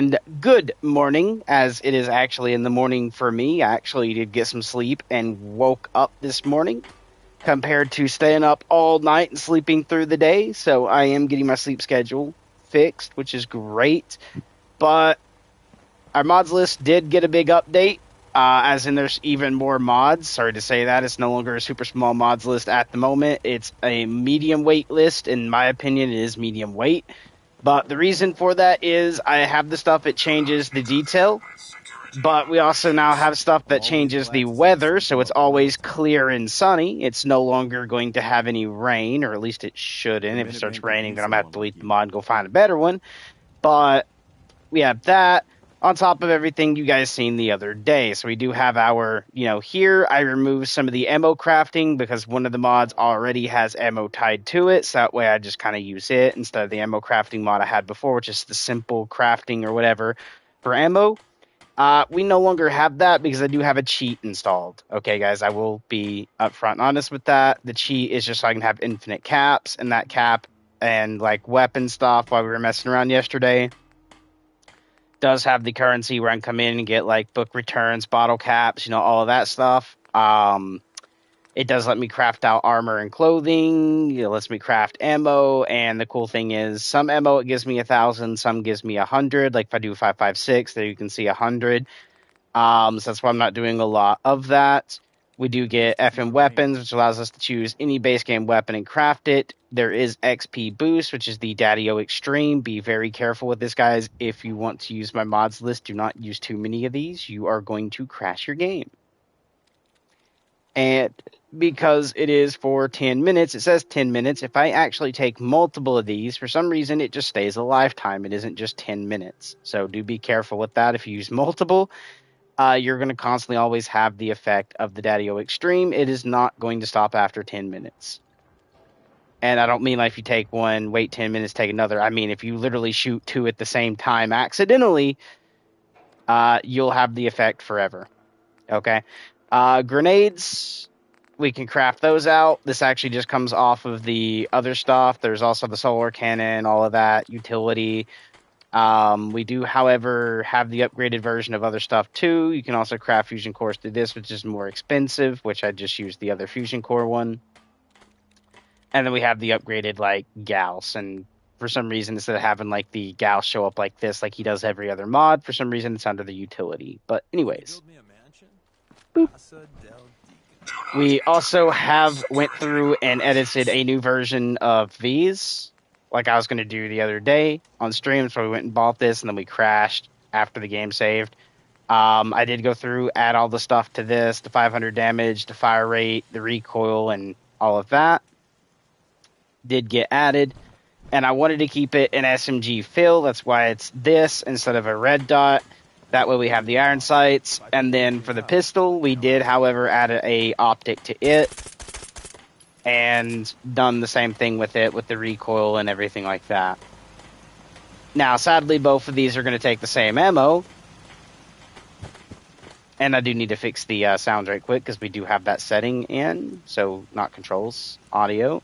and good morning, as it is actually in the morning for me. I actually did get some sleep and woke up this morning compared to staying up all night and sleeping through the day. So I am getting my sleep schedule fixed, which is great. But our mods list did get a big update, as in there's even more mods. Sorry to say that. It's no longer a super small mods list at the moment. It's a medium weight list. In my opinion, it is medium weight. But the reason for that is I have the stuff that changes the detail, but we also now have stuff that changes the weather, so it's always clear and sunny. It's no longer going to have any rain, or at least it shouldn't. If it starts raining, then I'm going to have to delete the mod and go find a better one. But we have that on top of everything you guys seen the other day. So we do have our, here I removed some of the ammo crafting because one of the mods already has ammo tied to it. So that way I just kind of use it instead of the ammo crafting mod I had before, which is the simple crafting or whatever for ammo. We no longer have that because I do have a cheat installed. Okay, guys, I will be upfront and honest with that. The cheat is just so I can have infinite caps, and that cap and like weapon stuff while we were messing around yesterday does have the currency where I can come in and get like book returns, bottle caps, all of that stuff. It does let me craft out armor and clothing. It lets me craft ammo, and the cool thing is some ammo it gives me 1,000, some gives me 100. Like if I do 5.56, there you can see 100. So that's why I'm not doing a lot of that. We do get FM weapons, which allows us to choose any base game weapon and craft it. There is XP boost, which is the Daddy-O Extreme. Be very careful with this, guys. If you want to use my mods list, do not use too many of these. You are going to crash your game. And because it is for 10 minutes, it says 10 minutes. If I actually take multiple of these, for some reason, it just stays a lifetime. It isn't just 10 minutes. So do be careful with that. If you use multiple, you're going to constantly always have the effect of the Daddy-O Extreme. It is not going to stop after 10 minutes. And I don't mean like if you take one, wait 10 minutes, take another. I mean, if you literally shoot two at the same time accidentally, you'll have the effect forever. Okay? Grenades, we can craft those out. This actually just comes off of the other stuff. There's also the solar cannon, all of that, utility. We do, however, have the upgraded version of other stuff too. You can also craft fusion cores through this, which is more expensive, which I just used the other fusion core one. And then we have the upgraded like Gauss, and for some reason, instead of having like the Gauss show up like this, like he does every other mod, for some reason it's under the utility. But anyways, boop. We also have went through and edited a new version of these, like I was going to do the other day on stream. So we went and bought this, and then we crashed after the game saved. I did go through, add all the stuff to this, the 500 damage, the fire rate, the recoil, and all of that did get added. And I wanted to keep it an SMG fill. That's why it's this instead of a red dot. That way we have the iron sights. And then for the pistol, we did, however, add a optic to it. And done the same thing with it, with the recoil and everything like that. Now, sadly, both of these are going to take the same ammo. And I do need to fix the sounds right quick, because we do have that setting in. So, not controls, audio.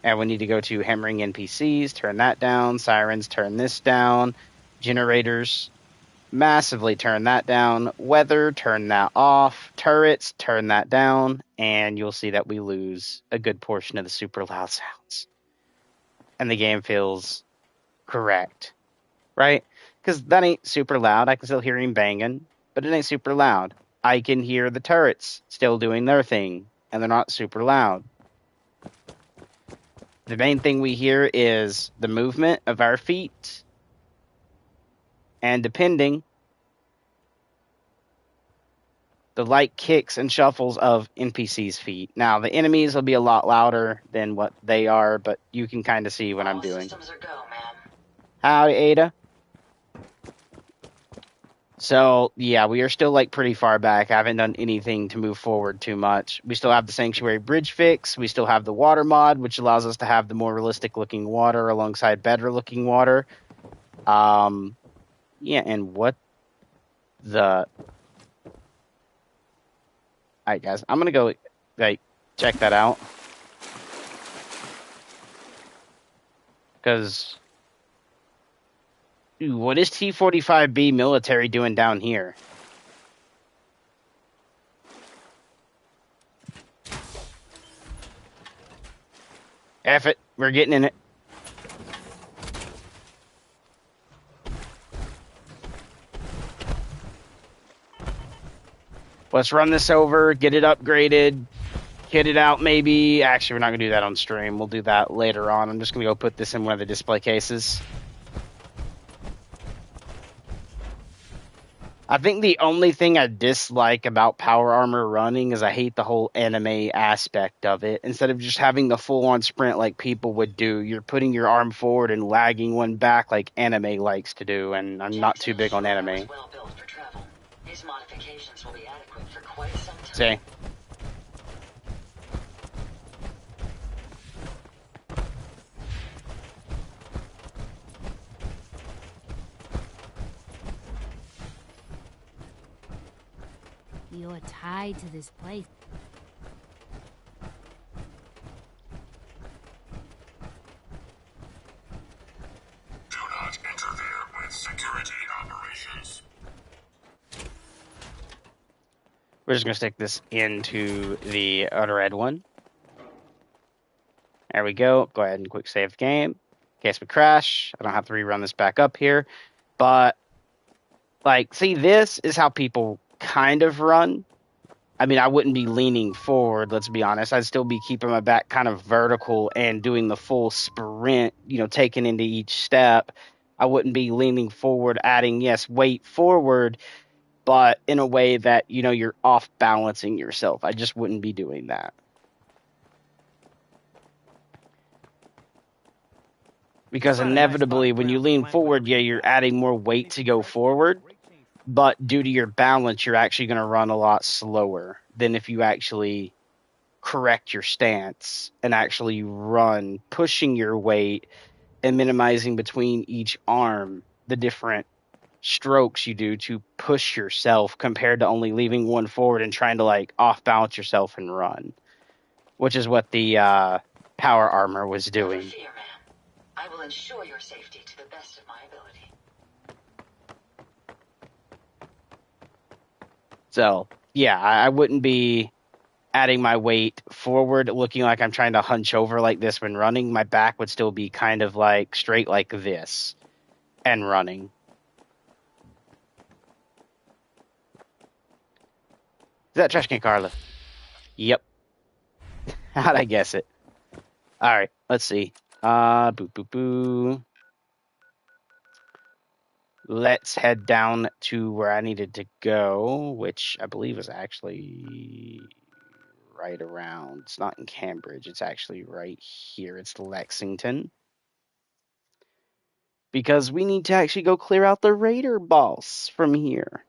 And we need to go to hammering NPCs, turn that down. Sirens, turn this down. Generators, massively turn that down. Weather, turn that off. Turrets, turn that down. And you'll see that we lose a good portion of the super loud sounds. And the game feels correct. Right? Because that ain't super loud. I can still hear him banging, but it ain't super loud. I can hear the turrets still doing their thing, and they're not super loud. The main thing we hear is the movement of our feet, and depending, the light kicks and shuffles of NPCs' feet. Now, the enemies will be a lot louder than what they are, but you can kind of see what I'm doing. Howdy, Ada. So, yeah, we are still, like, pretty far back. I haven't done anything to move forward too much. We still have the Sanctuary Bridge fix. We still have the water mod, which allows us to have the more realistic-looking water alongside better-looking water. Yeah, and what the... Alright, guys, I'm gonna go, like, check that out. Because... Ooh, what is T-45B military doing down here? F it, we're getting in it. Let's run this over, get it upgraded, get it out maybe. Actually, we're not going to do that on stream. We'll do that later on. I'm just going to go put this in one of the display cases. I think the only thing I dislike about power armor running is I hate the whole anime aspect of it. Instead of just having the full-on sprint like people would do, you're putting your arm forward and lagging one back like anime likes to do, and I'm not too big on anime. His modifications will be adequate for quite some time. See? You're tied to this place. Do not interfere with security operations. We're just going to stick this into the red one. There we go. Go ahead and quick save the game. In case we crash, I don't have to rerun this back up here. But, like, see, this is how people kind of run. I mean, I wouldn't be leaning forward, let's be honest. I'd still be keeping my back kind of vertical and doing the full sprint, you know, taking into each step. I wouldn't be leaning forward, adding, yes, weight forward, but in a way that, you know, you're off balancing yourself. I just wouldn't be doing that. Because inevitably, when you lean forward, yeah, you're adding more weight to go forward. But due to your balance, you're actually going to run a lot slower than if you actually correct your stance and actually run, pushing your weight and minimizing between each arm the different strokes you do to push yourself compared to only leaving one forward and trying to like off balance yourself and run, which is what the power armor was doing. Never fear, man. I will ensure your safety to the best of my ability. So, yeah, I wouldn't be adding my weight forward, looking like I'm trying to hunch over like this when running. My back would still be kind of like straight like this and running. Is that trash can, Carla? Yep. How'd I guess it? All right, let's see. Boo, boo, boo. Let's head down to where I needed to go, which I believe is actually right around. It's not in Cambridge. It's actually right here. It's Lexington. Because we need to actually go clear out the Raider boss from here.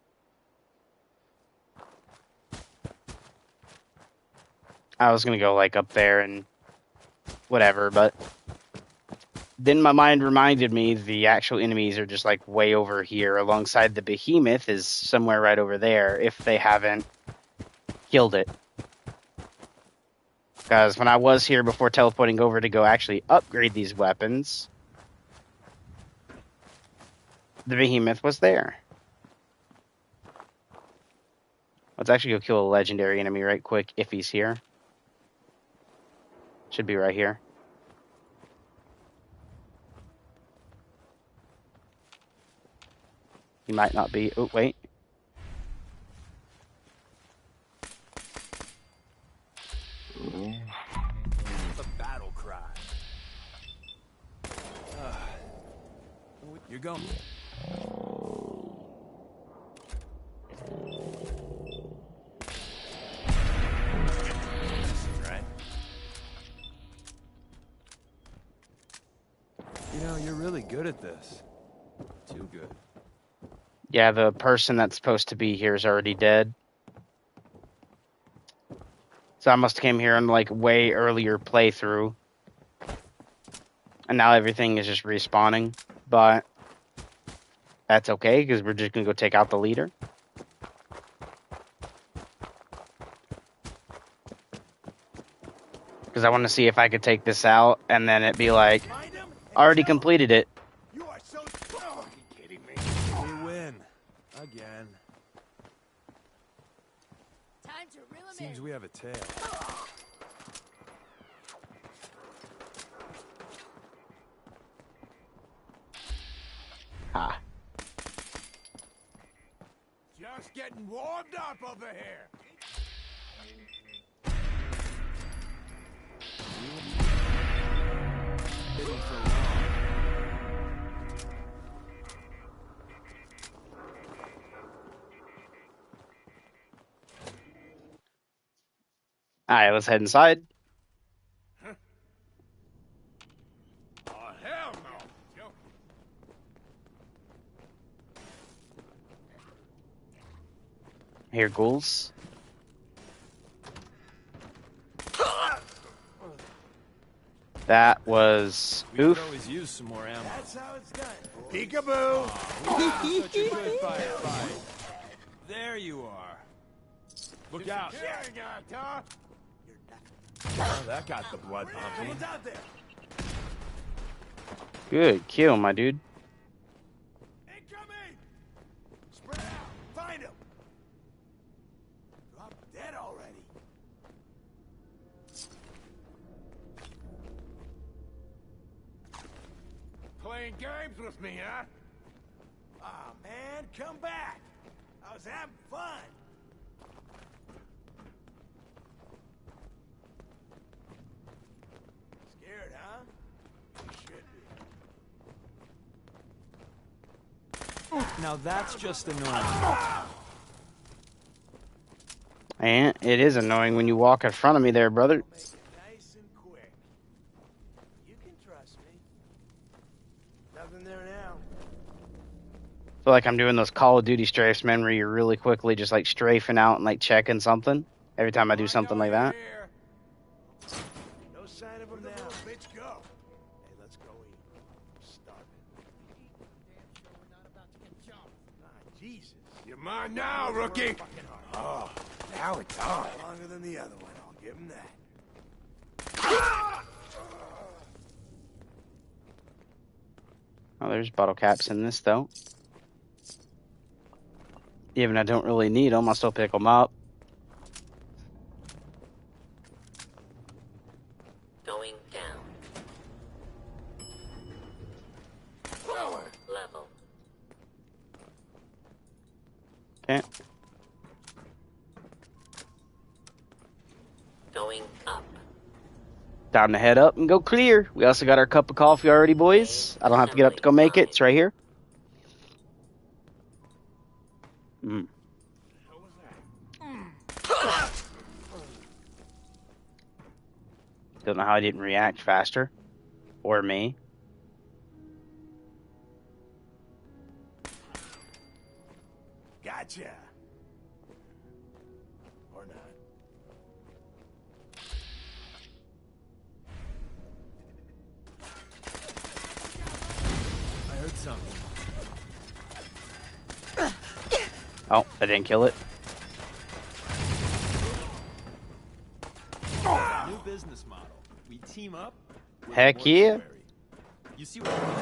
I was going to go like up there and whatever, but then my mind reminded me the actual enemies are just like way over here alongside the behemoth is somewhere right over there if they haven't killed it. Because when I was here before teleporting over to go actually upgrade these weapons, the behemoth was there. Let's actually go kill a legendary enemy right quick if he's here. Should be right here. He might not be. Oh, wait. A battle cry. You're going. Right. You know, you're really good at this. Too good. Yeah, the person that's supposed to be here is already dead. So I must have came here on like way earlier playthrough. And now everything is just respawning. But that's okay, because we're just going to go take out the leader. Because I want to see if I could take this out, and then it'd be like, already completed it. You are so fucking kidding Again. Time to reel him Seems in. we have a tail. Ah. Just getting warmed up over here. Isn't for long. Alright, let's head inside. Oh, hell no. Joking. I hear ghouls. That was We could oof. always use some more ammo. That's how it's done. Peekaboo! Such a good firefight. There you are. Look out. Oh, that got the blood pumping. Someone's out there. Good kill, my dude. Incoming! Spread out. Find him. Drop dead already. Playing games with me, huh? Aw, man, come back. I was having fun. Scared, huh? You should be. Now that's just annoying. And it is annoying when you walk in front of me there, brother. I'll make it nice and quick. You can trust me. Nothing there now. Feel like I'm doing those Call of Duty strafes, man, where you're really quickly just like strafing out and like checking something every time I do something like that. No sign of him now. Bitch, go. Hey, let's go eat. I'm starving. Ah, Jesus. You're mine now, rookie. Fucking hard. Oh, now it's on. Longer than the other one. I'll give him that. Oh, there's bottle caps in this though. Even I don't really need them, I'll still pick them up. Going down. Lower level. Okay. Going up. Time to head up and go clear. We also got our cup of coffee already, boys. I don't have to get up to go make it. It's right here. Mm. Don't know how I didn't react faster. Or me. Gotcha. Or not. I heard something. Oh, I didn't kill it. New business model. We team up. with Heck the yeah. mortuary. You see what I mean?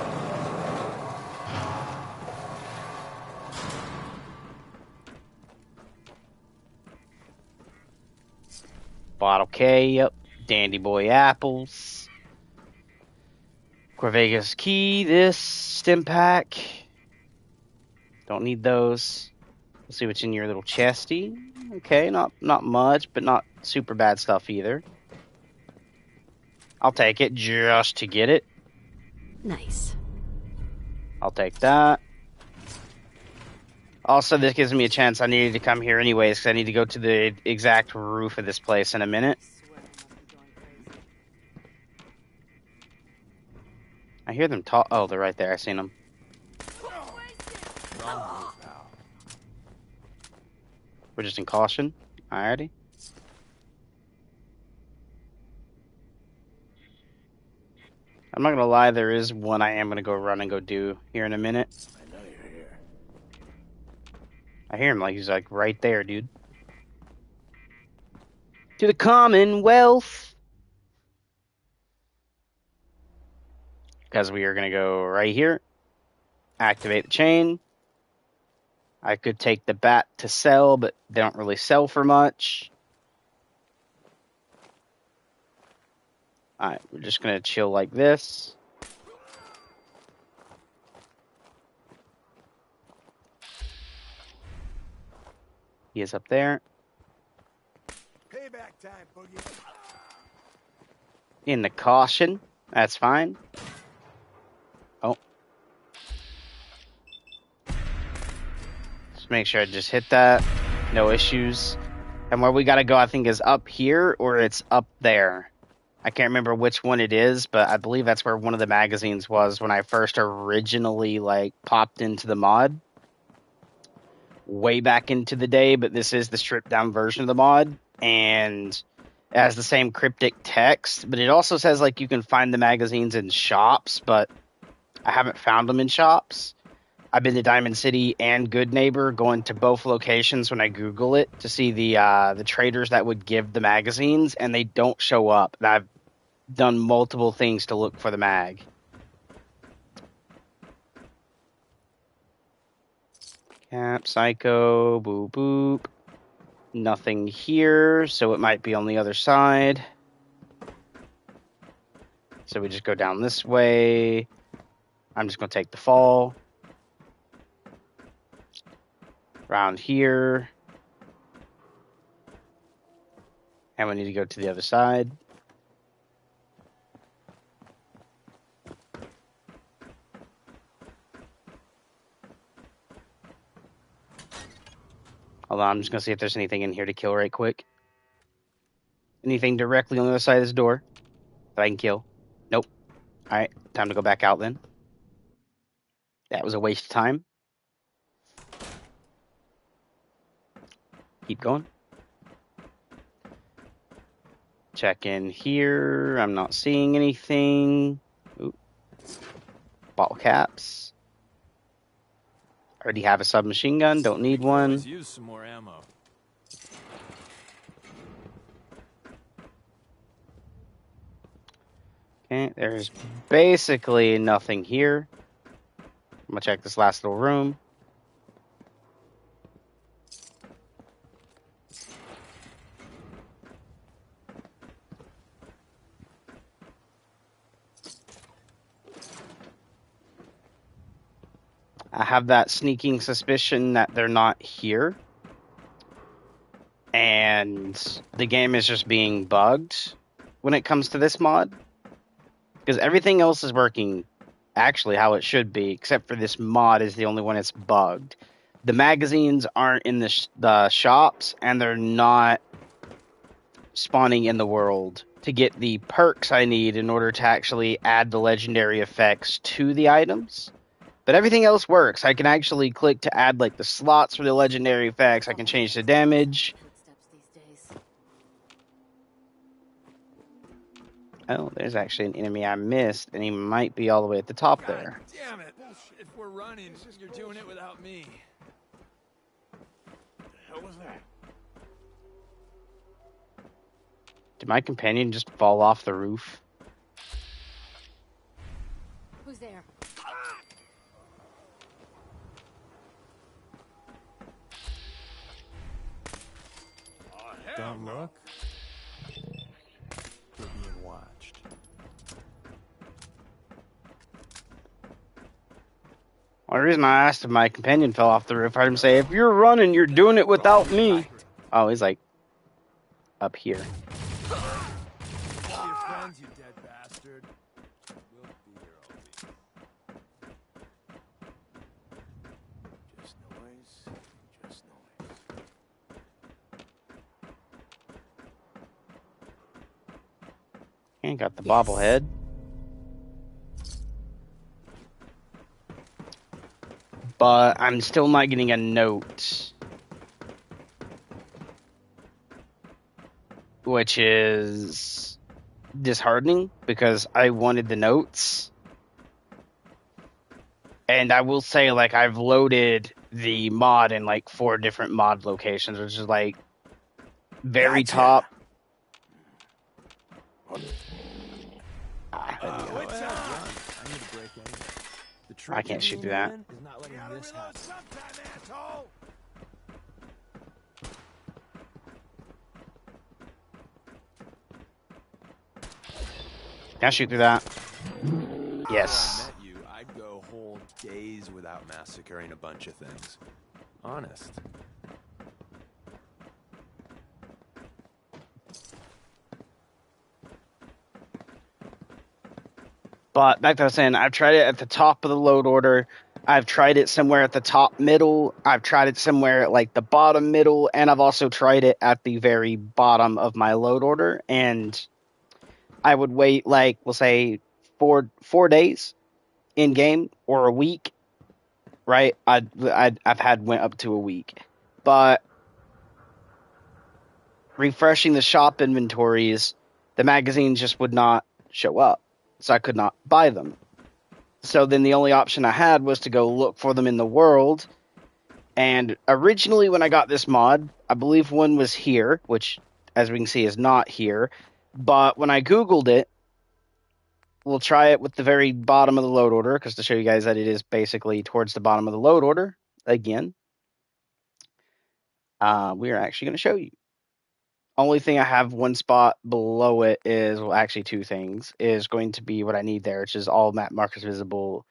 Bottle K, yep. Dandy Boy apples. Corvegas key, this. Stim pack. Don't need those. Let's see what's in your little chesty. Okay, not much, but not super bad stuff either. I'll take it just to get it. Nice. I'll take that. Also, this gives me a chance. I needed to come here anyways, because I need to go to the exact roof of this place in a minute. I hear them talk. Oh, they're right there. I seen them. Wrong move, pal. We're just in caution. Alrighty. I'm not gonna lie. There is one I am gonna go run and go do here in a minute. I know you're here. I hear him like he's like right there, dude. To the Commonwealth. Because we are gonna go right here. Activate the chain. I could take the bat to sell, but they don't really sell for much. Alright, we're just gonna chill like this. He is up there. Payback time, Boogie. In the caution. That's fine. Oh. Just make sure I just hit that. No issues. And where we gotta go, I think, is up here or it's up there. I can't remember which one it is, but I believe that's where one of the magazines was when I first originally popped into the mod. Way back into the day, but this is the stripped down version of the mod, and it has the same cryptic text, but it also says you can find the magazines in shops, but I haven't found them in shops. I've been to Diamond City and Good Neighbor, going to both locations when I Google it to see the traders that would give the magazines, and they don't show up. And I've done multiple things to look for the mag. Cap, Psycho, boop, boop. Nothing here, so it might be on the other side. So we just go down this way. I'm just going to take the fall. Around here. And we need to go to the other side. Hold on, I'm just going to see if there's anything in here to kill right quick. Anything directly on the other side of this door that I can kill? Nope. Alright, time to go back out then. That was a waste of time. Keep going. Check in here. I'm not seeing anything. Ooh. Bottle caps. Already have a submachine gun. Don't need one. Let's use some more ammo. Okay, there's basically nothing here. I'm gonna check this last little room. I have that sneaking suspicion that they're not here. And the game is just being bugged when it comes to this mod. Because everything else is working actually how it should be, except for this mod is the only one that's bugged. The magazines aren't in the shops, and they're not spawning in the world to get the perks I need in order to actually add the legendary effects to the items. But everything else works. I can actually click to add the slots for the legendary effects. I can change the damage. Oh, there's actually an enemy I missed, and he might be all the way at the top there. Damn it! If we're running, you're doing it without me. The hell was that? Did my companion just fall off the roof? Who's there? Don't look. You're being watched. Well, the reason I asked if my companion fell off the roof, I heard him say, "If you're running, you're doing it without me." Oh, he's up here. All your friends, you dead bastard. We'll be here all week. Just noise. Just noise. And got the bobblehead. But I'm still not getting a note. Which is disheartening because I wanted the notes. And I will say, I've loaded the mod in 4 different mod locations, which is very Gotcha. top. What's I up? need a break anyway. The I can't shoot through that. is not letting Gotta this reload happen. sometime, asshole. Can I shoot through that? Before I Yes. met you, I'd go whole days without massacring a bunch of things. Honest. But back to what I was saying, I've tried it at the top of the load order. I've tried it somewhere at the top middle. I've tried it somewhere at like the bottom middle, and I've also tried it at the very bottom of my load order. And I would wait like we'll say 4 days in game or a week, right? I've had went up to a week, but refreshing the shop inventories, the magazines just would not show up, so I could not buy them. So then the only option I had was to go look for them in the world. And originally when I got this mod, I believe one was here, which as we can see is not here. But when I Googled it, we'll try it with the very bottom of the load order, because to show you guys that it is basically towards the bottom of the load order, again, we are actually going to show you. Only thing I have one spot below it is, well, actually two things, is going to be what I need there, which is all map markers visible.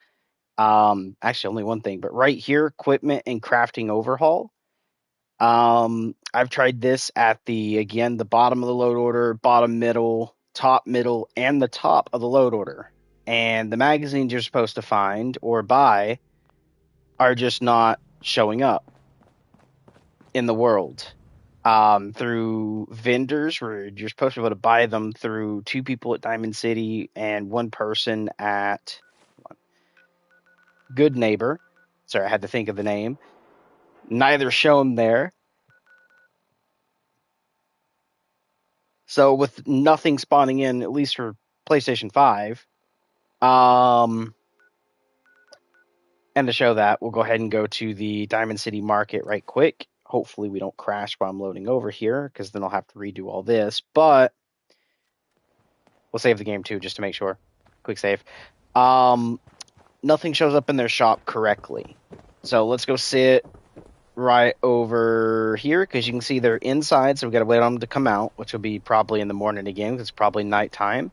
Actually only one thing, but right here, equipment and crafting overhaul. I've tried this at the bottom of the load order, bottom, middle, and the top of the load order. And the magazines you're supposed to find or buy are just not showing up in the world. Through vendors where you're supposed to be able to buy them through 2 people at Diamond City and 1 person at Good Neighbor. Sorry, I had to think of the name. Neither shown there. So with nothing spawning in, at least for PlayStation 5, and to show that, we'll go ahead and go to the Diamond City Market right quick. Hopefully we don't crash while I'm loading over here, because then I'll have to redo all this. But we'll save the game too, just to make sure. Quick save. Nothing shows up in their shop correctly. So let's go sit right over here, because you can see they're inside, so we got to wait on them to come out, which will be probably in the morning again, because it's probably nighttime.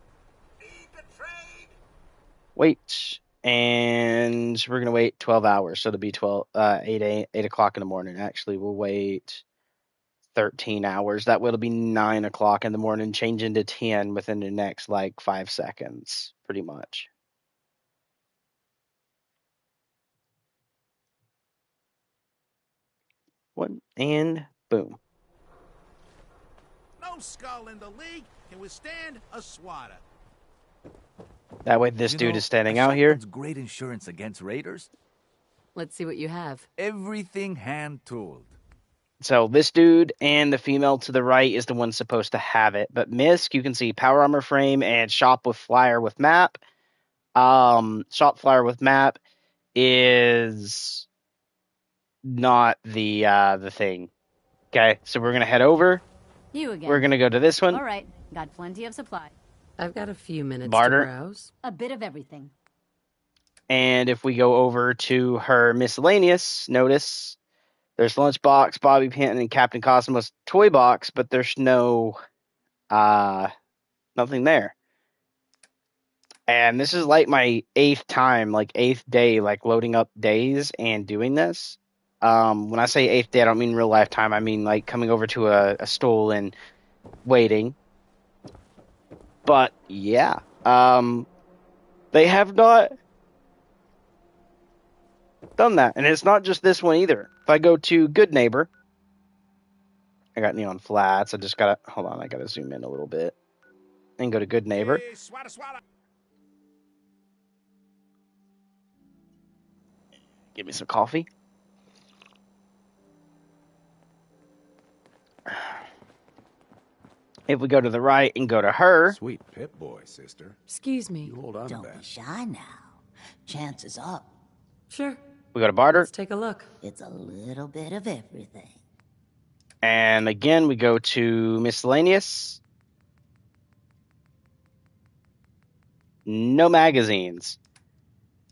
Wait, and we're going to wait 12 hours, so it'll be 8 o'clock in the morning. Actually, we'll wait 13 hours. That way it'll be 9 o'clock in the morning, change into 10 within the next, 5 seconds, pretty much. One, and boom. No skull in the league can withstand a swatter. That way this dude is standing out here. Great insurance against raiders. Let's see what you have. Everything hand-tooled. So this dude and the female to the right is the one supposed to have it. But Misk, you can see power armor frame and shop with flyer with map. Shop flyer with map is not the thing. Okay, so we're gonna head over. You again. We're gonna go to this one. All right, got plenty of supply. I've got a few minutes Barter. to browse. A bit of everything. And if we go over to her miscellaneous, notice there's Lunchbox, Bobby Pin, and Captain Cosmos toy box, but there's no nothing there. And this is like my 8th time, 8th day, loading up days and doing this. When I say 8th day, I don't mean real life time. I mean coming over to a stall and waiting. But yeah, they have not done that, and it's not just this one either. If I go to Good Neighbor, I got neon flats. I just gotta hold on. I gotta zoom in a little bit and go to Good Neighbor. Hey, swatter, swatter. Give me some coffee. If we go to the right and go to her, Sweet Pip-Boy, sister. Excuse me. You hold on to Don't be that. shy now. Chances up, Sure. we go to barter, Let's take a look. it's a little bit of everything. and again we go to miscellaneous. No magazines.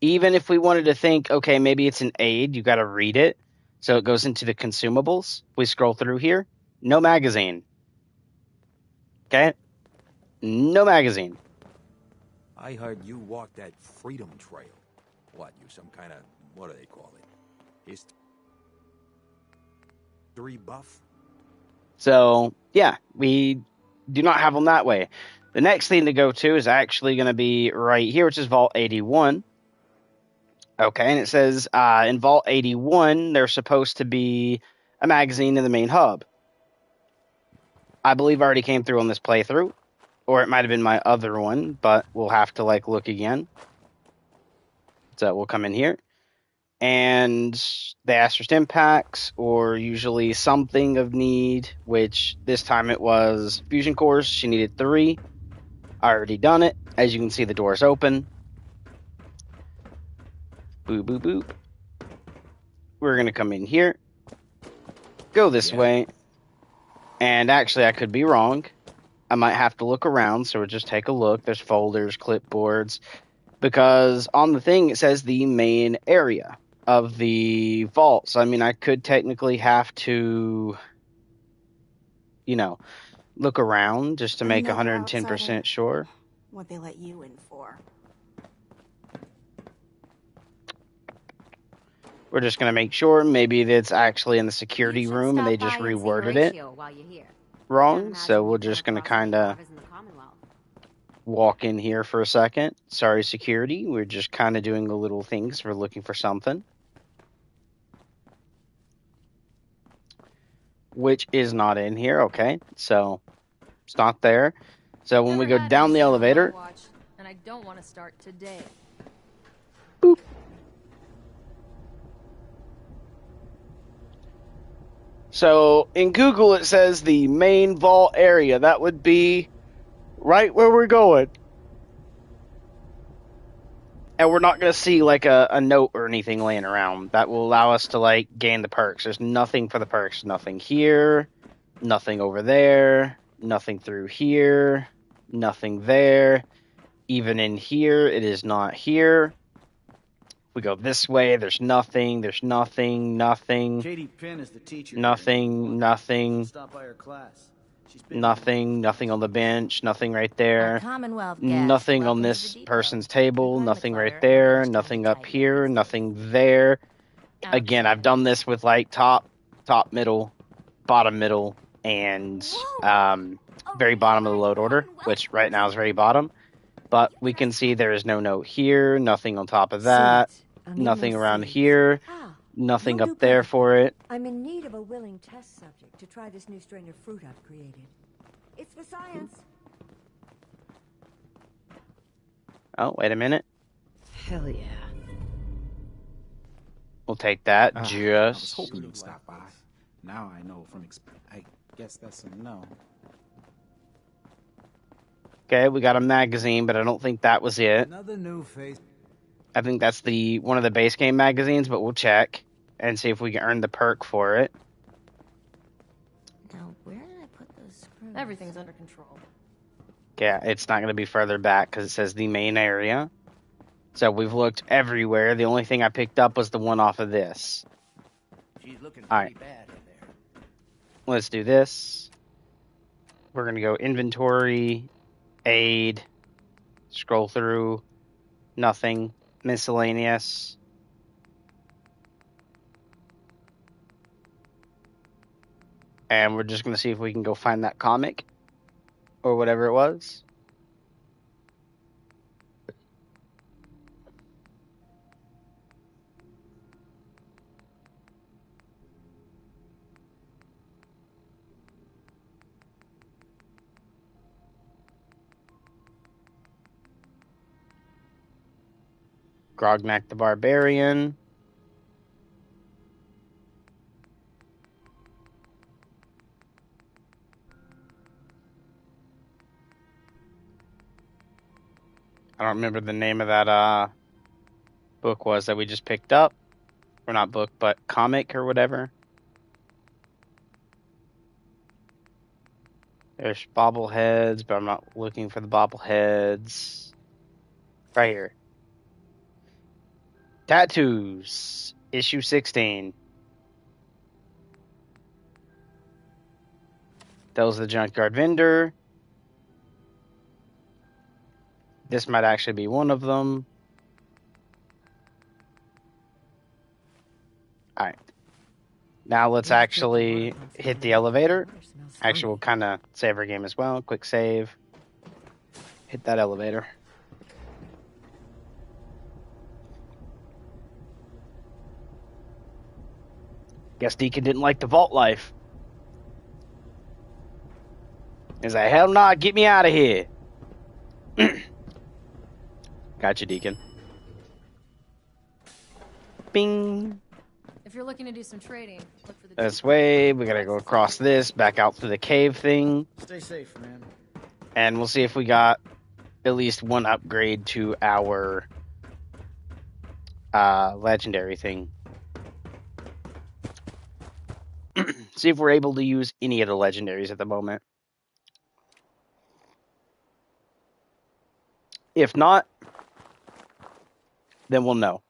Even if we wanted to think, okay, maybe it's an aid, you got to read it. So it goes into the consumables. We scroll through here. No magazine. Okay? No magazine. I heard you walked that Freedom Trail. What, you some kind of, what do they call it? History buff? So, yeah, we do not have them that way. The next thing to go to is actually going to be right here, which is Vault 81. Okay, and it says in Vault 81, there's supposed to be a magazine in the main hub. I believe I already came through on this playthrough, or it might have been my other one, but we'll have to look again. So we'll come in here, and they ask for stim packs, or usually something of need, which this time it was fusion cores. She needed 3. I already done it. As you can see, the door is open. Boop, boop, boop. We're going to come in here, go this way, and actually I could be wrong. I might have to look around, so we'll just take a look. There's folders, clipboards, because on the thing it says the main area of the vault. So, I mean, I could technically have to, look around just to make 110% sure. What they let you in for. We're just going to make sure maybe that's actually in the security room and they just reworded it wrong. So we're just going to kind of walk in here for a second. Sorry, security. We're just kind of doing a little thing because we're looking for something. Which is not in here. Okay, so it's not there. So when we go down the elevator... And I don't want to start today. Boop. So in Google it says the main vault area. That would be right where we're going. And we're not going to see a note or anything laying around. That will allow us to gain the perks. There's nothing for the perks. Nothing here. Nothing over there. Nothing through here. Nothing there. Even in here, it is not here. We go this way, there's nothing, nothing. Katie Penn is the teacher. Nothing. Stop by her class. Nothing on the bench, nothing right there. Nothing on this person's table, nothing right there, nothing up here, nothing there. Again, I've done this with top, middle, bottom, middle, and very bottom of the load order, which right now is very bottom. But we can see there is no note here, nothing on top of that, nothing around here, nothing up there for it. I'm in need of a willing test subject to try this new strain of fruit I've created. It's for science. Oh, wait a minute. Hell yeah. We'll take that. I was Just. hoping you'd stop by. Now I know from I guess that's a no. Okay, we got a magazine, but I don't think that was it. Another new face. I think that's one of the base game magazines, but we'll check and see if we can earn the perk for it. Now, where did I put those screws? Everything's under control. Yeah, it's not going to be further back because it says the main area. So we've looked everywhere. The only thing I picked up was the one off of this. She's looking All pretty right. bad in there. Let's do this. We're going to go inventory, aid, scroll through, nothing, miscellaneous. And we're just going to see if we can go find that comic or whatever it was. Grognak the Barbarian. I don't remember the name of that book was that we just picked up. Or not book, but comic or whatever. There's bobbleheads, but I'm not looking for the bobbleheads. Right here. Tattoos, issue 16. That was the junkyard vendor. This might actually be one of them. All right. Now let's actually hit the elevator. Actually, we'll kind of save our game as well. Quick save. Hit that elevator. Guess Deacon didn't like the vault life. He's like, hell nah, get me out of here. Gotcha, Deacon. Bing. If you're looking to do some trading, look for the This way, we gotta go across this, back out through the cave thing. Stay safe, man. And we'll see if we got at least one upgrade to our legendary thing. See if we're able to use any of the legendaries at the moment. If not, then we'll know.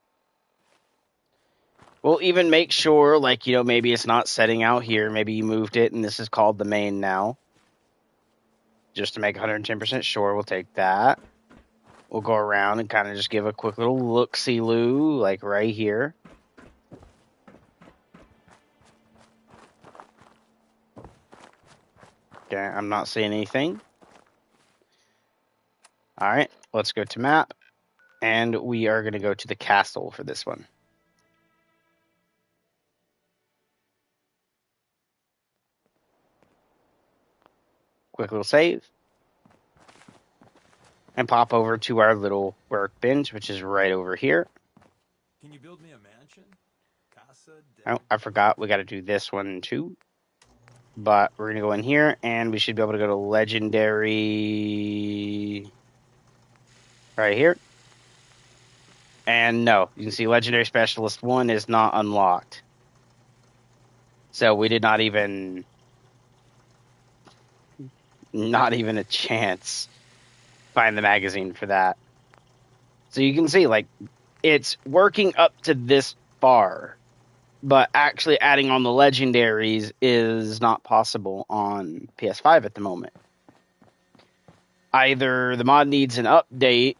We'll even make sure, like, you know, maybe it's not setting out here. Maybe you moved it and this is called the main now. Just to make 110% sure, we'll take that. We'll go around and kind of just give a quick little look-see-loo, like right here. Okay, I'm not seeing anything. All right, let's go to map. And we are going to go to the castle for this one. Quick little save. And pop over to our little workbench, which is right over here. Can you build me a mansion? Casa Oh, I forgot. We got to do this one too. But we're going to go in here, and we should be able to go to Legendary right here. And no, you can see Legendary Specialist 1 is not unlocked. So we did not even a chance find the magazine for that. So you can see, like, it's working up to this far. But actually adding on the legendaries is not possible on PS5 at the moment. Either the mod needs an update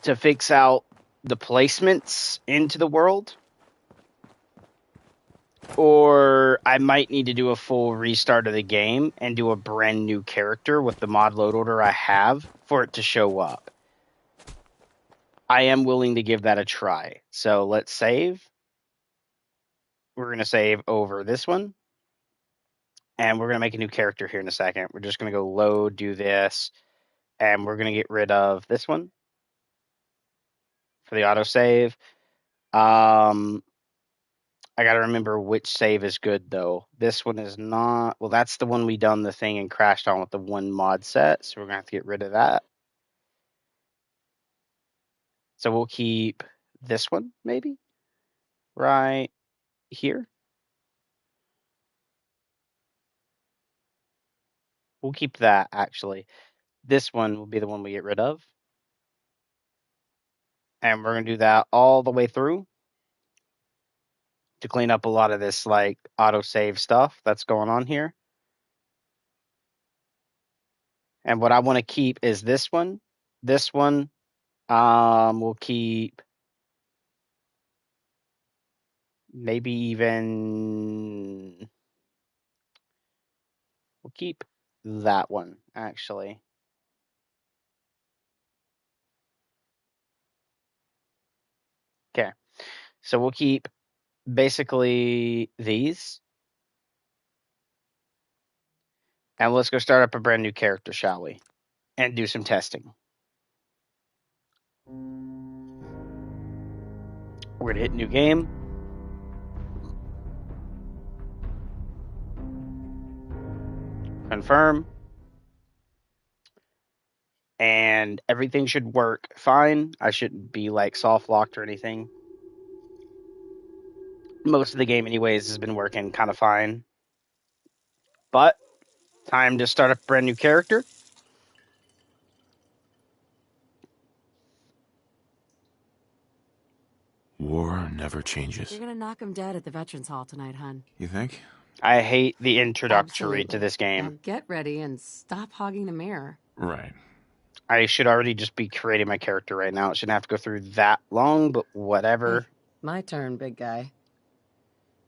to fix out the placements into the world, or I might need to do a full restart of the game and do a brand new character with the mod load order I have for it to show up. I am willing to give that a try. So let's save. We're going to save over this one. And we're going to make a new character here in a second. We're just going to go load, do this. And we're going to get rid of this one for the autosave. I got to remember which save is good, though. This one is not. Well, that's the one we done the thing and crashed on with the one mod set. So we're going to have to get rid of that. So we'll keep this one, maybe, right here. We'll keep that, actually. This one will be the one we get rid of. And we're going to do that all the way through to clean up a lot of this, like, autosave stuff that's going on here. And what I want to keep is this one. This one, we'll keep maybe even... We'll keep that one, actually. Okay. So we'll keep basically these. And let's go start up a brand new character, shall we? And do some testing. We're going to hit new game. Confirm. And everything should work fine. I shouldn't be like soft locked or anything. Most of the game anyways has been working kind of fine. But time to start a brand new character. War never changes. You're gonna knock him dead at the Veterans Hall tonight, hun. You think? I hate the introductory Absolutely. to this game. Now get ready and stop hogging the mirror. Right. I should already just be creating my character right now. It shouldn't have to go through that long, but whatever. Hey, my turn, big guy.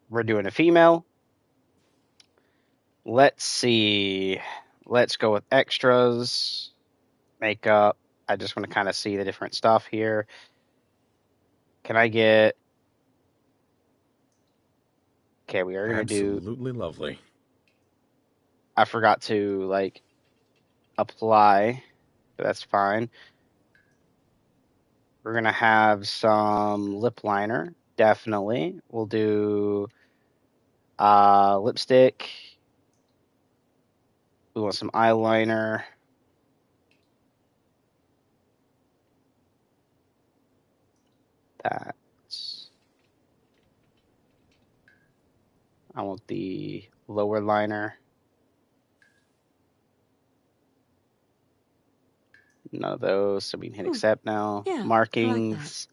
We're doing a female. Let's see. Let's go with extras. Makeup. I just want to kind of see the different stuff here. Can I get... Okay, we are going to do... Absolutely lovely. I forgot to, like, apply. But that's fine. We're going to have some lip liner. Definitely. We'll do lipstick. We want some eyeliner. That's... I want the lower liner. None of those, so we can hit accept now. Yeah, Markings.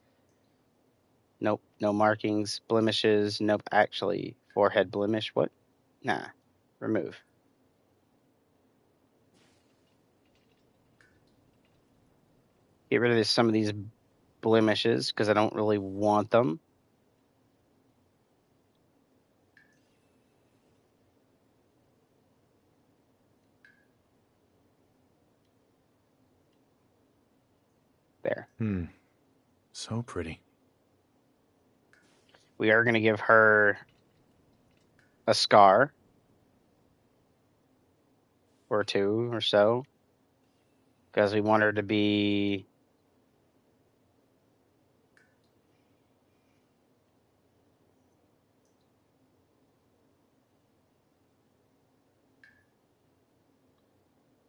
Nope, no markings. Blemishes. Nope, actually, forehead blemish. What? Nah, remove. Get rid of some of these blemishes because I don't really want them. There. So pretty. We are going to give her a scar or two or so because we want her to be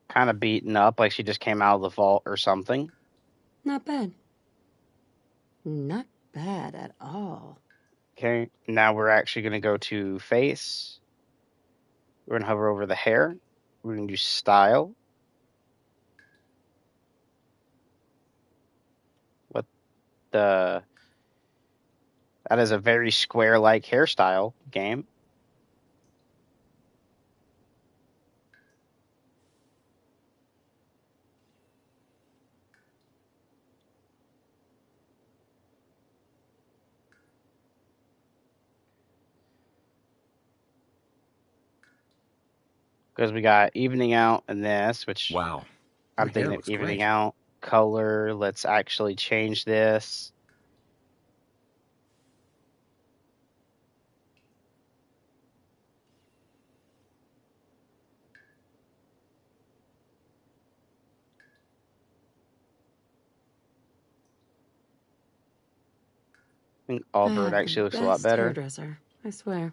kind of beaten up, like she just came out of the vault or something. Not bad. Not bad at all. Okay, now we're actually going to go to face. We're going to hover over the hair. We're going to do style. What the... That is a very square-like hairstyle game. Because we got evening out in this, which wow, I'm thinking of evening out. Color, let's actually change this. I think Allbird actually looks a lot better. Hairdresser, I swear.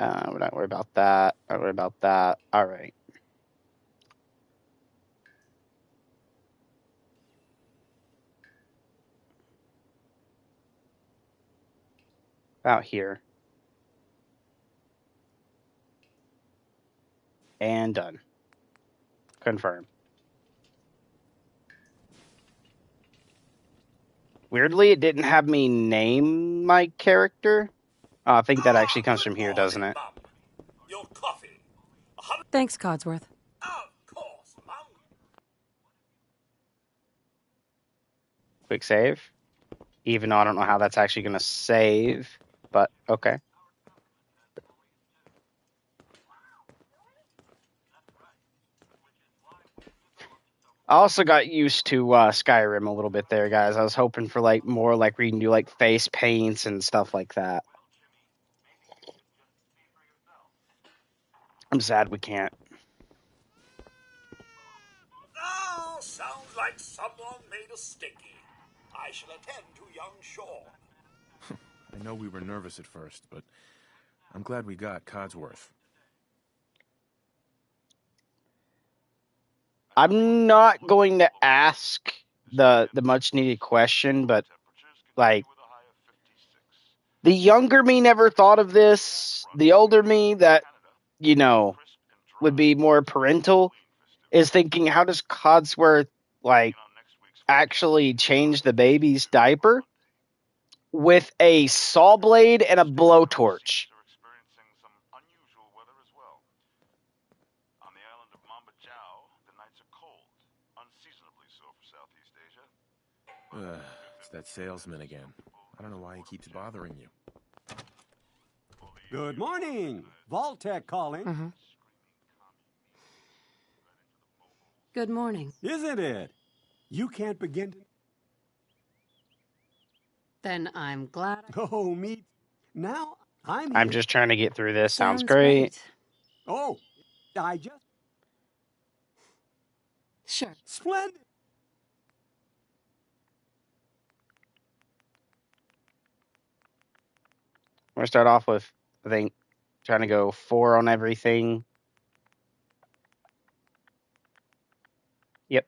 We're not worried about that. Not worried about that. All right. About here. And done. Confirm. Weirdly, it didn't have me name my character. I think that actually comes from here, doesn't it? Your coffee. Thanks, Codsworth. Of course, Mum. Quick save. Even though I don't know how that's actually going to save, but okay. I also got used to Skyrim a little bit there, guys. I was hoping for like more like where you can do like face paints and stuff like that. I'm sad we can't. Oh, sounds like someone made a sticky. I shall attend to young Sean. I know we were nervous at first, but I'm glad we got Codsworth. I'm not going to ask the much needed question, but like the younger me never thought of this. The older me that, you know, would be more parental is thinking, how does Codsworth like actually change the baby's diaper with a saw blade and a blowtorch? It's that salesman again. I don't know why he keeps bothering you. Good morning. Vault-Tec calling. Mm-hmm. Good morning. Isn't it? You can't begin to... Then I'm glad Oh, me. Now I'm I'm here. just trying to get through this. Sounds Sounds great. Oh, I just... Sure. Splendid. I'm going to start off with, I think, trying to go 4 on everything. Yep.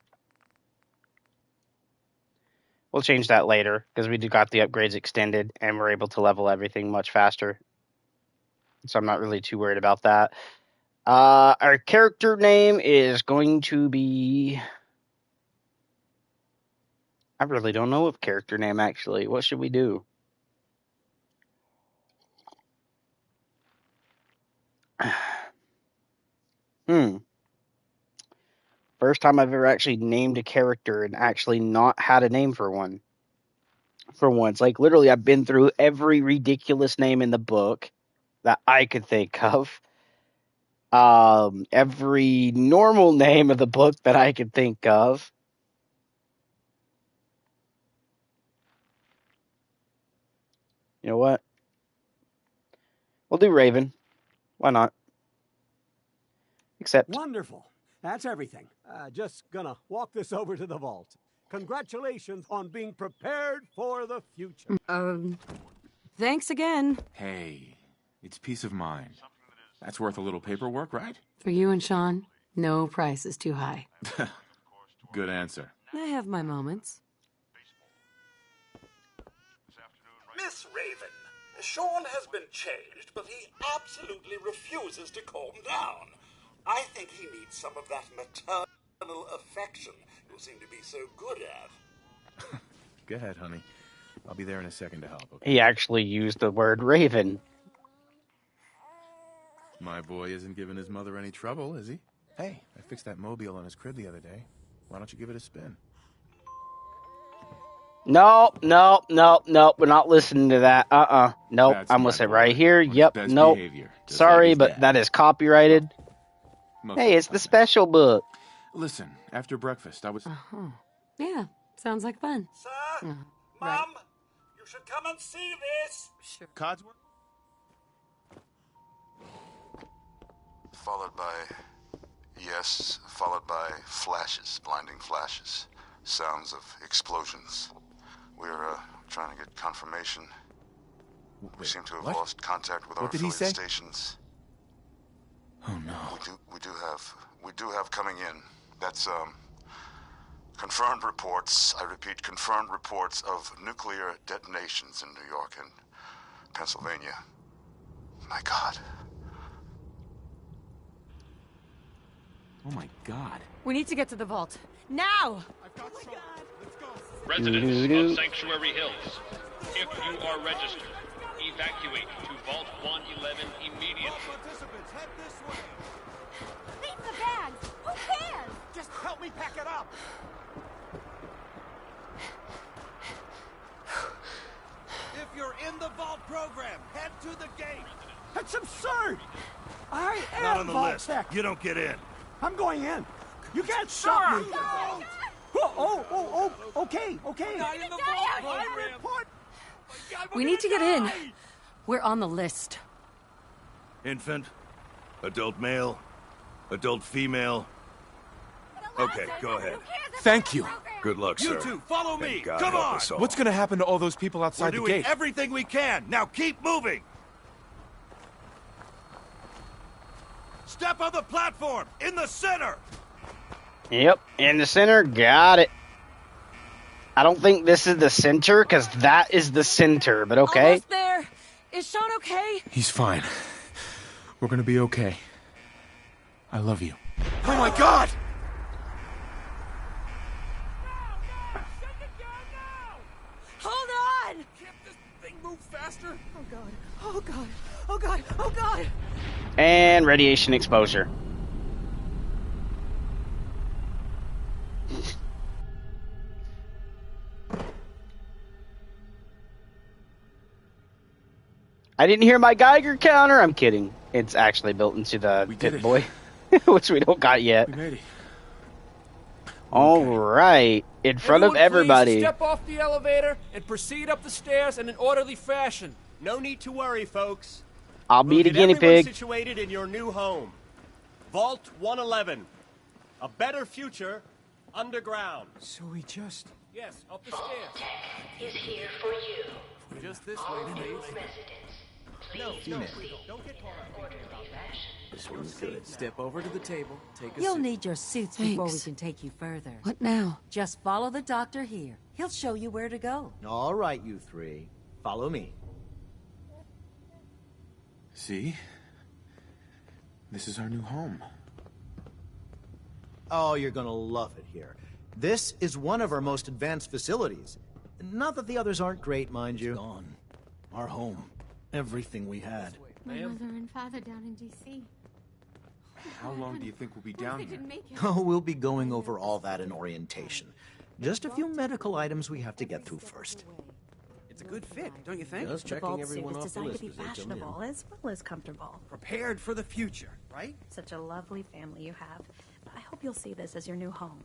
We'll change that later because we got the upgrades extended and we're able to level everything much faster. So I'm not really too worried about that. Our character name is going to be... I really don't know what character name, actually. What should we do? First time I've ever actually named a character and actually not had a name for one. For once. Like, literally, I've been through every ridiculous name in the book that I could think of. Every normal name of the book that I could think of. You know what? We'll do Raven. Why not? Except... Wonderful. That's everything. Just gonna walk this over to the vault. Congratulations on being prepared for the future. Thanks again. Hey, it's peace of mind. That's worth a little paperwork, right? For you and Sean, no price is too high. Good answer. I have my moments. Miss Raven, Sean has been changed, but he absolutely refuses to calm down. I think he needs some of that maternal affection you seem to be so good at. Go ahead, honey. I'll be there in a second to help, okay? He actually used the word Raven. My boy isn't giving his mother any trouble, is he? Hey, I fixed that mobile on his crib the other day. Why don't you give it a spin? No. We're not listening to that. Nope. That's I'm my gonna sit boy. right here. On his Yep. best Nope. behavior, just Sorry, like his but dad. that is copyrighted. Most Hey, of it's the the time. special book. Listen, after breakfast, I was... Uh-huh. Yeah, sounds like fun. Sir? Right. Mom? You should come and see this! Sure. Codsworth? Followed by... Yes, followed by flashes, blinding flashes. Sounds of explosions. We're, trying to get confirmation. We seem to have what? lost contact with our What did he affiliate say? stations. Oh, no. We do have coming in. That's, confirmed reports, I repeat, confirmed reports of nuclear detonations in New York and Pennsylvania. My God. Oh, my God. We need to get to the vault. Now! Residents of Sanctuary Hills, if you are registered, evacuate to Vault 111 immediately. Participants, head this way. Leave the bags! Who cares? Just help me pack it up. If you're in the vault program, head to the gate. That's absurd! I am Not on the list. Vault-Tec. You don't get in. I'm going in. You can't stop me. Okay. We need to get in. We're on the list. Infant, adult male, adult female. Okay, go ahead. Thank you. Good luck, sir. You two, follow me. God Come help on. us all. What's going to happen to all those people We're outside the doing gate? everything we can. Now keep moving. Step on the platform in the center. Yep, in the center. Got it. I don't think this is the center, because that is the center, but okay. Almost there. Is Sean okay? He's fine. We're going to be okay. I love you. Oh my God! Hold on! Can't this thing move faster? Oh God. Oh God. Oh God. Oh God. And radiation exposure. I didn't hear my Geiger counter. I'm kidding. It's actually built into the Pit Boy, which we don't got yet. We made it. All right, in front of Everyone, everybody. Please step off the elevator and proceed up the stairs in an orderly fashion. No need to worry, folks. I'll be the guinea everyone pig. Situated in your new home, Vault 111. A better future underground. So we just... Yes, up the Vault stairs. Tech is here for you. Just this All way, new please. residents, please don't get caught up in orderly fashion. This one's good. Step over to the table. Take a You'll sip. need your suits before we can take you further. What now? Just follow the doctor here. He'll show you where to go. All right, you three. Follow me. See? This is our new home. Oh, you're gonna love it here. This is one of our most advanced facilities. Not that the others aren't great, mind you. Gone. Our home. Everything we had. My mother and father down in D.C. How long do you think we'll be down here? Oh, we'll be going over all that in orientation. Just a few medical items we have to get through first. It's a good fit, don't you think? Just checking everyone off the designed list to be as they come in. fashionable as well as comfortable. Prepared for the future, right? Such a lovely family you have. I hope you'll see this as your new home.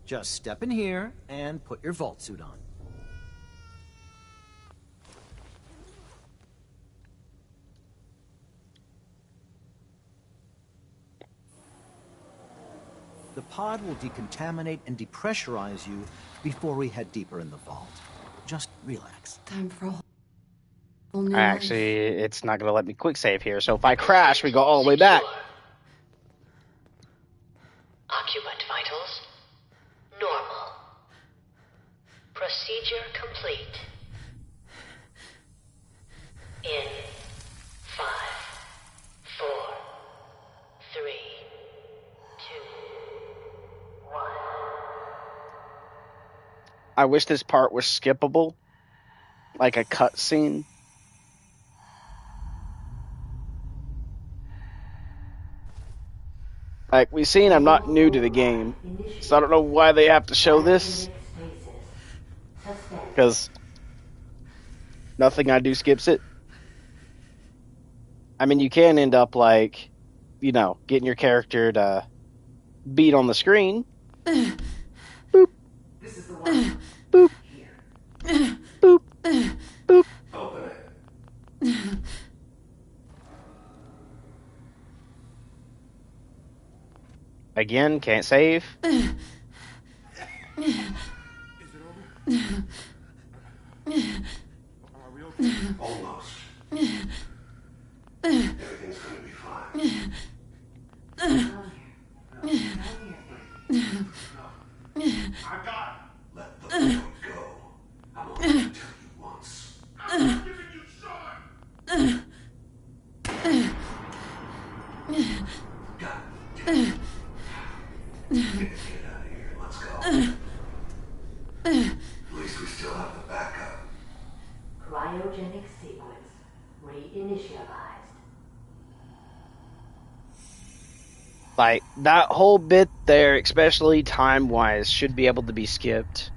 Just step in here and put your vault suit on. The pod will decontaminate and depressurize you before we head deeper in the vault. Just relax. Time for a whole new Actually, it's not going to let me quick save here, so if I crash, we go all the way back. Occupant vitals normal. Procedure complete. In 5, 4, 3, 2, 1. I wish this part was skippable, like a cutscene. Like we've seen, I'm not new to the game, so I don't know why they have to show this. Because nothing I do skips it. I mean, you can end up like, you know, getting your character to beat on the screen. Boop. This is the one. Boop. Here. Boop. Boop. Open it. Again, can't save. Almost. Everything's gonna be fine. I got it. Let the boat go. I'm only gonna tell you once. I'm not giving you shot. God damn it. Get out of here. Let's go. At least we still have the backup. Cryogenic sequence reinitialized. Like, that whole bit there, especially time-wise, should be able to be skipped.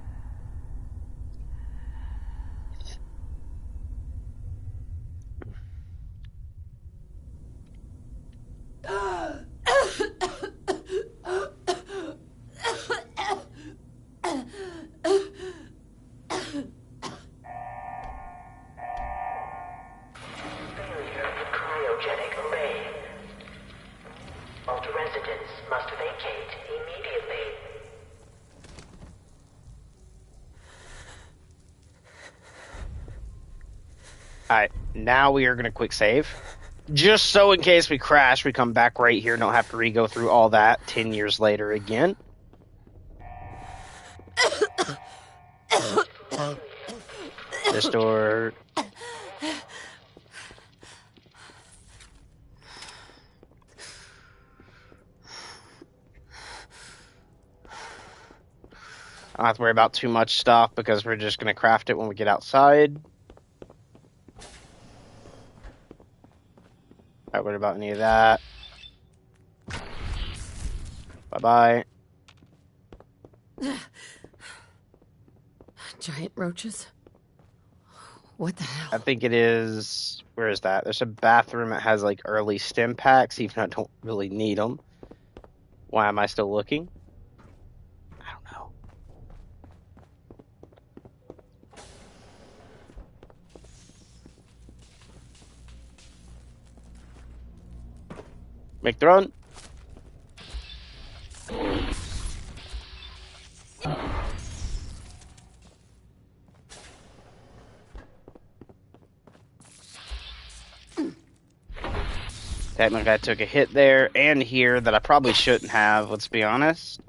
Failure of the cryogenic array. Vault residents must vacate immediately. Alright, now we are going to quick save. Just so in case we crash, we come back right here and don't have to re-go through all that 10 years later again. This door... I don't have to worry about too much stuff because we're just going to craft it when we get outside. Not worried about any of that. Bye-bye. Giant roaches? What the hell? I think it is... Where is that? There's a bathroom that has, like, early stim packs, even though I don't really need them. Why am I still looking? I don't know. Make the run. Technically, I took a hit there and here that I probably shouldn't have, let's be honest.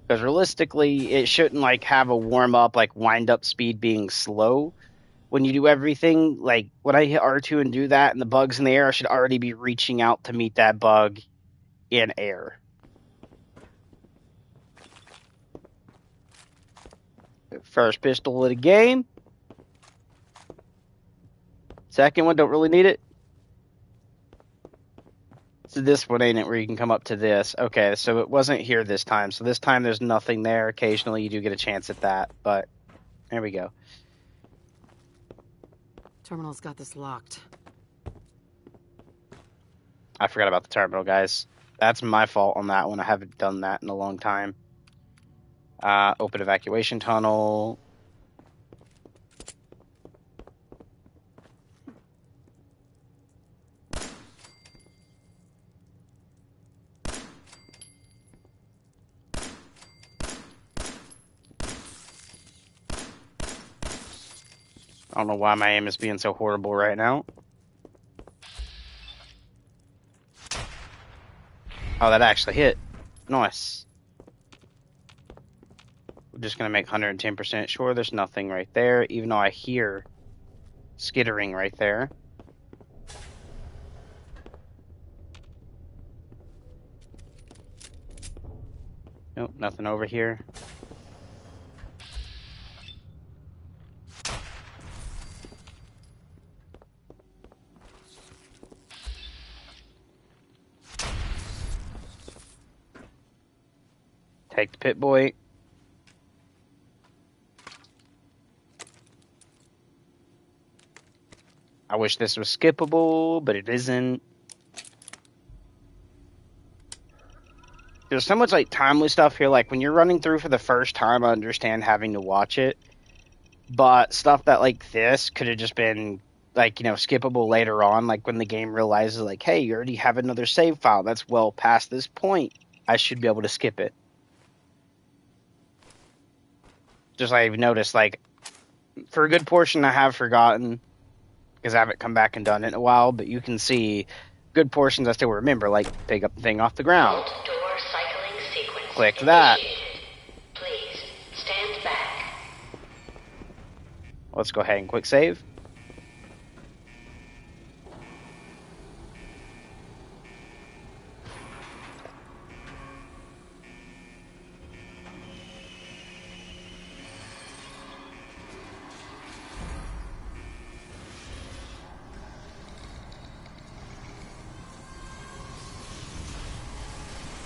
Because realistically, it shouldn't, like, have a warm-up, like, wind-up speed being slow. When you do everything, like, when I hit R2 and do that and the bug's in the air, I should already be reaching out to meet that bug in air. First pistol of the game. Second one, don't really need it. So this one, ain't it, where you can come up to this. Okay, so it wasn't here this time. So this time there's nothing there. Occasionally you do get a chance at that, but there we go. Terminal's got this locked. I forgot about the terminal, guys. That's my fault on that one. I haven't done that in a long time. Open evacuation tunnel. I don't know why my aim is being so horrible right now. Oh, that actually hit. Nice. We're just going to make 110% sure there's nothing right there, even though I hear skittering right there. Nope, nothing over here. Take the pit boy. I wish this was skippable, but it isn't. There's so much like timely stuff here. Like when you're running through for the first time, I understand having to watch it. But stuff that like this could have just been like, you know, skippable later on. Like when the game realizes like, hey, you already have another save file that's well past this point. I should be able to skip it. Just like I've noticed, like for a good portion I have forgotten because I haven't come back and done it in a while. But you can see good portions I still remember, like pick up the thing off the ground. Click that. Please stand back. Let's go ahead and quick save.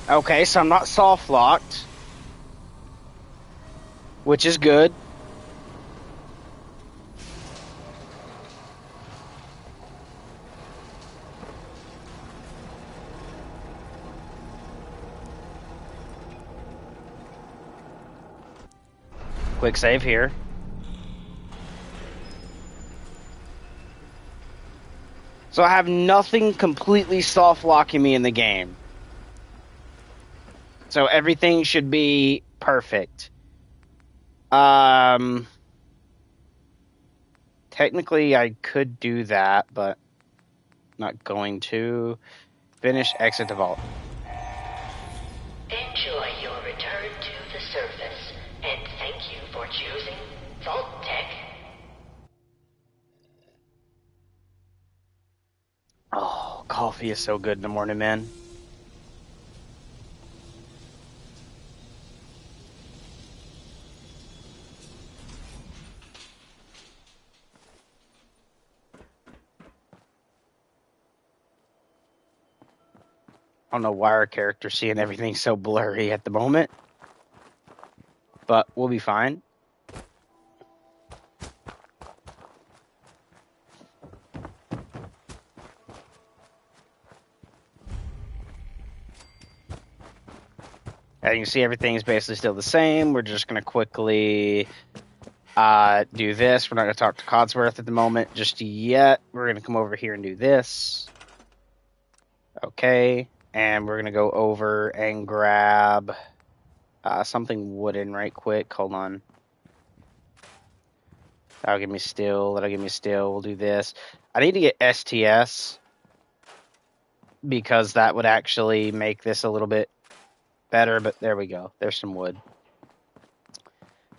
Okay, so I'm not soft locked, which is good. Quick save here. So I have nothing completely soft locking me in the game. So everything should be perfect. Technically I could do that, but not going to. Finish, exit the vault. Enjoy your return to the surface, and thank you for choosing Vault Tech. Oh, coffee is so good in the morning, man. I don't know why our character's seeing everything so blurry at the moment, but we'll be fine. As you can see, everything is basically still the same. We're just going to quickly do this. We're not going to talk to Codsworth at the moment just yet. We're going to come over here and do this. Okay. And we're going to go over and grab something wooden right quick. Hold on. That'll give me steel. That'll give me steel. We'll do this. I need to get STS because that would actually make this a little bit better, but there we go. There's some wood.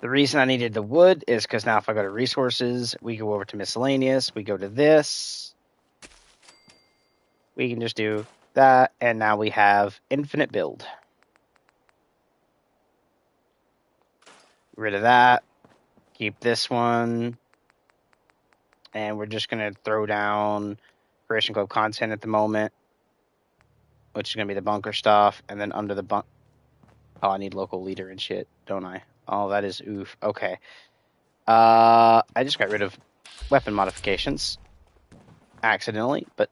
The reason I needed the wood is because now if I go to resources, we go over to miscellaneous, we go to this. We can just do that, and now we have infinite build. Get rid of that. Keep this one. And we're just going to throw down Creation Club content at the moment, which is going to be the bunker stuff. And then under the bunk... Oh, I need local leader and shit, don't I? Oh, that is oof. Okay. I just got rid of weapon modifications. Accidentally, but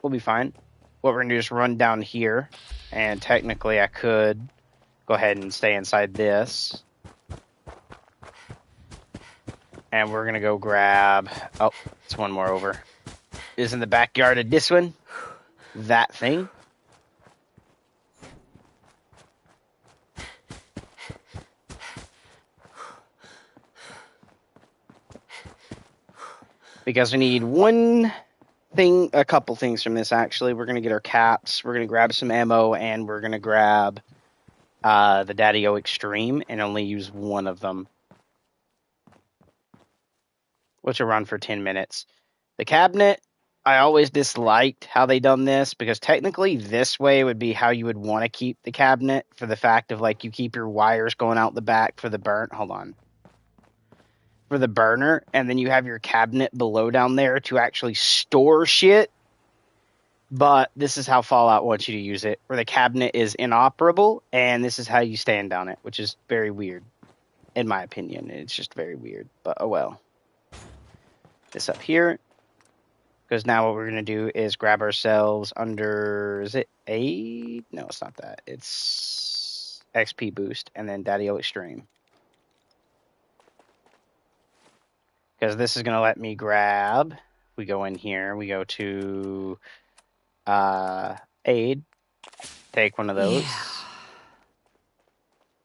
we'll be fine. What we're going to do is run down here. And technically I could go ahead and stay inside this. And we're going to go grab... Oh, it's one more over. Is in the backyard of this one. That thing. Because we need one thing, a couple things from this, actually. We're going to get our caps. We're going to grab some ammo. And we're going to grab the Daddy-O Extreme and only use one of them, which will run for 10 minutes. The cabinet, I always disliked how they done this, because technically this way would be how you would want to keep the cabinet, for the fact of, like, you keep your wires going out the back for the for the burner, and then you have your cabinet below down there to actually store shit. But this is how Fallout wants you to use it, where the cabinet is inoperable, and this is how you stand on it, which is very weird, in my opinion. It's just very weird, but oh well. This up here, because now what we're going to do is grab ourselves under, is it A? No, it's not that. It's XP boost, and then Daddy-O Extreme. Because this is going to let me grab, we go in here, we go to aid, take one of those. Yeah.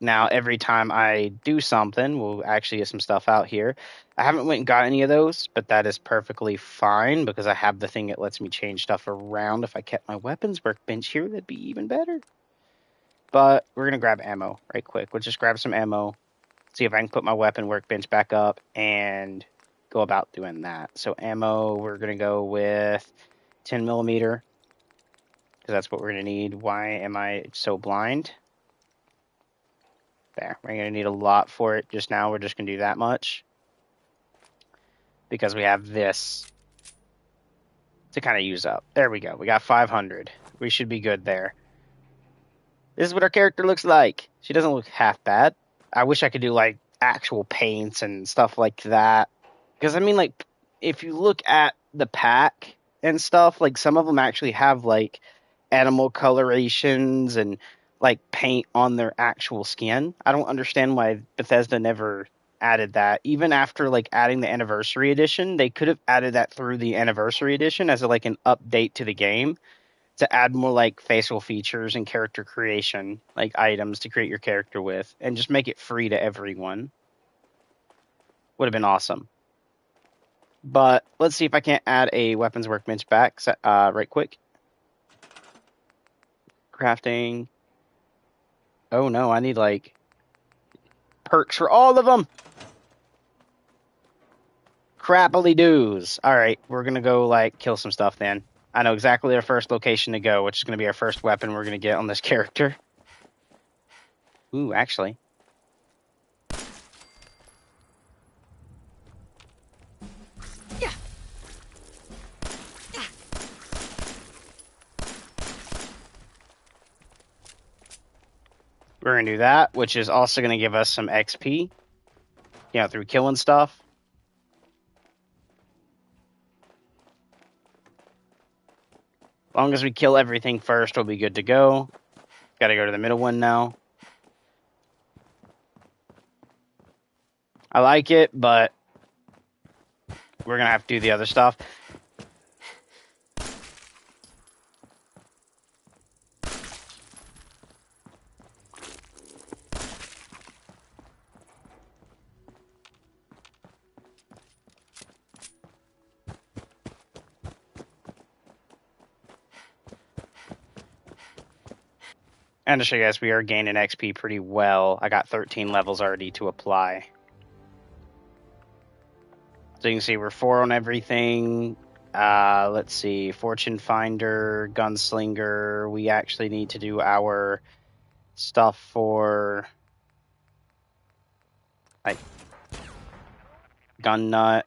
Now, every time I do something, we'll actually get some stuff out here. I haven't went and got any of those, but that is perfectly fine because I have the thing that lets me change stuff around. If I kept my weapons workbench here, that'd be even better. But we're going to grab ammo right quick. We'll just grab some ammo, see if I can put my weapon workbench back up, and go about doing that. So ammo, we're going to go with 10 millimeter, because that's what we're going to need. Why am I so blind? There, we're going to need a lot for it. Just now, we're just going to do that much, because we have this to kind of use up. There we go. We got 500. We should be good there. This is what our character looks like. She doesn't look half bad. I wish I could do, like, actual paints and stuff like that. Because, I mean, like, if you look at the pack and stuff, like, some of them actually have, like, animal colorations and, like, paint on their actual skin. I don't understand why Bethesda never added that. Even after, like, adding the Anniversary Edition, they could have added that through the Anniversary Edition as, like, an update to the game to add more, like, facial features and character creation, like, items to create your character with, and just make it free to everyone. Would have been awesome. But let's see if I can't add a weapons workbench back right quick. Crafting. Oh no, I need, like, perks for all of them. Crappily doos. Alright, we're gonna go, like, kill some stuff then. I know exactly our first location to go, which is gonna be our first weapon we're gonna get on this character. Ooh, actually. We're going to do that, which is also going to give us some XP, you know, through killing stuff. As long as we kill everything first, we'll be good to go. Got to go to the middle one now. I like it, but we're gonna have to do the other stuff. And to show you guys, we are gaining XP pretty well. I got 13 levels already to apply. So you can see we're 4 on everything. Let's see, Fortune Finder, Gunslinger. We actually need to do our stuff for like Gun Nut.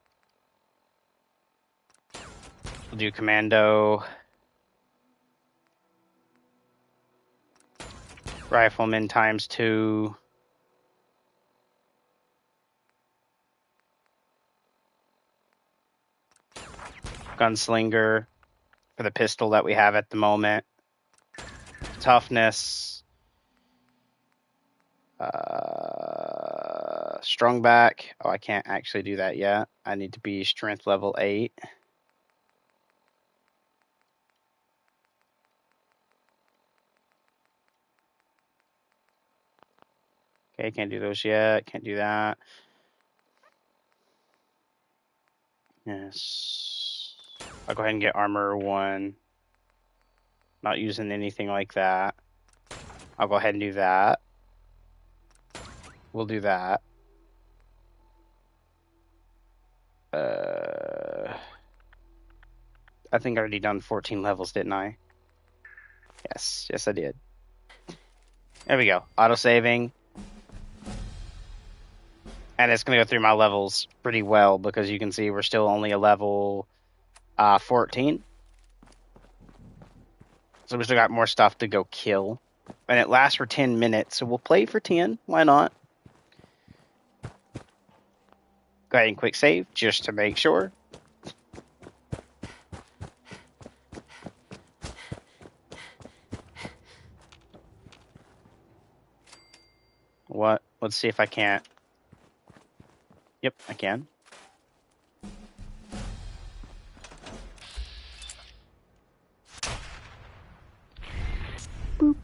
We'll do Commando. Rifleman ×2. Gunslinger for the pistol that we have at the moment. Toughness. Strong back. Oh, I can't actually do that yet. I need to be strength level 8. Okay, can't do those yet. Can't do that. Yes. I'll go ahead and get armor 1. Not using anything like that. I'll go ahead and do that. We'll do that. I think I already done 14 levels, didn't I? Yes, I did. There we go. Auto-saving. And it's going to go through my levels pretty well because you can see we're still only a level 14. So we still got more stuff to go kill. And it lasts for 10 minutes, so we'll play for 10. Why not? Go ahead and quick save just to make sure. What? Let's see if I can't. Yep, I can. Boop.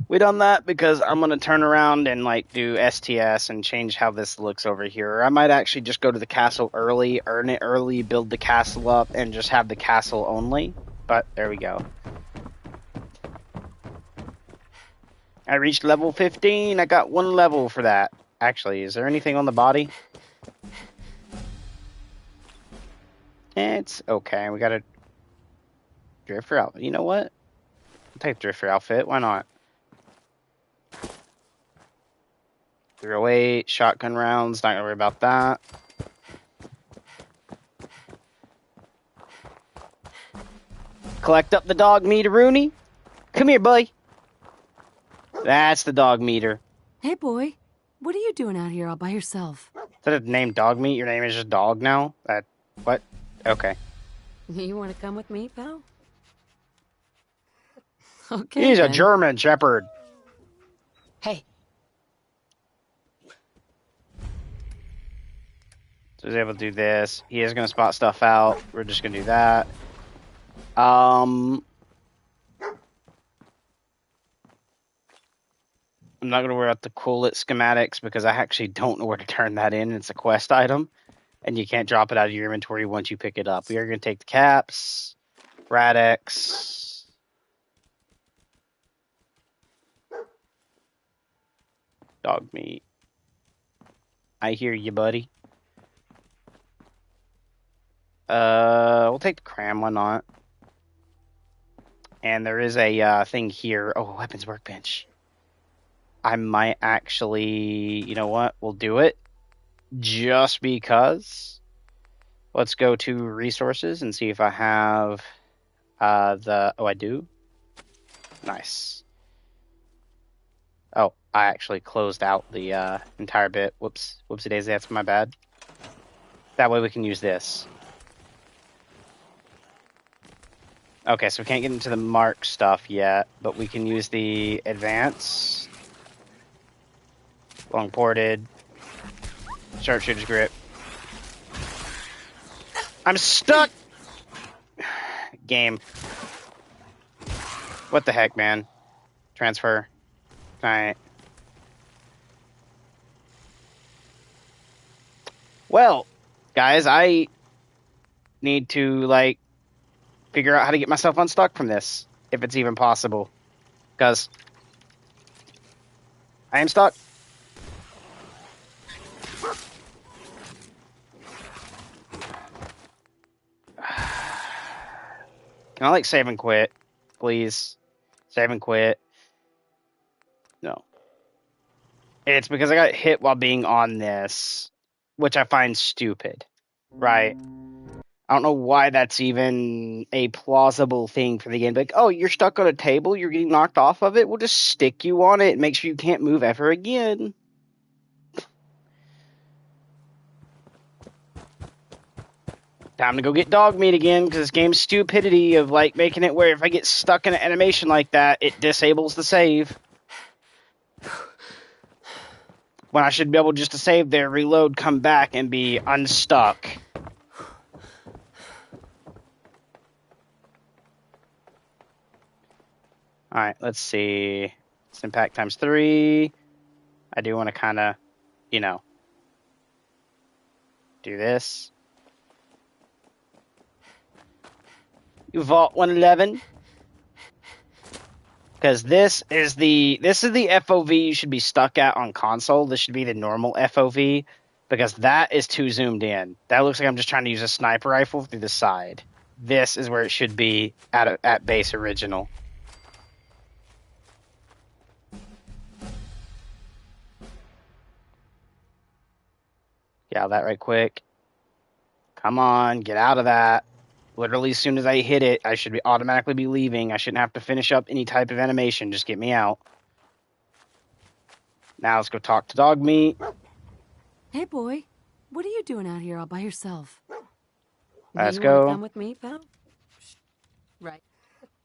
We done that because I'm going to turn around and like do STS and change how this looks over here. Or I might actually just go to the castle early, earn it early, build the castle up, and just have the castle only. But there we go. I reached level 15. I got 1 level for that. Actually, is there anything on the body? It's okay. We got a Drifter outfit. You know what? I'll take the Drifter outfit. Why not? 308, shotgun rounds. Not gonna worry about that. Collect up the dog meter, Rooney. Come here, buddy. That's the dog meter. Hey, boy. What are you doing out here all by yourself? Instead of name dog meat, your name is just dog now? What? Okay. You want to come with me, pal? Okay. He's then. a German Shepherd. Hey. So he's able to do this. He is going to spot stuff out. We're just going to do that. I'm not going to worry about the Cool-It schematics because I actually don't know where to turn that in. It's a quest item, and you can't drop it out of your inventory once you pick it up. We are going to take the caps, Radex, dog meat. I hear you, buddy. We'll take the cram, why not? And there is a thing here. Oh, weapons workbench. I might actually, you know what? We'll do it just because. Let's go to resources and see if I have oh, I do. Nice. Oh, I actually closed out the entire bit. Whoops. Whoopsie daisy, that's my bad. That way we can use this. Okay, so we can't get into the mark stuff yet, but we can use the advance Long ported. Sharpshooter's grip. I'm stuck! Game. What the heck, man? Transfer. Alright. Well, guys, I need to, like, figure out how to get myself unstuck from this, if it's even possible. Because I am stuck. Can I, like, save and quit? Please. Save and quit. No. It's because I got hit while being on this, which I find stupid. Right? I don't know why that's even a plausible thing for the game. Like, oh, you're stuck on a table, you're getting knocked off of it, we'll just stick you on it and make sure you can't move ever again. Time to go get dog meat again, because this game's stupidity of, like, making it where if I get stuck in an animation like that, it disables the save. When I should be able just to save there, reload, come back, and be unstuck. Alright, let's see. It's impact times 3. I do want to kind of, you know, do this. Vault 111. Because this is the FOV you should be stuck at on console. This should be the normal FOV. Because that is too zoomed in. That looks like I'm just trying to use a sniper rifle through the side. This is where it should be at base original. Get out of that right quick. Come on, get out of that. Literally, as soon as I hit it, I should automatically be leaving. I shouldn't have to finish up any type of animation. Just get me out. Now let's go talk to dog meat. Hey, boy. What are you doing out here all by yourself? Let's you go. Wanna come with me, pal? Right.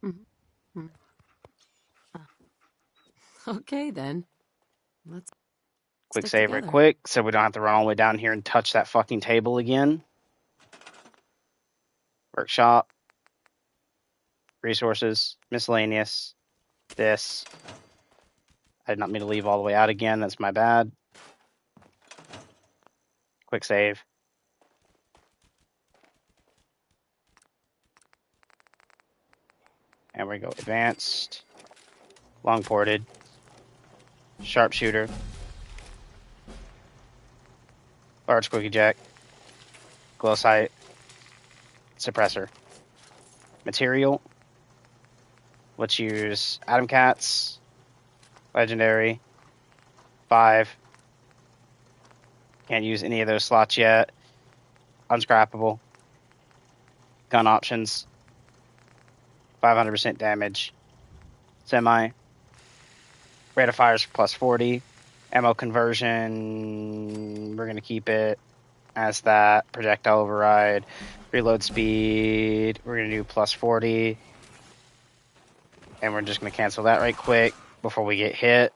Mm-hmm. Okay, then. Let's Quick stick save together. right quick, so we don't have to run all the way down here and touch that fucking table again. Workshop. Resources. Miscellaneous. This. I did not mean to leave all the way out again. That's my bad. Quick save. And we go advanced. Long ported. Sharpshooter. Large quickie jack. Glow sight. Suppressor. Material. Let's use Atom Cats. Legendary. 5. Can't use any of those slots yet. Unscrappable. Gun options. 500% damage. Semi. Rate of fires plus 40. Ammo conversion. We're going to keep it as that. Projectile override. Reload speed. We're going to do plus 40. And we're just going to cancel that right quick before we get hit.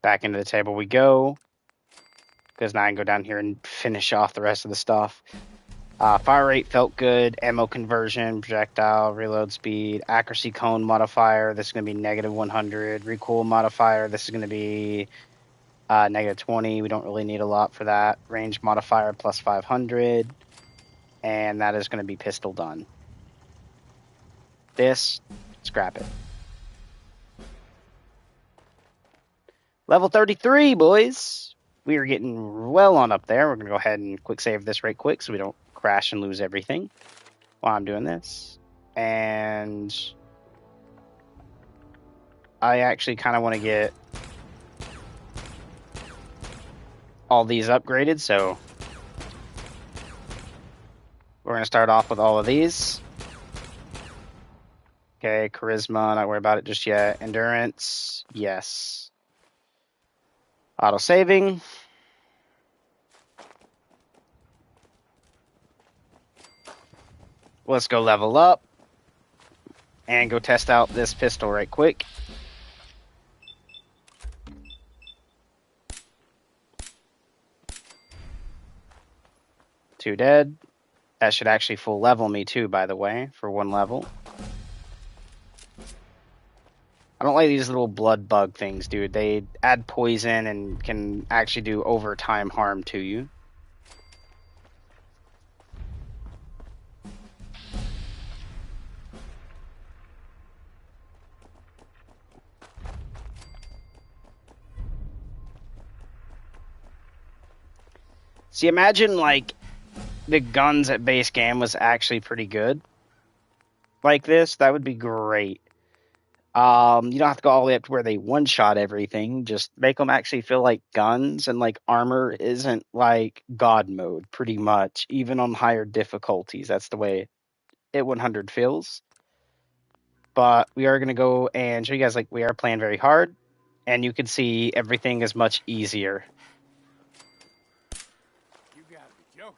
Back into the table we go. Because now I can go down here and finish off the rest of the stuff. Fire rate felt good. Ammo conversion, projectile, reload speed, accuracy cone modifier. This is going to be negative 100. Recoil modifier. This is going to be negative 20. We don't really need a lot for that. Range modifier plus 500. And that is going to be pistol done. This, scrap it. Level 33, boys. We are getting well on up there. We're going to go ahead and quick save this right quick so we don't crash and lose everything while I'm doing this. And I actually kind of want to get all these upgraded, so we're going to start off with all of these. Okay, charisma, not worry about it just yet. Endurance, yes. Auto saving. Let's go level up and go test out this pistol right quick. Two dead. That should actually full level me too, by the way, for one level. I don't like these little blood bug things, dude. They add poison and can actually do overtime harm to you. See, imagine, like, the guns at base game was actually pretty good. Like this, that would be great. You don't have to go all the way up to where they one-shot everything. Just make them actually feel like guns, and, like, armor isn't, like, God mode, pretty much. Even on higher difficulties, that's the way it 100 feels. But we are going to go and show you guys, like, we are playing very hard, and you can see everything is much easier. You gotta be joking.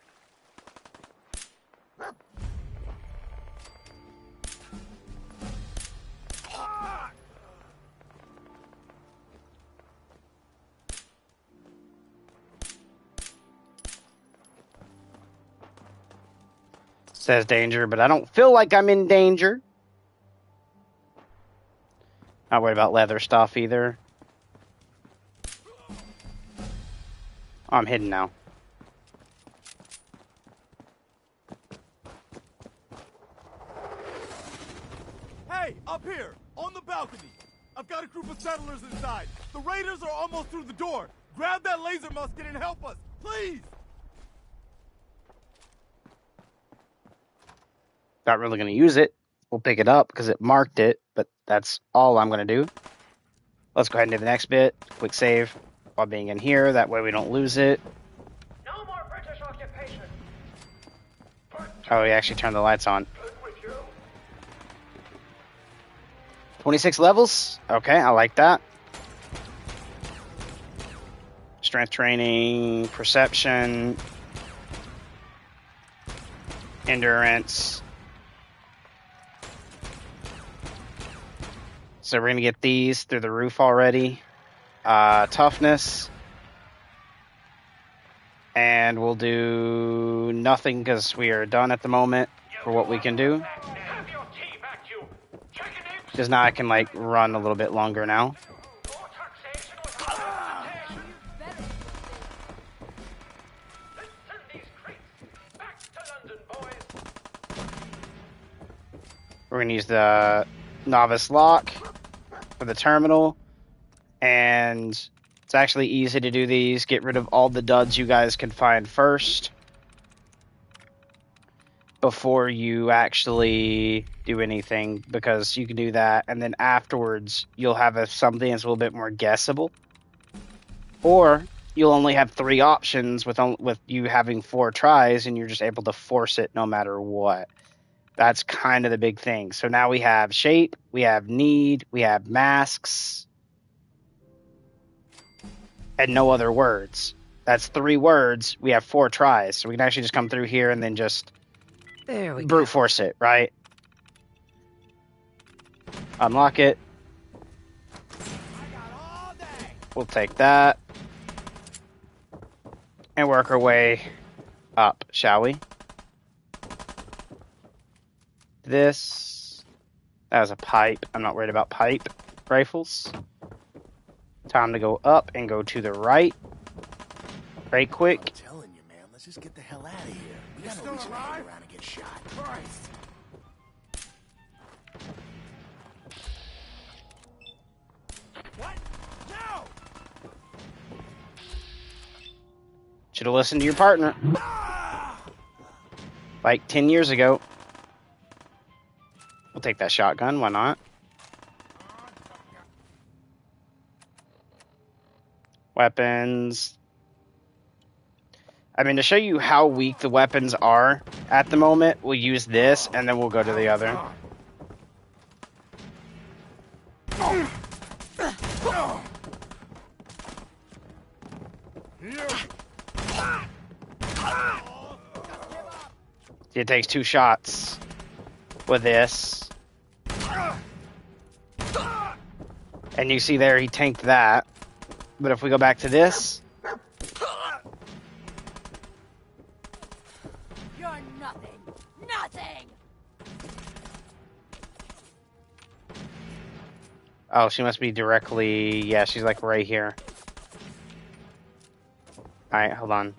Says danger, but I don't feel like I'm in danger. Not worried about leather stuff either. I'm hidden now. Hey, up here, on the balcony. I've got a group of settlers inside. The raiders are almost through the door. Grab that laser musket and help us, please! Not really going to use it. We'll pick it up because it marked it, but that's all I'm going to do. Let's go ahead and do the next bit. Quick save while being in here. That way we don't lose it. No more British occupation. Oh, we actually turned the lights on. 26 levels? Okay, I like that. Strength training, perception, endurance. So we're going to get these through the roof already. Toughness. And we'll do nothing because we are done at the moment for what we can do. Because now I can, like, run a little bit longer now. We're going to use the novice lock for the terminal. And it's actually easy to do these. Get rid of all the duds you guys can find first before you actually do anything, because you can do that, and then afterwards you'll have something that's a little bit more guessable. Or you'll only have 3 options with you having 4 tries, and you're just able to force it no matter what. That's kind of the big thing. So now we have shape, we have need, we have masks, and no other words. That's 3 words. We have 4 tries, so we can actually just come through here and then just brute force it, right? Unlock it. We'll take that and work our way up, shall we? This. That was a pipe. I'm not worried about pipe rifles. Time to go up and go to the right. Right quick. I'm telling you, man, let's just get the hell out of here. We got no reason to hang around and get shot. Christ. What? No! Should have listened to your partner. Like 10 years ago. We'll take that shotgun, why not? Weapons. I mean, to show you how weak the weapons are at the moment, we'll use this, and then we'll go to the other. It takes 2 shots with this. And you see there, he tanked that. But if we go back to this... You're nothing. Nothing. Oh, she must be directly... Yeah, she's like right here. Alright, hold on.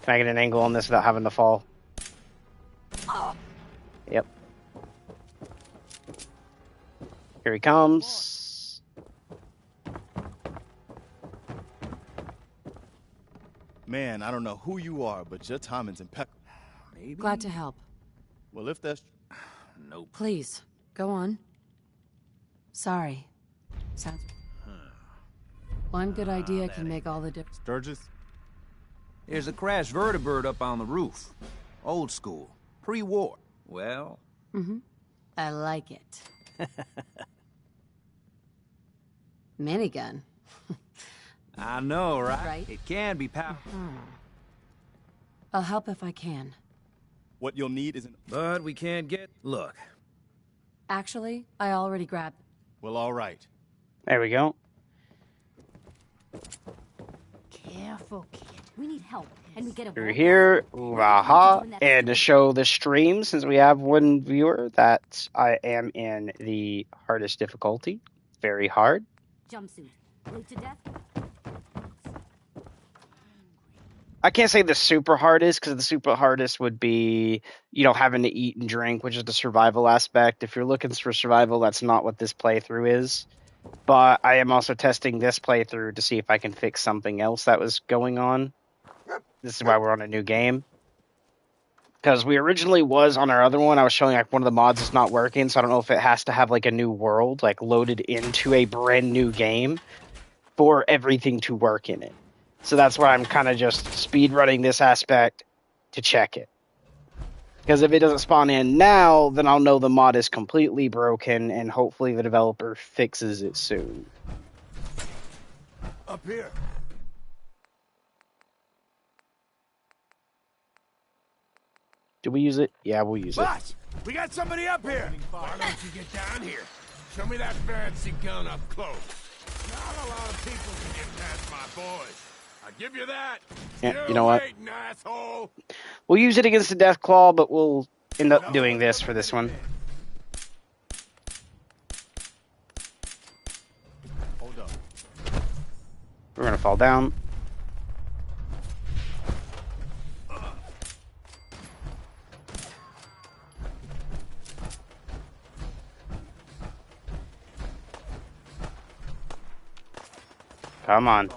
Can I get an angle on this without having to fall? Yep. Here he comes. Man, I don't know who you are, but your timing's impeccable. Maybe. Glad to help. Well, if that's... Nope. Please, go on. Sorry. Sounds... One good idea can make all the difference. Sturgis? There's a crashed vertibird up on the roof. Old school. Pre-war. Well... Mm-hmm. I like it. Minigun. I know, right? Right. It can be powerful. I'll help if I can. What you'll need is an... But we can't get... Look. Actually, I already grabbed... Well, all right. There we go. Careful, kid. We need help, and we get a. Through here, aha, and to show the stream, since we have one viewer, that I am in the hardest difficulty. Very hard. Jumpsuit. Bleed to death. I can't say the super hardest, because the super hardest would be, you know, having to eat and drink, which is the survival aspect. If you're looking for survival, that's not what this playthrough is. But I am also testing this playthrough to see if I can fix something else that was going on. This is why we're on a new game. Because we originally was on our other one, I was showing like one of the mods is not working, so I don't know if it has to have like a new world, like loaded into a brand new game for everything to work in it. So that's why I'm kind of just speed running this aspect to check it. Because if it doesn't spawn in now, then I'll know the mod is completely broken, and hopefully the developer fixes it soon. Up here. Do we use it? Yeah, we'll use it. Boss, we got somebody up here. Why don't you get down here? Show me that fancy gun up close. Not a lot of people can get past my boys. I give you that. Yeah, you know what? Waiting, asshole. We'll use it against the Death Claw, but we'll end up doing this for this one. Hold up. We're gonna fall down. Come on.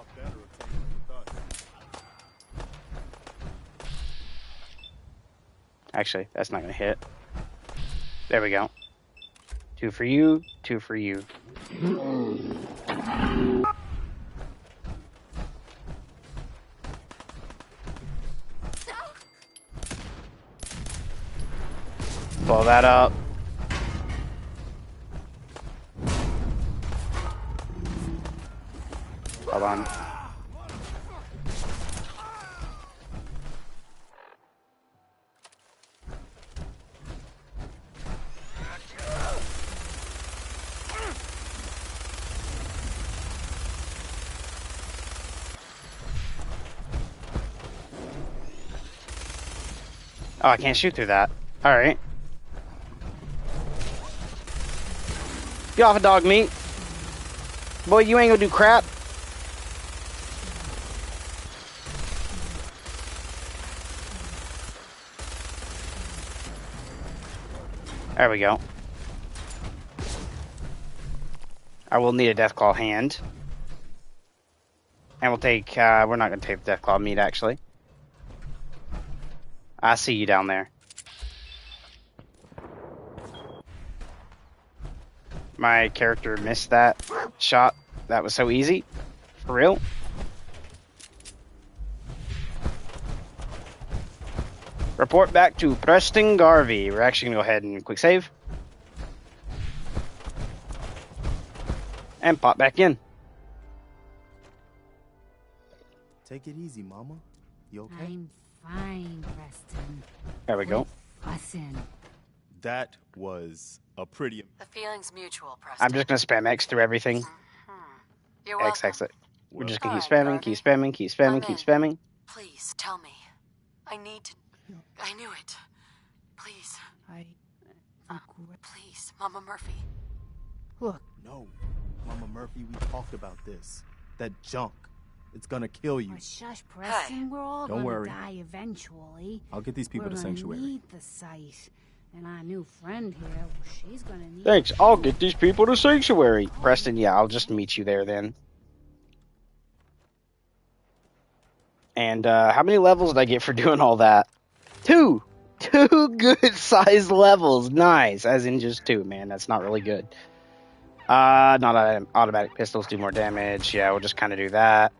Actually, that's not going to hit. There we go. 2 for you, 2 for you. Blow that up. Hold on. Oh, I can't shoot through that. Alright. Get off of dog meat. Boy, you ain't gonna do crap. There we go. I will need a Deathclaw hand. And we'll take, we're not going to take the Deathclaw meat, actually. I see you down there. My character missed that shot. That was so easy. For real. Report back to Preston Garvey. We're actually going to go ahead and quick save. And pop back in. Take it easy, Mama. You okay? I'm fine, Preston. There we go. Fussing. That was a pretty... The feeling's mutual, Preston. I'm just going to spam X through everything. You're X, welcome. X, X. We're just going to keep Alright, spamming, keep spamming, keep spamming, keep spamming. Please, tell me. I need to... I knew it. Please. Please, Mama Murphy. Look. No. Mama Murphy, we talked about this. That junk. It's gonna kill you. Oh, shush, Preston. We're all Don't gonna worry. die eventually. I'll get these people We're to gonna Sanctuary. need the site. And our new friend here, well, she's gonna need... Thanks. I'll get these people to Sanctuary. Preston, yeah, I'll just meet you there then. And how many levels did I get for doing all that? 2! 2 good-sized levels. Nice. As in just 2, man. That's not really good. Not automatic pistols do more damage. Yeah, we'll just kind of do that.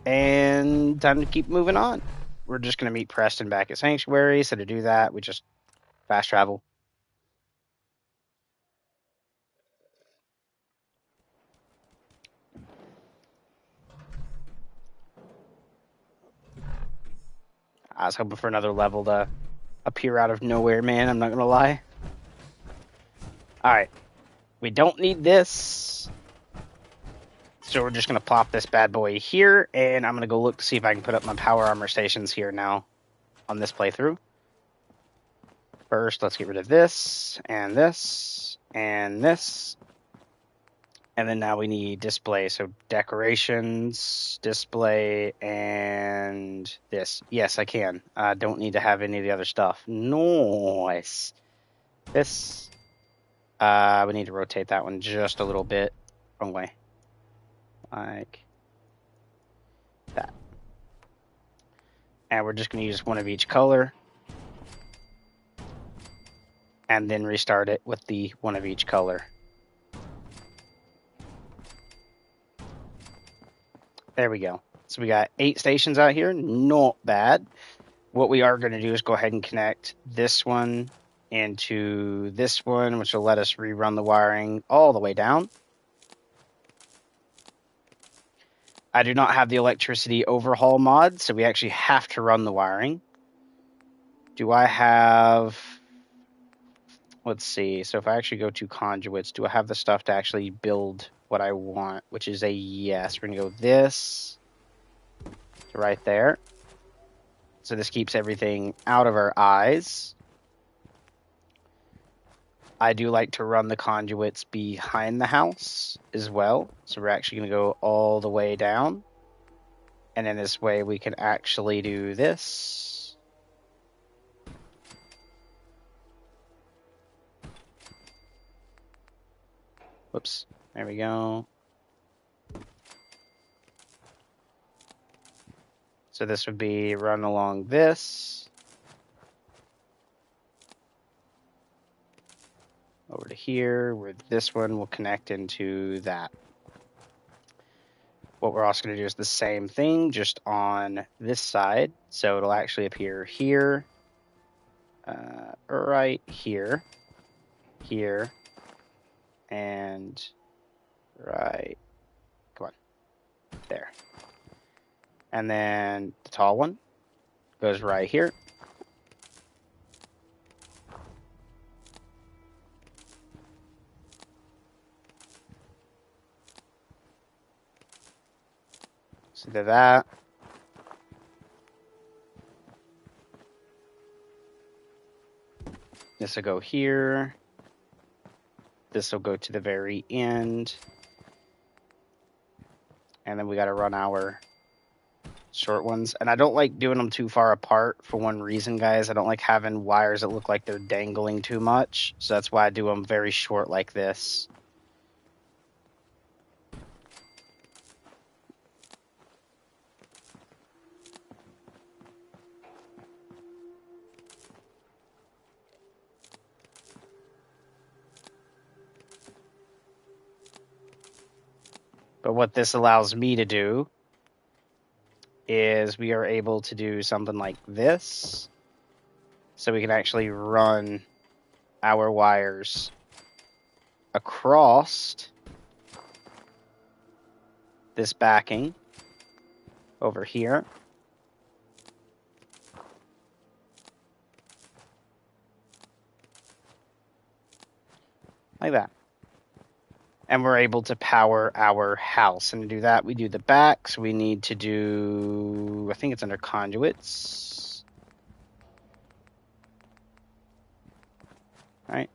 And time to keep moving on. We're just going to meet Preston back at Sanctuary. So to do that, we just fast travel. I was hoping for another level to appear out of nowhere, man. I'm not going to lie. Alright. We don't need this. So we're just going to plop this bad boy here. And I'm going to go look to see if I can put up my power armor stations here now on this playthrough. First, let's get rid of this, and this, and this. And then now we need display. So decorations, display, and this. Yes, I can. I don't need to have any of the other stuff. Nice. This. We need to rotate that one just a little bit. Wrong way. Like that. And we're just going to use one of each color. And then restart it with the one of each color. There we go. So we got 8 stations out here. Not bad. What we are going to do is go ahead and connect this one into this one, which will let us rerun the wiring all the way down. I do not have the electricity overhaul mod, so we actually have to run the wiring. Do I have... Let's see. So if I actually go to conduits, do I have the stuff to actually build what I want? Which is a yes. We're going to go this to right there. So this keeps everything out of our eyes. I do like to run the conduits behind the house as well. So we're actually going to go all the way down. And in this way we can actually do this. Whoops. There we go. So this would be run along this. Over to here, where this one will connect into that. What we're also going to do is the same thing, just on this side. So it'll actually appear here, right here, here, and right, come on, there. And then the tall one goes right here. So do that. This will go here. This will go to the very end. And then we got to run our short ones. And I don't like doing them too far apart for one reason, guys. I don't like having wires that look like they're dangling too much. So that's why I do them very short like this. But what this allows me to do is we are able to do something like this. So we can actually run our wires across this backing over here. Like that. And we're able to power our house. And to do that, we do the back. So we need to do, I think it's under conduits. All right.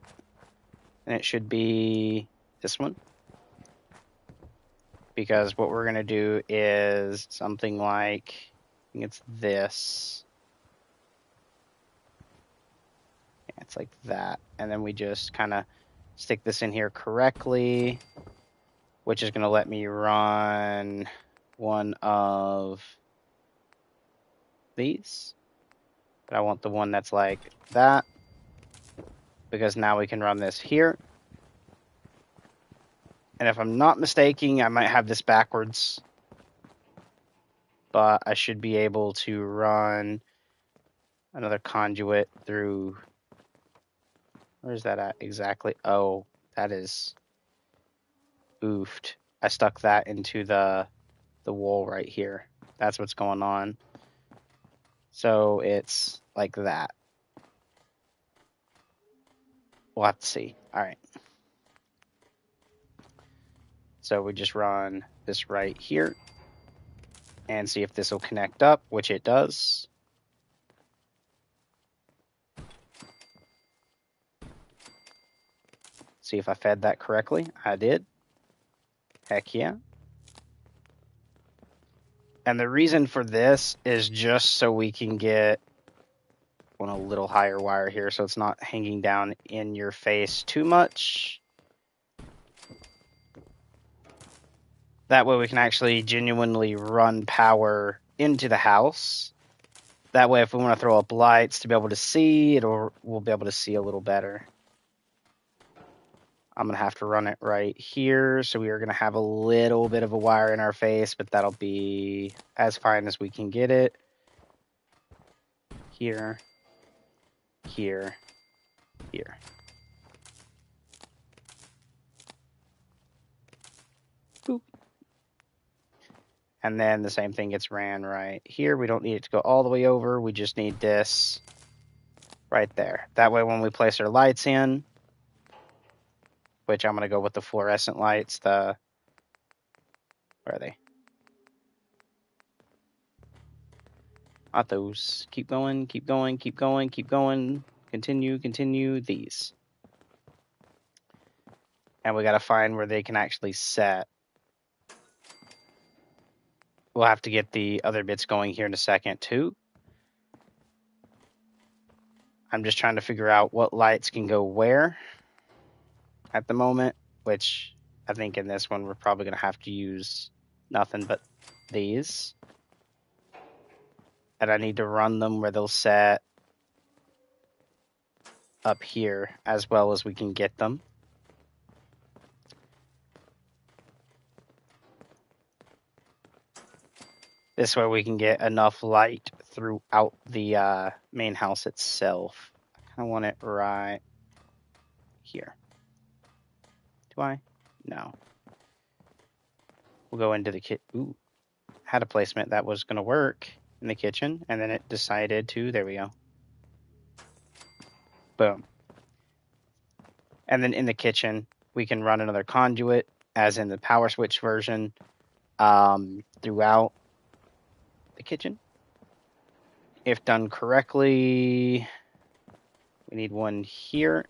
And it should be this one. Because what we're going to do is something like, I think it's this. Yeah, it's like that. And then we just kind of stick this in here correctly, which is going to let me run one of these. But I want the one that's like that, because now we can run this here. And if I'm not mistaken, I might have this backwards, but I should be able to run another conduit through. Where's that at exactly? Oh, that is oofed. I stuck that into the wall right here. That's what's going on. So it's like that. We'll have to see. All right. So we just run this right here and see if this will connect up, which it does. See if I fed that correctly. I did. Heck yeah. And the reason for this is just so we can get a little higher wire here so it's not hanging down in your face too much. That way we can actually genuinely run power into the house. That way if we want to throw up lights to be able to see, we'll be able to see a little better. I'm going to have to run it right here, so we are going to have a little bit of a wire in our face, but that'll be as fine as we can get it. Here, here, here. Boop. And then the same thing gets ran right here. We don't need it to go all the way over. We just need this right there. That way when we place our lights in, which I'm going to go with the fluorescent lights, where are they? Not those. Keep going, keep going, keep going, keep going. Continue, continue these. And we got to find where they can actually set. We'll have to get the other bits going here in a second too. I'm just trying to figure out what lights can go where at the moment, which I think in this one we're probably going to have to use nothing but these. And I need to run them where they'll set up here as well as we can get them. This way we can get enough light throughout the main house itself. I kind of want it right here. Do I? No. We'll go into the kit. Ooh, had a placement that was going to work in the kitchen, and then it decided to. There we go. Boom. And then in the kitchen, we can run another conduit, as in the power switch version, throughout the kitchen. If done correctly, we need one here,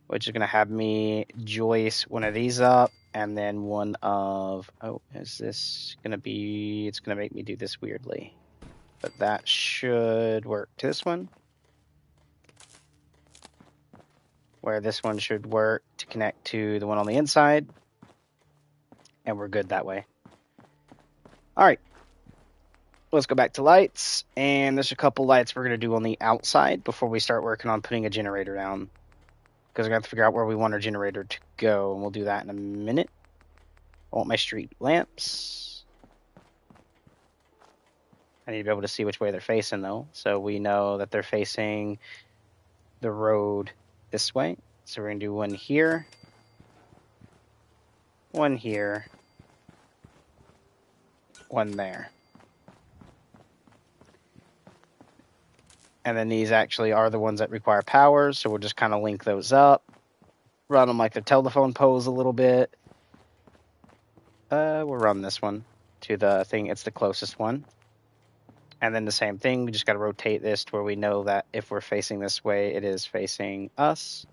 which is going to have me joist one of these up, and then one of, is this going to be, it's going to make me do this weirdly, but that should work to this one, where this one should work to connect to the one on the inside, and we're good that way. All right. Let's go back to lights, and there's a couple lights we're going to do on the outside before we start working on putting a generator down, because we're going to have to figure out where we want our generator to go, and we'll do that in a minute. I want my street lamps. I need to be able to see which way they're facing, though, so we know that they're facing the road this way. So we're going to do one here, one there. And then these actually are the ones that require power, so we'll just kind of link those up. Run them like the telephone poles a little bit. We'll run this one to the thing. It's the closest one. And then the same thing, we just got to rotate this to where we know that if we're facing this way, it is facing us.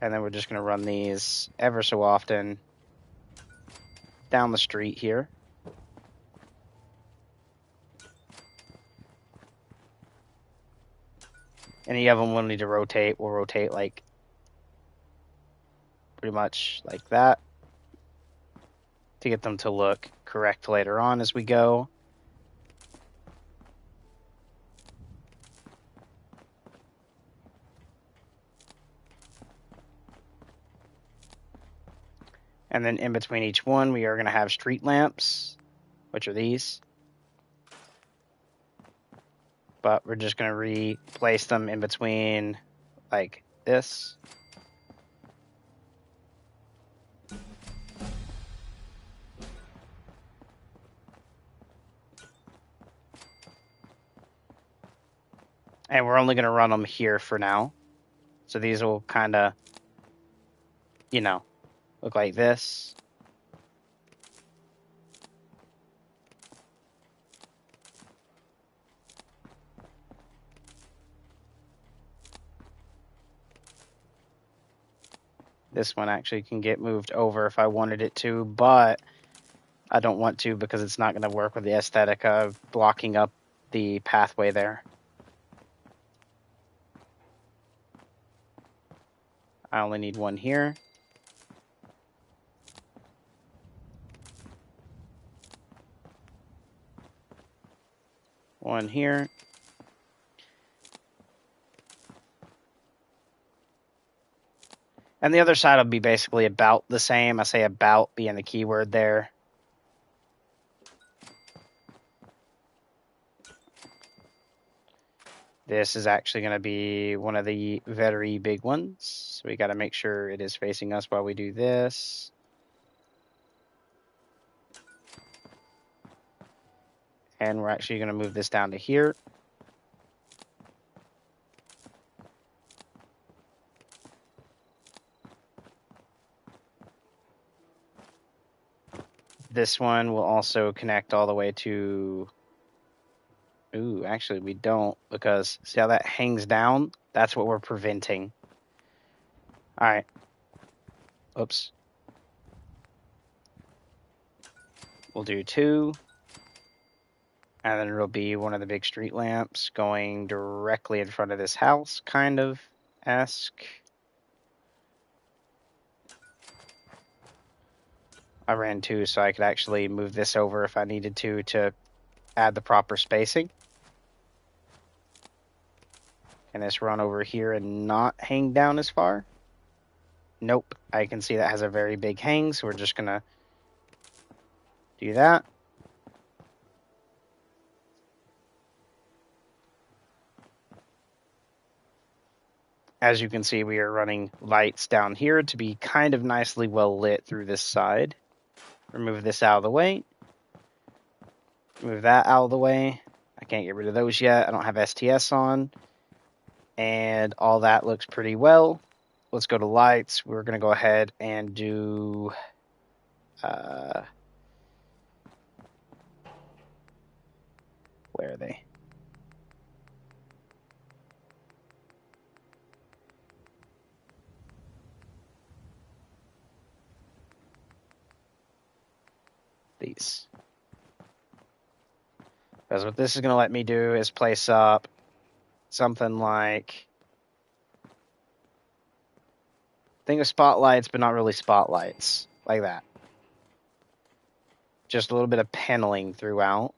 And then we're just going to run these ever so often down the street here. Any of them will need to rotate. We'll rotate like pretty much like that to get them to look correct later on as we go. And then in between each one, we are going to have street lamps, which are these. But we're just going to replace them in between like this. And we're only going to run them here for now. So these will kind of, you know, look like this. This one actually can get moved over if I wanted it to, but I don't want to because it's not going to work with the aesthetic of blocking up the pathway there. I only need one here. One here. And the other side will be basically about the same. I say about being the keyword there. This is actually going to be one of the very big ones. So we got to make sure it is facing us while we do this. And we're actually going to move this down to here. This one will also connect all the way to... Ooh, actually we don't, because see how that hangs down? That's what we're preventing. All right. Oops. We'll do 2. And then it'll be one of the big street lamps going directly in front of this house, kind of, esque. I ran 2 so I could actually move this over if I needed to add the proper spacing. Can this run over here and not hang down as far? Nope. I can see that has a very big hang, so we're just going to do that. As you can see, we are running lights down here to be kind of nicely well lit through this side. Remove this out of the way. Move that out of the way. I can't get rid of those yet. I don't have STS on. And all that looks pretty well. Let's go to lights. We're going to go ahead and do... where are they? These. Because what this is going to let me do is place up something like... Think of spotlights, but not really spotlights. Like that. Just a little bit of paneling throughout.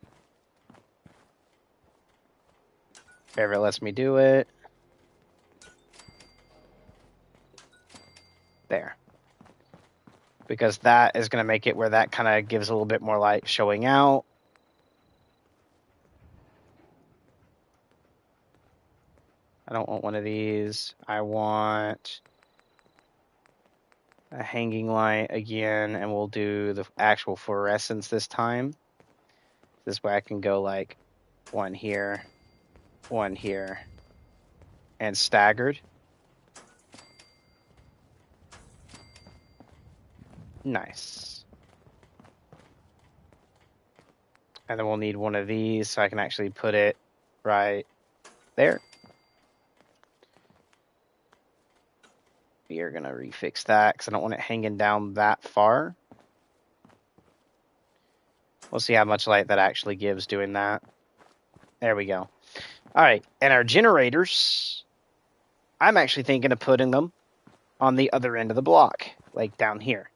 If ever lets me do it. There. Because that is going to make it where that kind of gives a little bit more light showing out. I don't want one of these. I want a hanging light again, and we'll do the actual fluorescence this time. This way I can go like one here, and staggered. Nice. And then we'll need one of these so I can actually put it right there. We are going to refix that because I don't want it hanging down that far. We'll see how much light that actually gives doing that. There we go. All right, and our generators, I'm actually thinking of putting them on the other end of the block, like down here.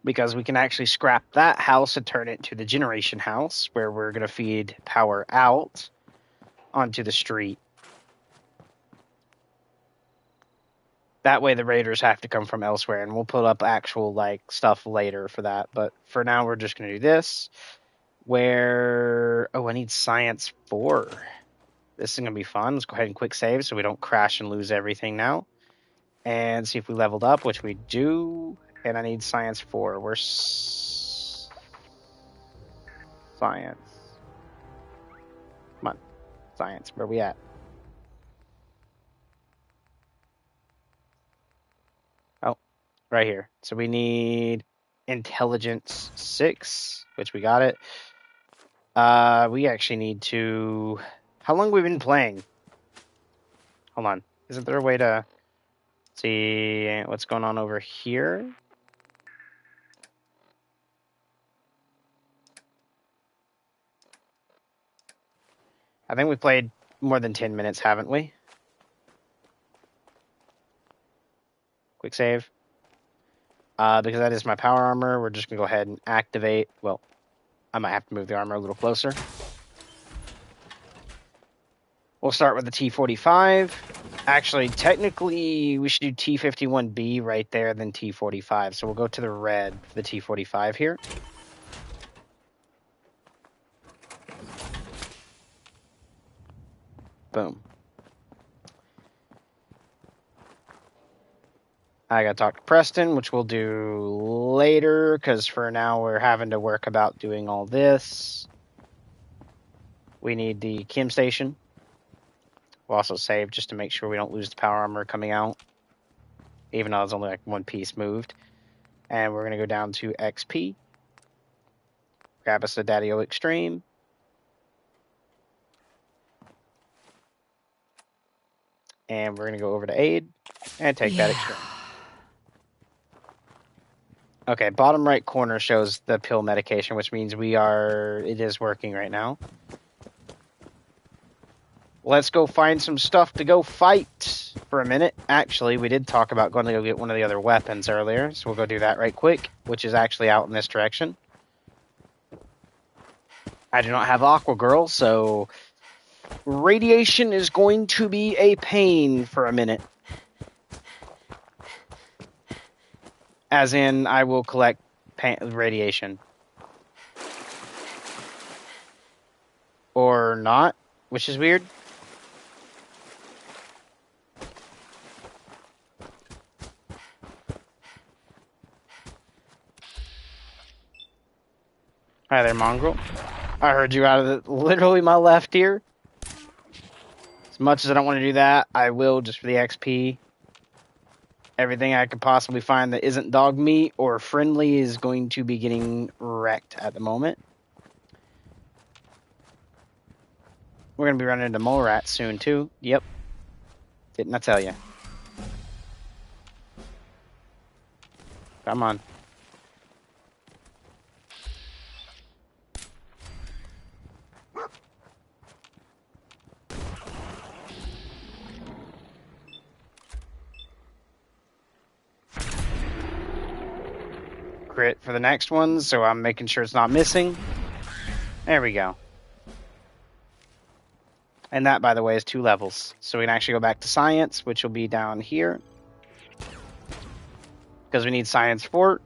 Because we can actually scrap that house and turn it into the generation house, where we're going to feed power out onto the street. That way the raiders have to come from elsewhere, and we'll put up actual like stuff later for that. But for now, we're just going to do this. Where... Oh, I need science 4. This is going to be fun. Let's go ahead and quick save so we don't crash and lose everything now. And see if we leveled up, which we do. And I need science 4. Where's science? Come on. Science. Where we at? Oh, right here. So we need intelligence 6, which we got it. We actually need to... How long have we been playing? Hold on. Isn't there a way to see what's going on over here? I think we played more than 10 minutes, haven't we? Quick save. Because that is my power armor, we're just going to go ahead and activate... Well, I might have to move the armor a little closer. We'll start with the T-45. Actually, technically, we should do T-51B right there, then T-45. So we'll go to the red for the T-45 here. Boom. I gotta talk to Preston, which we'll do later, because for now we're having to work about doing all this. We need the chem station. We'll also save just to make sure we don't lose the power armor coming out, even though it's only like one piece moved. And we're gonna go down to XP. Grab us a Daddy-O Extreme. And we're gonna go over to Aid and take that Extreme. Okay, bottom right corner shows the pill medication, which means it is working right now. Let's go find some stuff to go fight for a minute. Actually, we did talk about going to go get one of the other weapons earlier, so we'll go do that right quick, which is actually out in this direction. I do not have Aqua Girl, so radiation is going to be a pain for a minute. As in, I will collect radiation. Or not, which is weird. Hi there, Mongrel. I heard you out of literally my left ear. As much as I don't want to do that, I will just for the XP. Everything I could possibly find that isn't dog meat or friendly is going to be getting wrecked at the moment. We're going to be running into mole rats soon, too. Yep. Didn't I tell you? Come on. Crit for the next one, so I'm making sure it's not missing. There we go. And that, by the way, is 2 levels. So we can actually go back to science, which will be down here. Because we need science 4.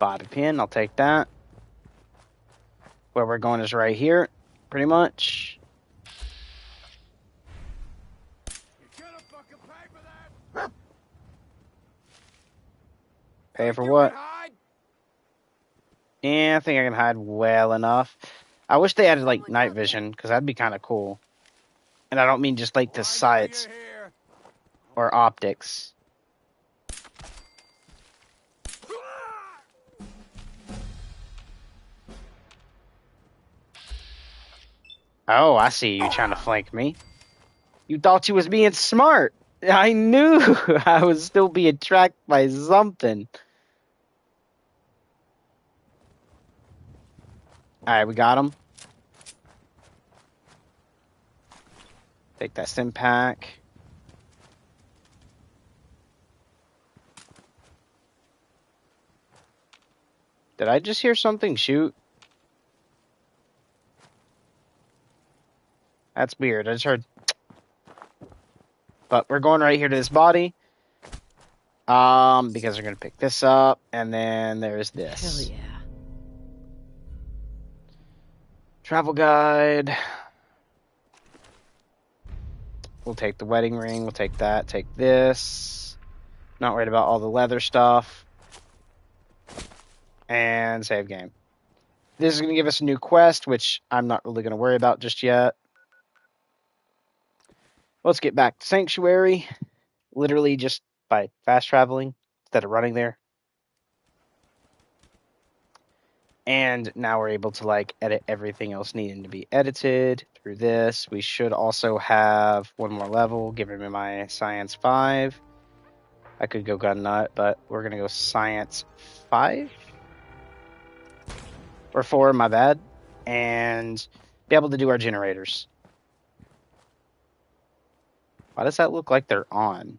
Bobby pin, I'll take that. Where we're going is right here, pretty much. Pay for what? Yeah, I think I can hide well enough. I wish they added, like, night vision, because that'd be kind of cool. And I don't mean just, like, the sights or optics. Oh, I see you trying to flank me. You thought you was being smart. I knew I was still being tracked by something. Alright, we got him. Take that stim pack. Did I just hear something shoot? That's weird. I just heard. But we're going right here to this body. Because we're gonna pick this up, and then there's this. Hell yeah. Travel guide. We'll take the wedding ring. We'll take that. Take this. Not worried about all the leather stuff. And save game. This is going to give us a new quest, which I'm not really going to worry about just yet. Let's get back to Sanctuary. Literally just by fast traveling instead of running there. And now we're able to, like, edit everything else needing to be edited through this. We should also have one more level, giving me my Science 5. I could go Gun Nut, but we're going to go Science 5? Or 4, my bad. And be able to do our generators. Why does that look like they're on?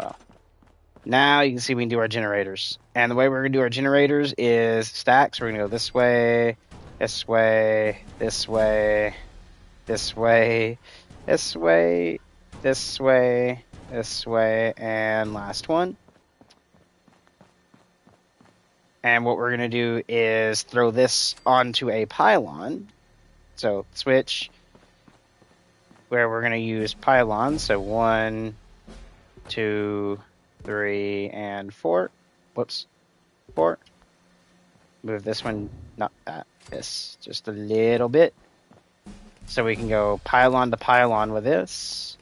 Well, now you can see we can do our generators. And the way we're going to do our generators is stacks. We're going to go this way, this way, this way, this way, this way, this way, this way, and last one. And what we're going to do is throw this onto a pylon. So switch, where we're going to use pylons. So 1, 2, 3, and 4. Whoops. 4. Move this one, not that, this, just a little bit. So we can go pylon to pylon with this.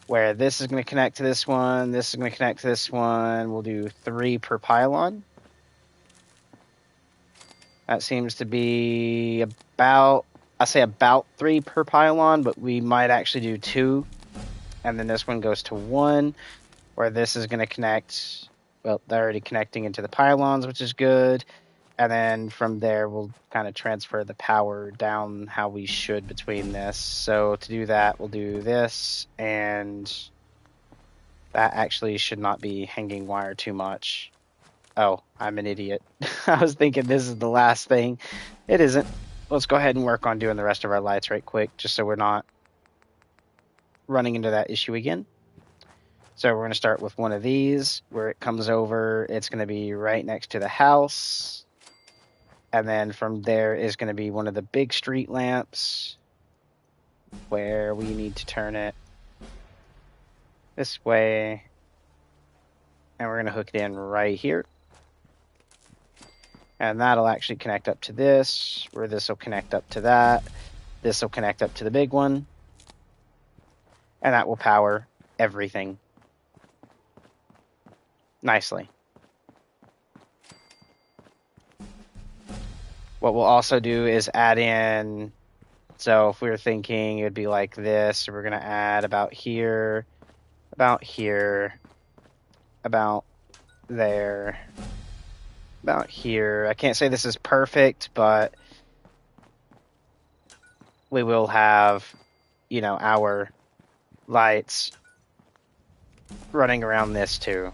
Where this is going to connect to this one, this is going to connect to this one. We'll do 3 per pylon. That seems to be about, I say about 3 per pylon, but we might actually do 2. And then this one goes to 1, where this is going to connect, well, they're already connecting into the pylons, which is good. And then from there, we'll kind of transfer the power down how we should between this. So to do that, we'll do this, and that actually should not be hanging wire too much. Oh, I'm an idiot. I was thinking this is the last thing. It isn't. Let's go ahead and work on doing the rest of our lights right quick, just so we're not running into that issue again. So we're going to start with one of these. Where it comes over, it's going to be right next to the house. And then from there is going to be one of the big street lamps, where we need to turn it this way. And we're going to hook it in right here. And that'll actually connect up to this, where this will connect up to that. This will connect up to the big one. And that will power everything nicely. What we'll also do is add in, so if we were thinking it would be like this, we're going to add about here, about here, about there, about here. I can't say this is perfect, but we will have, you know, our lights running around this too.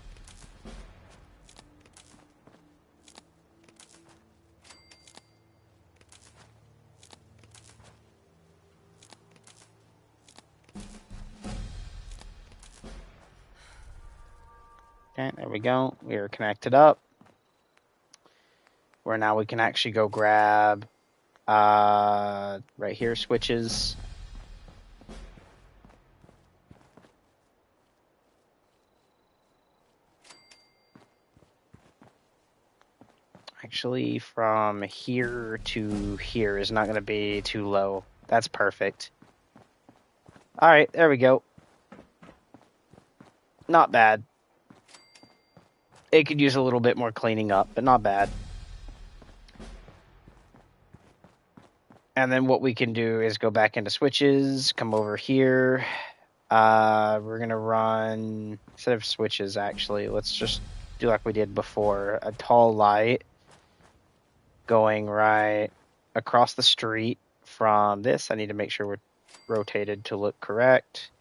Okay, there we go. We are connected up. Where now we can actually go grab right here switches. actually from here to here is not going to be too low. That's perfect. All right, there we go. Not bad. It could use a little bit more cleaning up, but not bad. And then what we can do is go back into switches, come over here. We're going to run, instead of switches, actually, let's just do like we did before. A tall light going right across the street from this. I need to make sure we're rotated to look correct.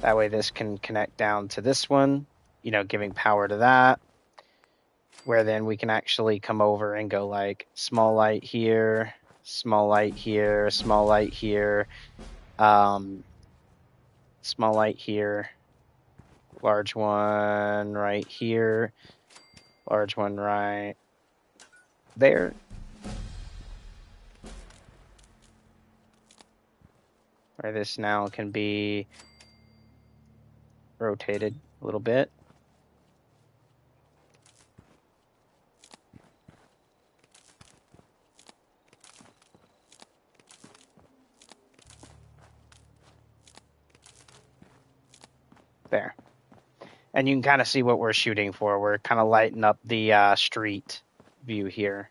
That way this can connect down to this one, you know, giving power to that. Where then we can actually come over and go like small light here, small light here, small light here, small light here, large one right here, large one right there. Where this now can be rotated a little bit. There. And you can kind of see what we're shooting for. We're kind of lighting up the street view here.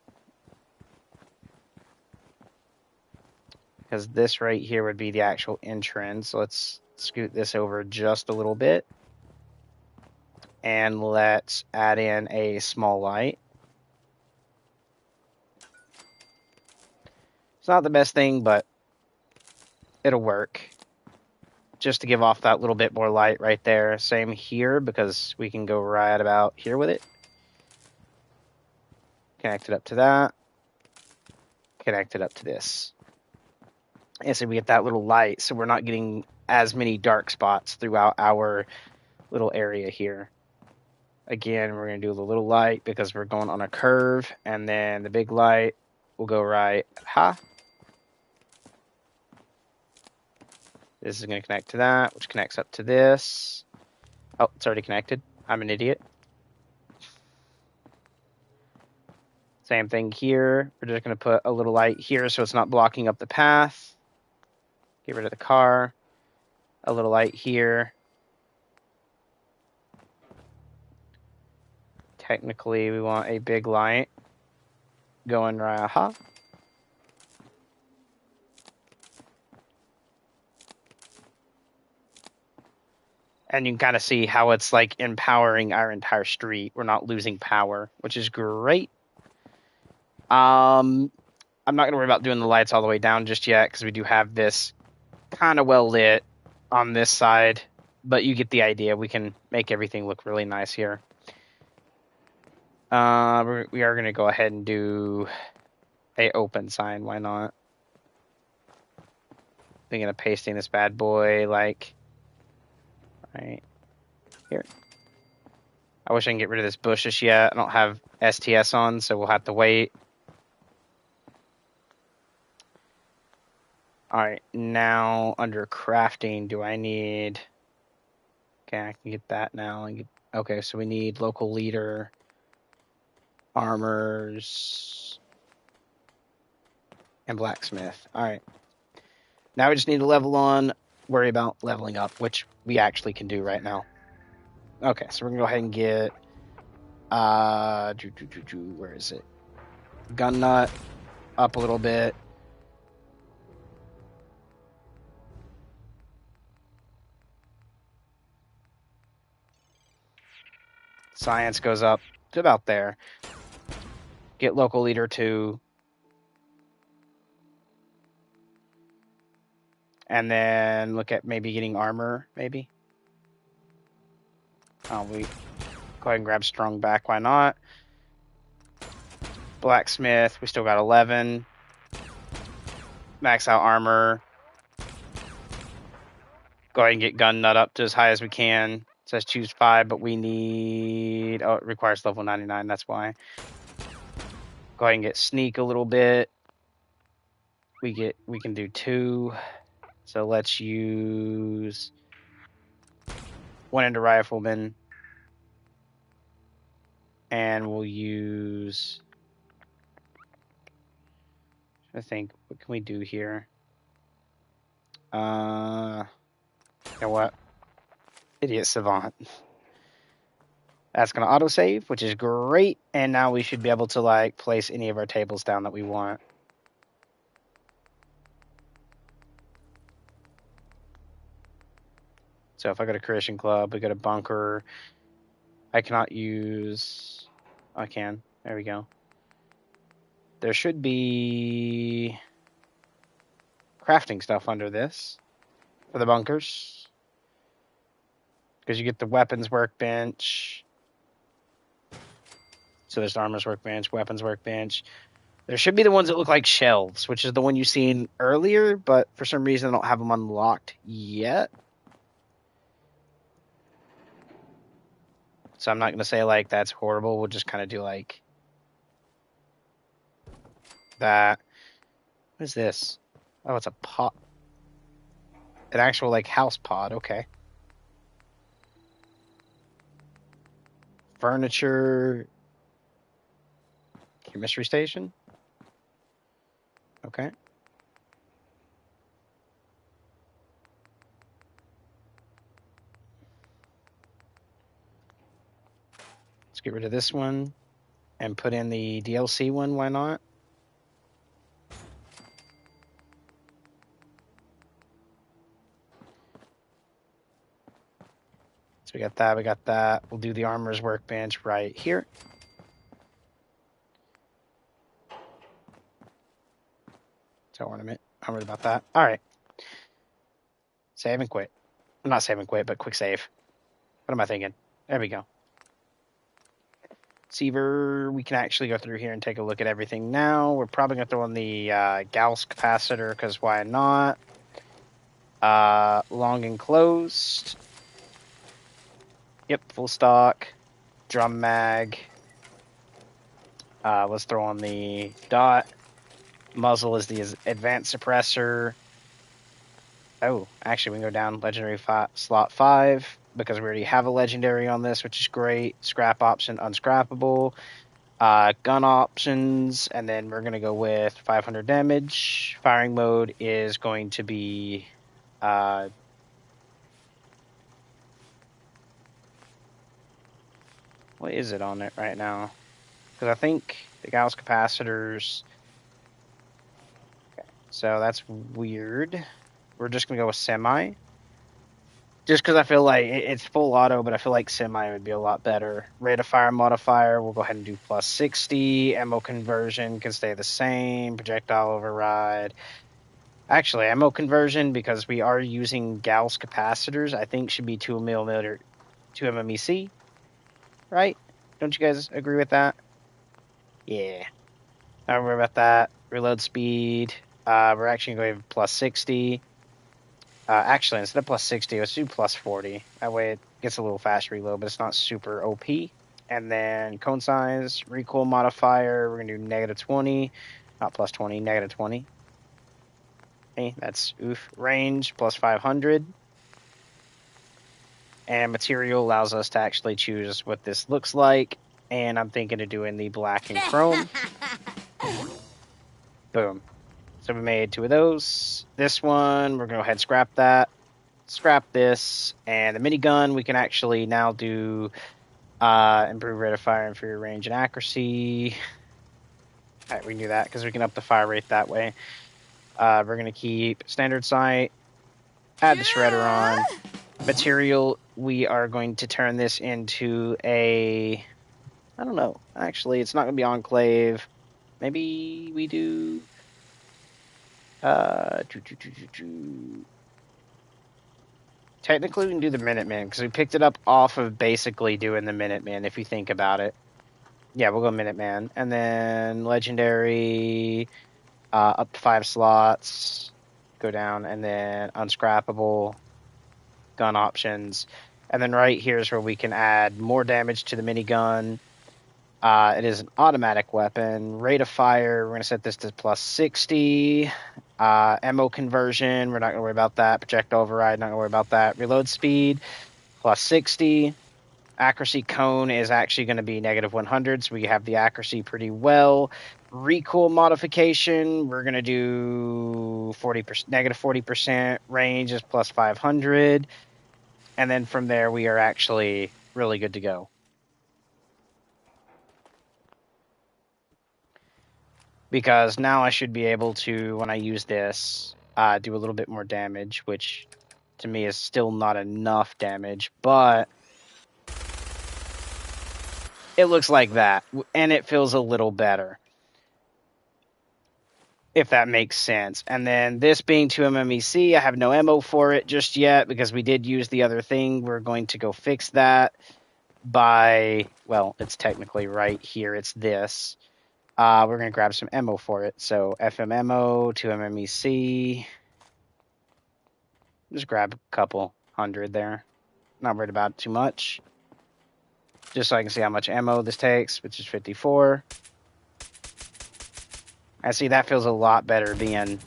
Because this right here would be the actual entrance. Let's scoot this over just a little bit. And let's add in a small light. It's not the best thing, but it'll work. Just to give off that little bit more light right there. Same here, because we can go right about here with it. Connect it up to that. Connect it up to this. And so we get that little light, so we're not getting as many dark spots throughout our little area here. Again, we're going to do the little light because we're going on a curve, and then the big light will go right. This is going to connect to that, which connects up to this. Oh, it's already connected. I'm an idiot. Same thing here. We're just going to put a little light here so it's not blocking up the path. Get rid of the car. A little light here. Technically, we want a big light going right. And you can kind of see how it's like empowering our entire street. We're not losing power, which is great. I'm not going to worry about doing the lights all the way down just yet because we do have this kind of well lit on this side. But you get the idea. We can make everything look really nice here. We are going to go ahead and do a open sign. Why not? Thinking of pasting this bad boy like right here. I wish I can get rid of this bush just yet. I don't have STS on, so we'll have to wait. Alright, now under crafting, do I need... Okay, I can get that now. Okay, so we need local leader, armors, and blacksmith. Alright. Now we just need to level on, worry about leveling up, which we actually can do right now. Okay, so we're going to go ahead and get... where is it? Gun nut up a little bit. Science goes up to about there. Get local leader 2. And then look at maybe getting armor, maybe. Oh, we go ahead and grab strong back. Why not? Blacksmith, we still got 11. Max out armor. Go ahead and get gun nut up to as high as we can. It says choose 5, but we need... Oh, it requires level 99, that's why. Go ahead and get sneak a little bit. We can do 2. So let's use 1 into rifleman. And we'll use... I think, what can we do here? You know what? Idiot Savant. That's going to autosave, which is great. And now we should be able to, like, place any of our tables down that we want. So if I go to Christian Club, we go to Bunker. I cannot use... I can. There we go. There should be crafting stuff under this for the bunkers. Because you get the weapons workbench. So there's the armors workbench, weapons workbench. There should be the ones that look like shelves, which is the one you seen earlier, but for some reason I don't have them unlocked yet. So I'm not going to say, like, that's horrible. We'll just kind of do, like, that. What is this? Oh, it's a pot. An actual, like, house pod. Okay. Furniture. Chemistry station. Okay. Let's get rid of this one and put in the DLC one. Why not? So we got that. We got that. We'll do the armor's workbench right here. So ornament. I'm worried about that. All right. Save and quit. Not save and quit, but quick save. What am I thinking? There we go. Receiver, we can actually go through here and take a look at everything now. We're probably going to throw in the Gauss capacitor, because why not? Long and closed. Yep, full stock. Drum mag. Let's throw on the dot. Muzzle is the advanced suppressor. Oh, actually, we can go down legendary slot 5 because we already have a legendary on this, which is great. Scrap option, unscrappable. Gun options, and then we're going to go with 500 damage. Firing mode is going to be... what is it on it right now? Because I think the Gauss capacitors... Okay, so that's weird. We're just going to go with semi. Just because I feel like it's full auto, but I feel like semi would be a lot better. Rate of fire modifier, we'll go ahead and do plus 60. Ammo conversion can stay the same. Projectile override. Actually, ammo conversion, because we are using Gauss capacitors, I think should be 2 MMEC. Right? Don't you guys agree with that? Yeah. Don't worry about that. Reload speed. We're actually going to plus 60. Actually, instead of plus 60, let's do plus 40. That way it gets a little fast reload, but it's not super OP. And then cone size, recoil modifier, we're going to do negative 20. Not plus 20, negative 20. Okay, that's oof. Range, plus 500. And material allows us to actually choose what this looks like. And I'm thinking of doing the black and chrome. Boom. So we made 2 of those. This one, we're going to go ahead and scrap that. Scrap this. And the minigun, we can actually now do improve rate of fire, inferior range, and accuracy. All right, we can do that because we can up the fire rate that way. We're going to keep standard sight. Add the shredder on. Material, we are going to turn this into a... I don't know. Actually, it's not going to be Enclave. Maybe we do... Technically, we can do the Minuteman, because we picked it up off of basically doing the Minuteman, if you think about it. Yeah, we'll go Minuteman. And then Legendary, up to 5 slots, go down, and then Unscrappable, gun options. And then right here is where we can add more damage to the minigun. It is an automatic weapon. Rate of fire, we're going to set this to plus 60. Ammo conversion, we're not going to worry about that. Projectile override, not going to worry about that. Reload speed, plus 60. Accuracy cone is actually going to be negative 100, so we have the accuracy pretty well. Recoil modification, we're going to do 40%, negative 40%. Range is plus 500. And then from there, we are actually really good to go. Because now I should be able to, when I use this, do a little bit more damage, which to me is still not enough damage, but it looks like that, and it feels a little better, if that makes sense. And then this being 2 MMEC, I have no ammo for it just yet, because we did use the other thing. We're going to go fix that by, well, it's technically right here, it's this. We're going to grab some ammo for it. So FM ammo, 2 MMEC. Just grab a couple hundred there. Not worried about it too much. Just so I can see how much ammo this takes, which is 54. I see that feels a lot better being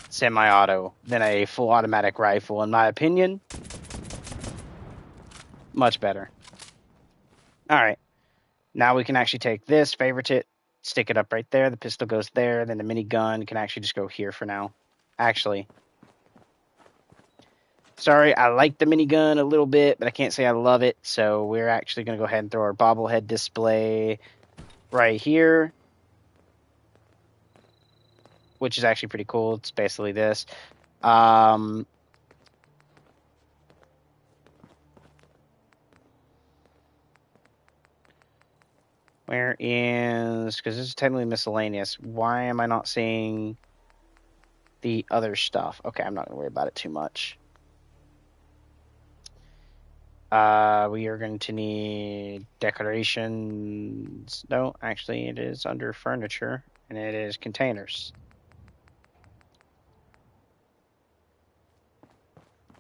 semi-auto than a full automatic rifle, in my opinion. Much better. Alright. Now we can actually take this, favorite it, stick it up right there. The pistol goes there. Then the minigun can actually just go here for now. Actually. Sorry, I like the minigun a little bit, but I can't say I love it. So we're actually going to go ahead and throw our bobblehead display right here. Which is actually pretty cool. It's basically this. Where is... Because this is technically miscellaneous. Why am I not seeing the other stuff? Okay, I'm not going to worry about it too much. We are going to need decorations. No, actually, it is under furniture. And it is containers.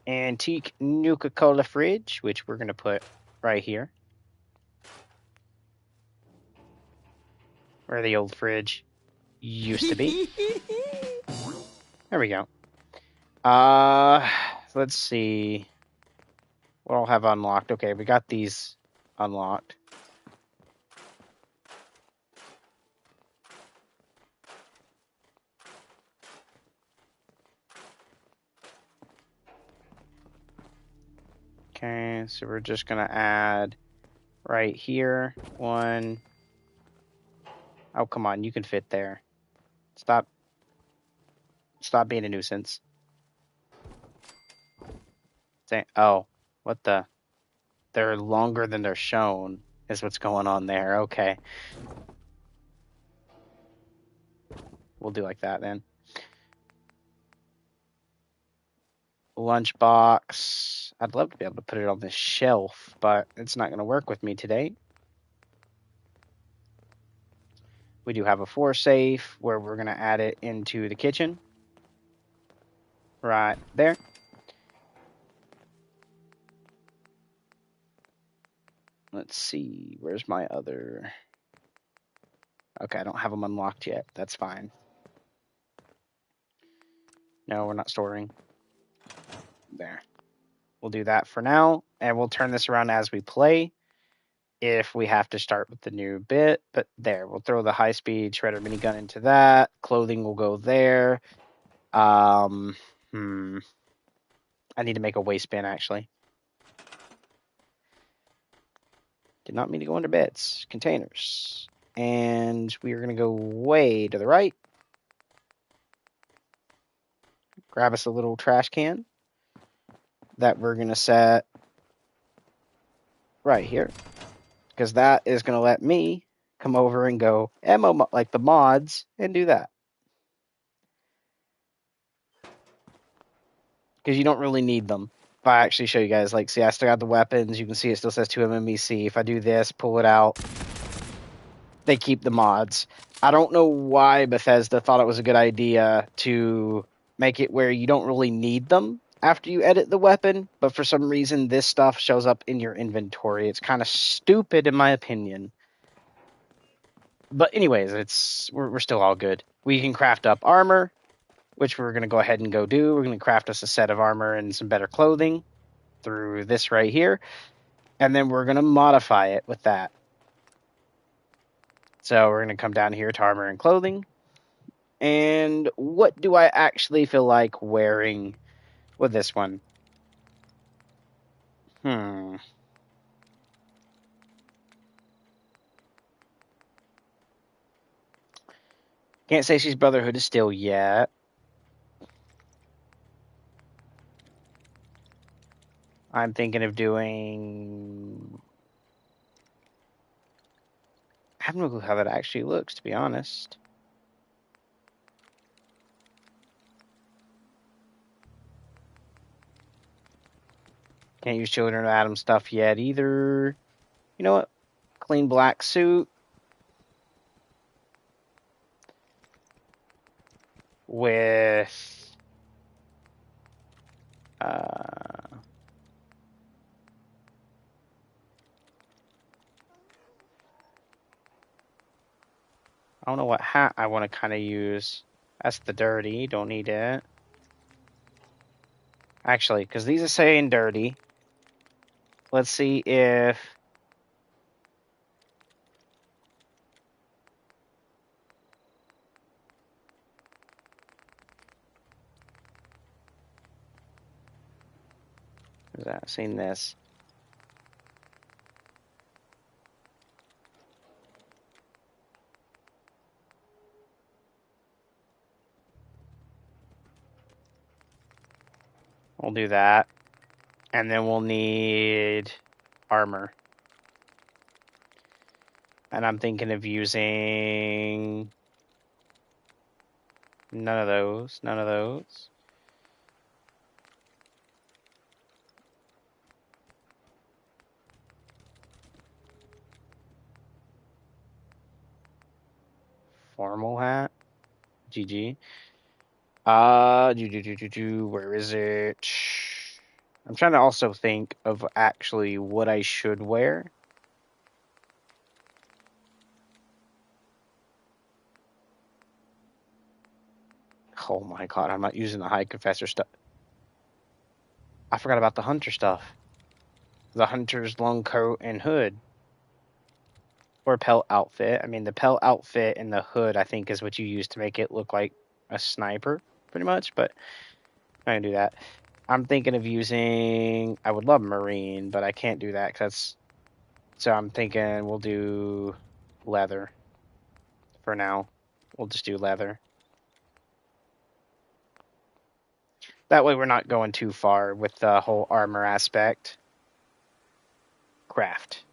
Antique Nuka-Cola fridge, which we're going to put right here. Where the old fridge used to be. There we go. Let's see. What I'll have unlocked. Okay, we got these unlocked. Okay, so we're just going to add right here. 1. Oh, come on, you can fit there. Stop being a nuisance. Oh, what the? They're longer than they're shown, is what's going on there. Okay. We'll do like that then. Lunchbox. I'd love to be able to put it on this shelf, but it's not going to work with me today. We do have a 4 safe where we're going to add it into the kitchen. Right there. Let's see. Where's my other... Okay, I don't have them unlocked yet. That's fine. No, we're not storing. There. We'll do that for now, and we'll turn this around as we play if we have to start with the new bit. But there, we'll throw the high-speed shredder minigun into that. Clothing will go there. I need to make a waste bin, actually. Did not mean to go under beds. Containers. And we are going to go way to the right. Grab us a little trash can that we're going to set right here. Because that is going to let me come over and go ammo like the mods and do that. Because you don't really need them. If I actually show you guys, like, see, I still got the weapons. You can see it still says 2 MMEC. If I do this, pull it out, they keep the mods. I don't know why Bethesda thought it was a good idea to make it where you don't really need them after you edit the weapon, but for some reason this stuff shows up in your inventory. It's kind of stupid in my opinion. But anyways, we're still all good. We can craft up armor, which we're going to go ahead and go do. We're going to craft us a set of armor and some better clothing through this right here. And then we're going to modify it with that. So we're going to come down here to armor and clothing. And what do I actually feel like wearing with this one? Can't say she's Brotherhood is still yet. I'm thinking of doing... I have no clue how that actually looks, to be honest. Can't use Children of Adam stuff yet either. You know what? Clean black suit. With... I don't know what hat I want to kind of use. That's the dirty. Don't need it. Actually, because these are saying dirty. Let's see if... Is that seen this? We'll do that. And then we'll need armor. And I'm thinking of using none of those. None of those. Formal hat. GG. Where is it? I'm trying to also think of actually what I should wear. Oh my god, I'm not using the High Confessor stuff. I forgot about the Hunter stuff. The Hunter's long coat and hood. Or pelt outfit. I mean, the pelt outfit and the hood, I think, is what you use to make it look like a sniper, pretty much. But I'm not going to do that. I'm thinking of using... I would love Marine, but I can't do that. So I'm thinking we'll do leather for now. We'll just do leather. That way we're not going too far with the whole armor aspect. Craft.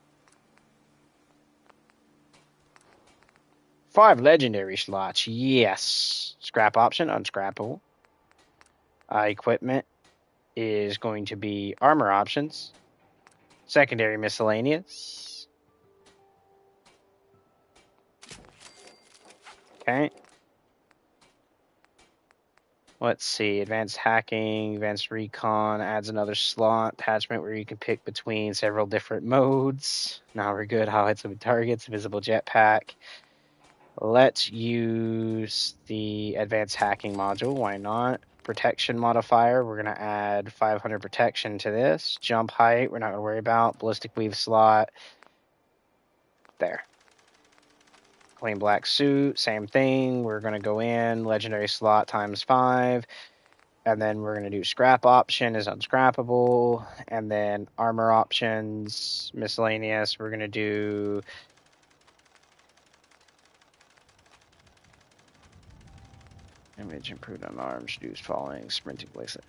5 legendary slots. Yes. Scrap option, unscrappable. Equipment is going to be armor options. Secondary miscellaneous. Okay. Let's see. Advanced hacking, advanced recon adds another slot. Attachment where you can pick between several different modes. Now we're good. How hits with targets. Visible jetpack. Let's use the advanced hacking module. Why not? Protection modifier. We're going to add 500 protection to this. Jump height. We're not going to worry about. Ballistic weave slot. There. Plain black suit. Same thing. We're going to go in. Legendary slot times 5. And then we're going to do scrap option is unscrappable. And then armor options, miscellaneous. We're going to do... Image improved on arms, reduced falling, sprinting placement.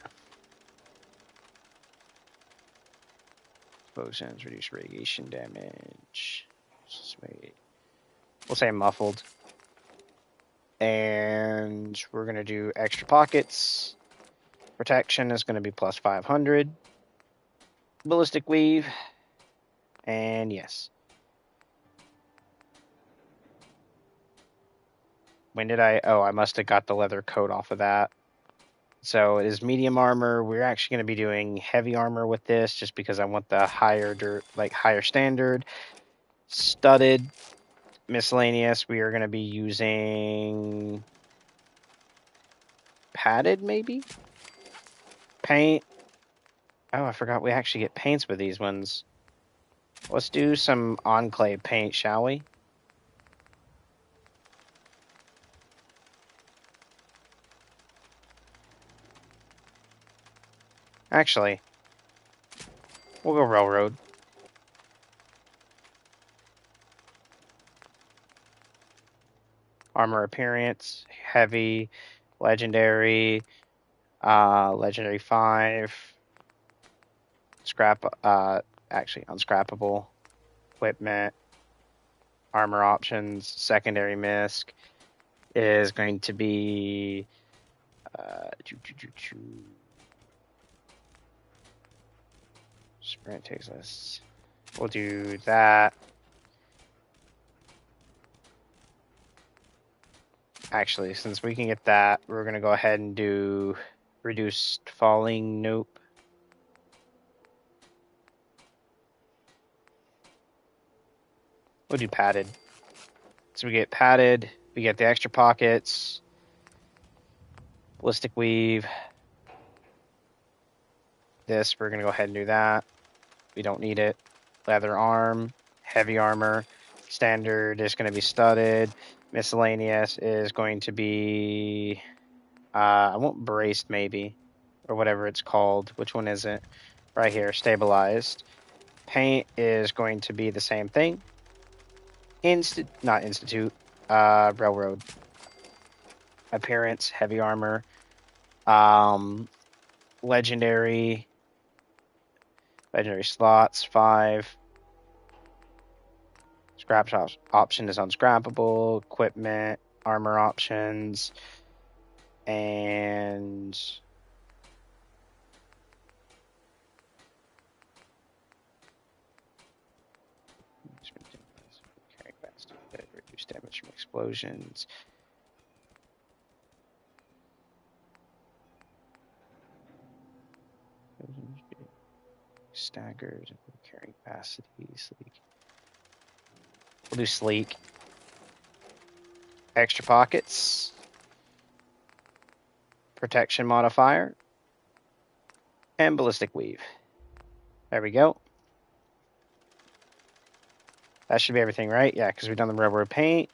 Explosions, reduce radiation damage. We'll say muffled. And we're going to do extra pockets. Protection is going to be plus 500. Ballistic weave. And yes. When did I... Oh, I must have got the leather coat off of that. So it is medium armor. We're actually going to be doing heavy armor with this just because I want the higher standard. Studded. Miscellaneous. We are going to be using... padded, maybe? Paint. Oh, I forgot we actually get paints with these ones. Let's do some enclave paint, shall we? Actually, we'll go railroad. Armor appearance, heavy, legendary, legendary 5, scrap, actually unscrappable, equipment, armor options, secondary misc is going to be, sprint takes us, we'll do that. Actually, since we can get that, we're going to go ahead and do reduced falling. Nope. We'll do padded. So we get padded, we get the extra pockets, ballistic weave. This, we're going to go ahead and do that. We don't need it. Leather arm, heavy armor. Standard is going to be studded. Miscellaneous is going to be, I want braced maybe, or whatever it's called. Which one is it? Right here, stabilized. Paint is going to be the same thing. Not institute, railroad. Appearance, heavy armor. Legendary slots, 5. Scrap option is unscrappable. Equipment, armor options, and reduce damage from explosions. Staggers, carrying capacity, sleek. We'll do sleek. Extra pockets. Protection modifier. And ballistic weave. There we go. That should be everything, right? Yeah, because we've done the railroad paint.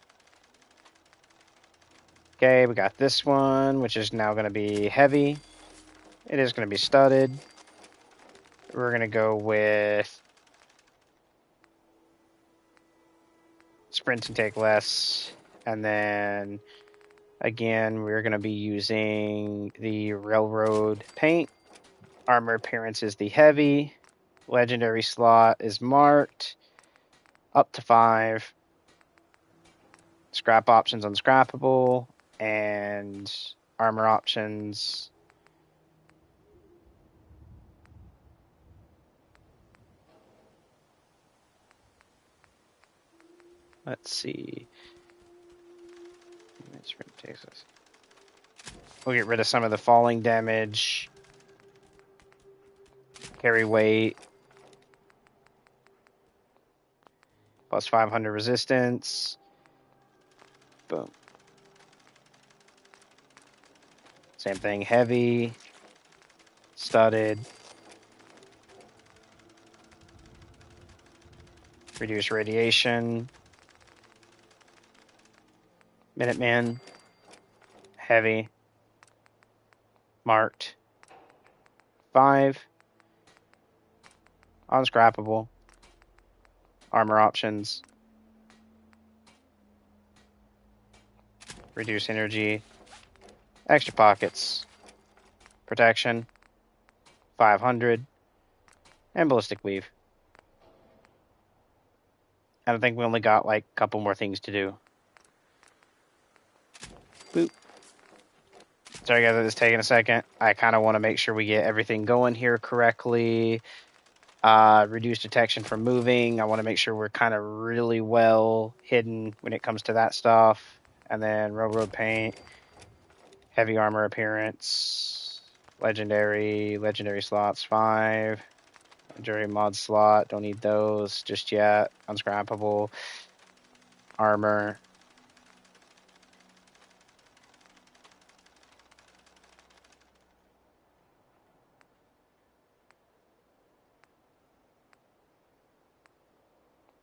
Okay, we got this one, which is now going to be heavy. It is going to be studded. We're going to go with sprint and take less. And then, again, we're going to be using the railroad paint. Armor appearance is the heavy. Legendary slot is marked. Up to 5. Scrap options unscrappable. And armor options. Let's see. We'll get rid of some of the falling damage. Carry weight. Plus 500 resistance. Boom. Same thing, heavy. Studded. Reduce radiation. Minuteman. Heavy. Marked. 5. Unscrappable. Armor options. Reduce energy. Extra pockets. Protection. 500. And ballistic weave. And I think we only got like a couple more things to do. Boop. Sorry guys, it's taking a second. I kind of want to make sure we get everything going here correctly. Reduce detection from moving. I want to make sure we're kind of really well hidden when it comes to that stuff. And then railroad paint. Heavy armor appearance. Legendary slots, 5. Legendary mod slot, don't need those just yet. Unscrappable. Armor.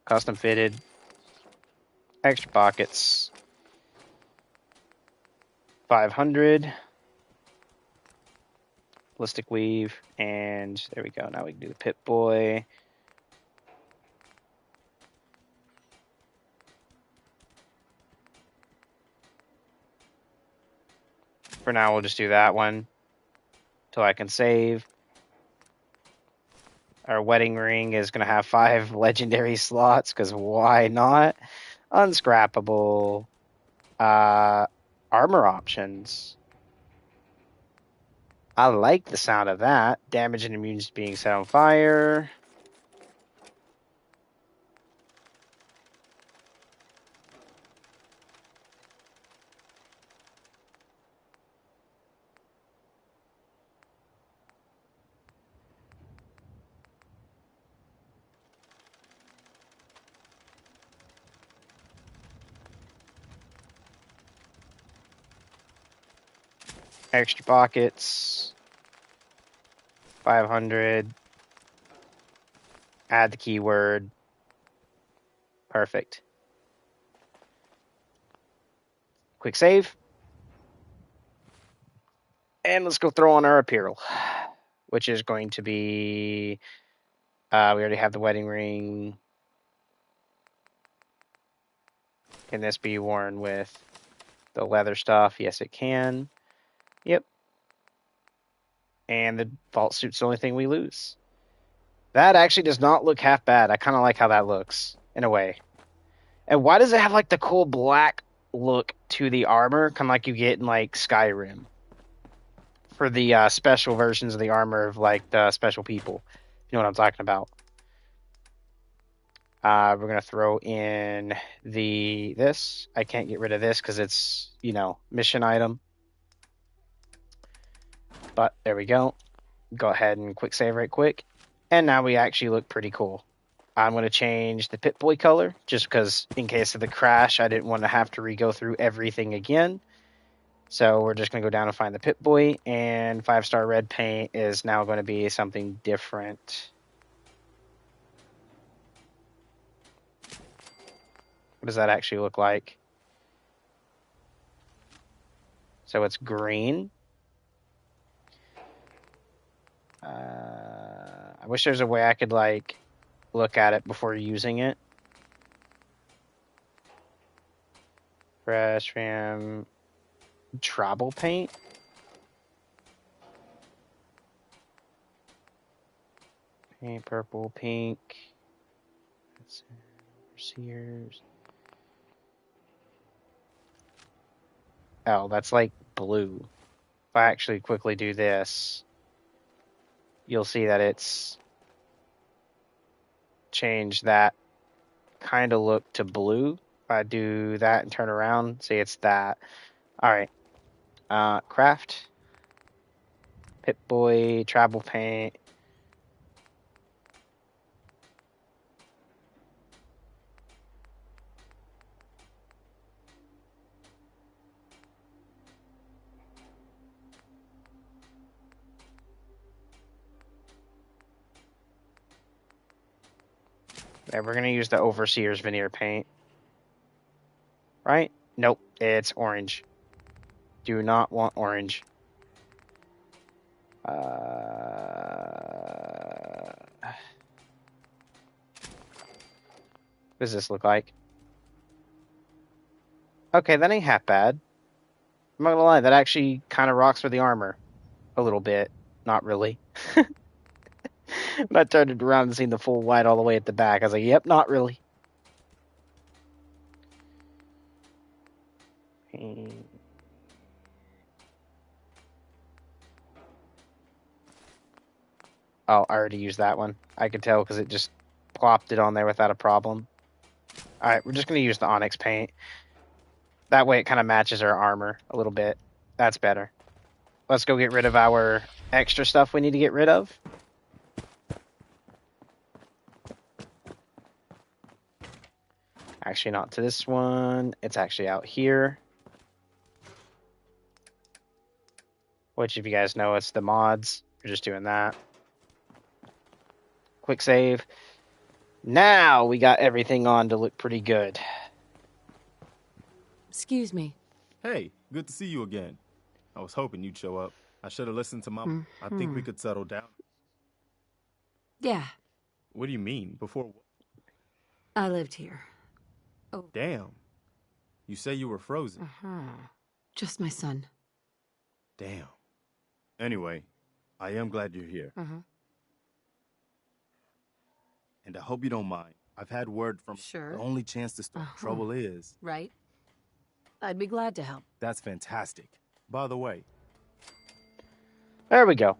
custom fitted, extra pockets, 500, ballistic weave, and there we go. Now we can do the Pip Boy. For now, we'll just do that one till I can save. Our wedding ring is going to have 5 legendary slots, because why not? Unscrappable. Armor options. I like the sound of that. Damage and immune to being set on fire. Extra pockets. 500. Add the keyword. Perfect. Quick save. And let's go throw on our apparel, which is going to be... we already have the wedding ring. Can this be worn with the leather stuff? Yes, it can. Yep. And the vault suit's the only thing we lose. That actually does not look half bad. I kind of like how that looks, in a way. And why does it have, like, the cool black look to the armor? Kind of like you get in, like, Skyrim. For the special versions of the armor of, like, the special people. You know what I'm talking about. We're going to throw in this. I can't get rid of this because it's, you know, mission item. But there we go. Go ahead and quick save right quick. And now we actually look pretty cool. I'm going to change the Pip-Boy color just because in case of the crash, I didn't want to have to re-go through everything again. So we're just going to go down and find the Pip-Boy, and 5-star red paint is now going to be something different. What does that actually look like? So it's green. I wish there's a way I could, like, look at it before using it. Fresh fam. Travel paint. Paint purple, pink. Sears. Oh, that's like blue. If I actually quickly do this, you'll see that it's changed that kind of look to blue. If I do that and turn around, see it's that. All right. Craft. Pip-Boy, travel paint. Yeah, we're going to use the Overseer's veneer paint. Right? Nope, it's orange. Do not want orange. What does this look like? Okay, that ain't half bad. I'm not gonna lie, that actually kind of rocks for the armor. A little bit. Not really. When I turned it around and seen the full white all the way at the back, I was like, yep, not really. Oh, I already used that one. I could tell because it just plopped it on there without a problem. Alright, we're just going to use the Onyx paint. That way it kind of matches our armor a little bit. That's better. Let's go get rid of our extra stuff we need to get rid of. Actually, not to this one. It's actually out here. Which, if you guys know, it's the mods. We're just doing that. Quick save. Now we got everything on to look pretty good. Excuse me. Hey, good to see you again. I was hoping you'd show up. I should have listened to Mom. I think we could settle down. Yeah, What do you mean? Before I lived here. Oh. Damn. You say you were frozen. Just my son. Damn. Anyway, I am glad you're here. And I hope you don't mind. I've had word from Sure. the only chance to start trouble is. Right? I'd be glad to help. That's fantastic. By the way. There we go.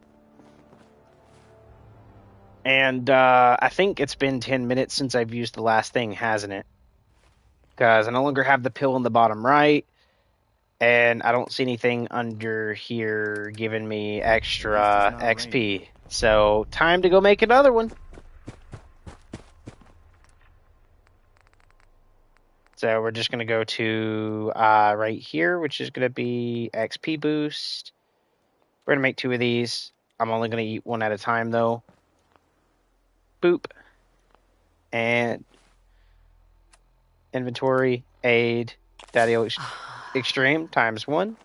And I think it's been 10 minutes since I've used the last thing, hasn't it? Because I no longer have the pill in the bottom right. And I don't see anything under here giving me extra XP. So, time to go make another one. So, we're just going to go to right here, which is going to be XP boost. We're going to make 2 of these. I'm only going to eat 1 at a time, though. Boop. And inventory, aid, Daddy Extreme, ×1.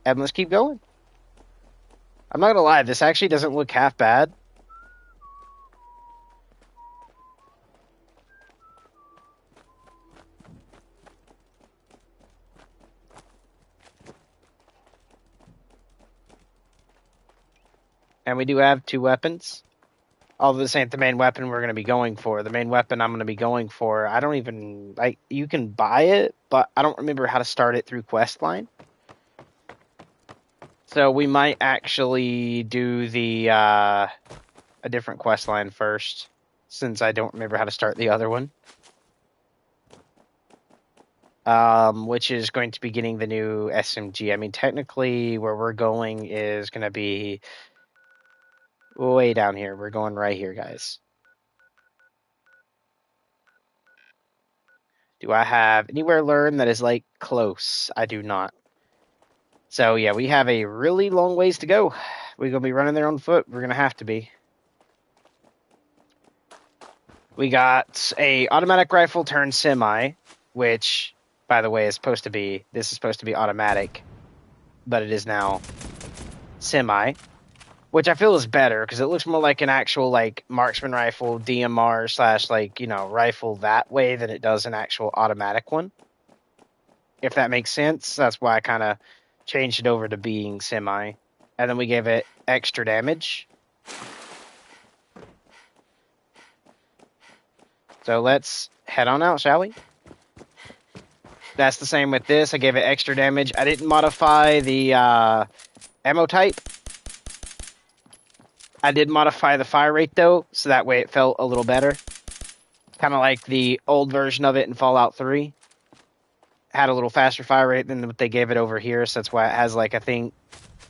And let's keep going. I'm not going to lie, this actually doesn't look half bad. And we do have 2 weapons. Although this ain't the main weapon we're going to be going for. The main weapon I'm going to be going for, I don't even... like. You can buy it, but I don't remember how to start it through Questline. So we might actually do the a different Questline first, since I don't remember how to start the other one. Which is going to be getting the new SMG. I mean, technically, where we're going is going to be... way down here. We're going right here, guys. Do I have anywhere learn that is, like, close? I do not. So, yeah, we have a really long ways to go. We're going to be running there on foot. We're going to have to be. We got a automatic rifle turned semi, which, by the way, is supposed to be... this is supposed to be automatic, but it is now semi. Which I feel is better, because it looks more like an actual, like, marksman rifle, DMR / like, you know, rifle that way than it does an actual automatic one. If that makes sense. That's why I kind of changed it over to being semi. And then we gave it extra damage. So let's head on out, shall we? That's the same with this. I gave it extra damage. I didn't modify the ammo type. I did modify the fire rate, though, so that way it felt a little better. Kind of like the old version of it in Fallout 3. Had a little faster fire rate than what they gave it over here, so that's why it has, like, I think,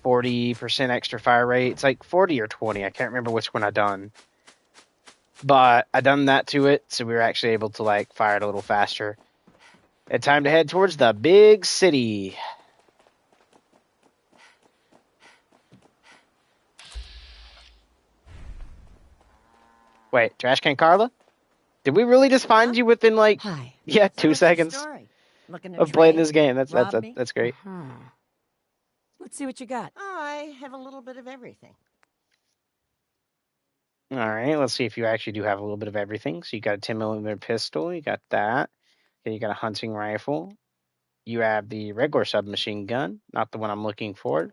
40% extra fire rate. It's like 40 or 20. I can't remember which one I done. But I done that to it, so we were actually able to, like, fire it a little faster. It's time to head towards the big city. Wait, Trash Can Carla? Did we really just find you within, like, yeah, 2 seconds of playing this game? That's great. Let's see what you got. I have a little bit of everything. All right, let's see if you actually do have a little bit of everything. So you got a 10mm pistol, you got that. Okay, you got a hunting rifle. You have the regular submachine gun, not the one I'm looking for.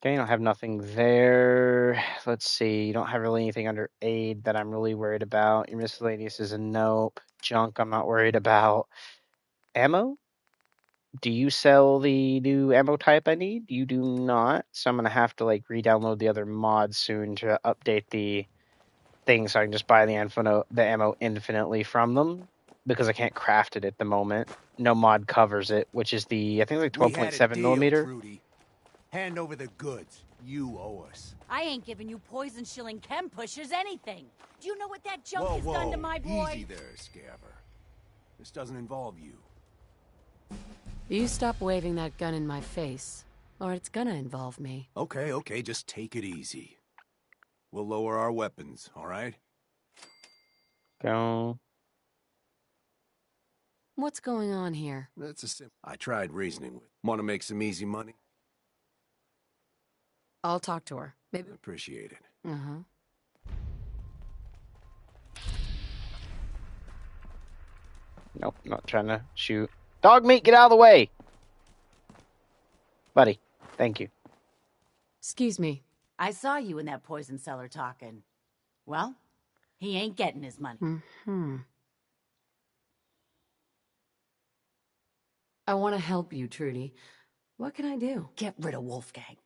Okay, you don't have nothing there. Let's see, you don't have really anything under aid that I'm really worried about. Your miscellaneous is a nope. Junk I'm not worried about. Ammo? Do you sell the new ammo type I need? You do not. So I'm going to have to, like, re-download the other mods soon to update the thing so I can just buy the ammo infinitely from them. Because I can't craft it at the moment. No mod covers it, which is the, I think, like 12.7mm. Trudy. Hand over the goods. You owe us. I ain't giving you poison shilling chem pushers anything. Do you know what that junk Whoa, has whoa. done to my boy? Easy there, Scaver. This doesn't involve you. You stop waving that gun in my face, or it's gonna involve me. Okay, just take it easy. we'll lower our weapons, all right? Go. What's going on here? That's a simple. I tried reasoning with. Want to make some easy money? I'll talk to her. Maybe. Appreciate it. Uh-huh. Nope, not trying to shoot. Dog meat, get out of the way! Buddy, thank you. Excuse me. I saw you in that poison cellar talking. Well, he ain't getting his money. Hmm. I want to help you, Trudy. What can I do? Get rid of Wolfgang.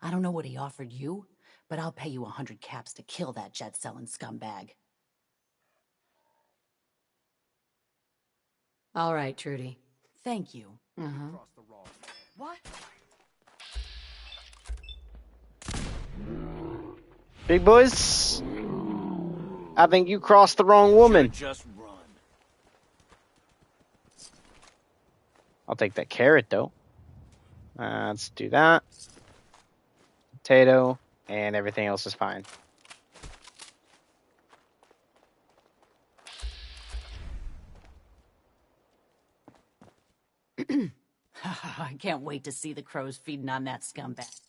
I don't know what he offered you, but I'll pay you 100 caps to kill that jet-selling scumbag. All right, Trudy. Thank you. Uh-huh. What? Big boys, I think you crossed the wrong woman. Just run. I'll take that carrot, though. Let's do that. Potato, and everything else is fine. I can't wait to see the crows feeding on that scumbag.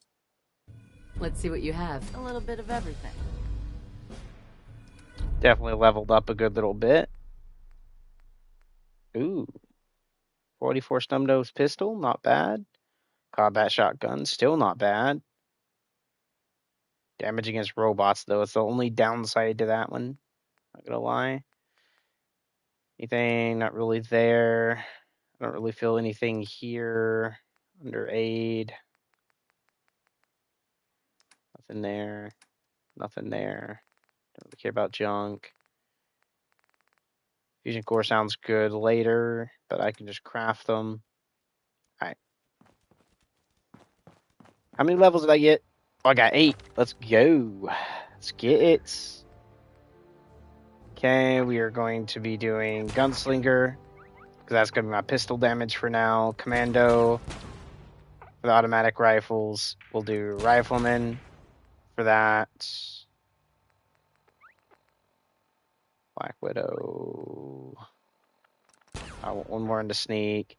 Let's see what you have. A little bit of everything. Definitely leveled up a good little bit. Ooh. 44 stun dose pistol, not bad. Combat shotgun, still not bad. Damage against robots, though, it's the only downside to that one. Not gonna lie. Anything not really there. I don't really feel anything here. Under aid. Nothing there. Nothing there. Don't really care about junk. Fusion core sounds good later, but I can just craft them. Alright. How many levels did I get? Oh, I got 8. Let's go. Let's get it. Okay, we are going to be doing Gunslinger, because that's going to be my pistol damage for now. Commando for the automatic rifles. We'll do Rifleman for that. Black Widow. I want one more into Sneak.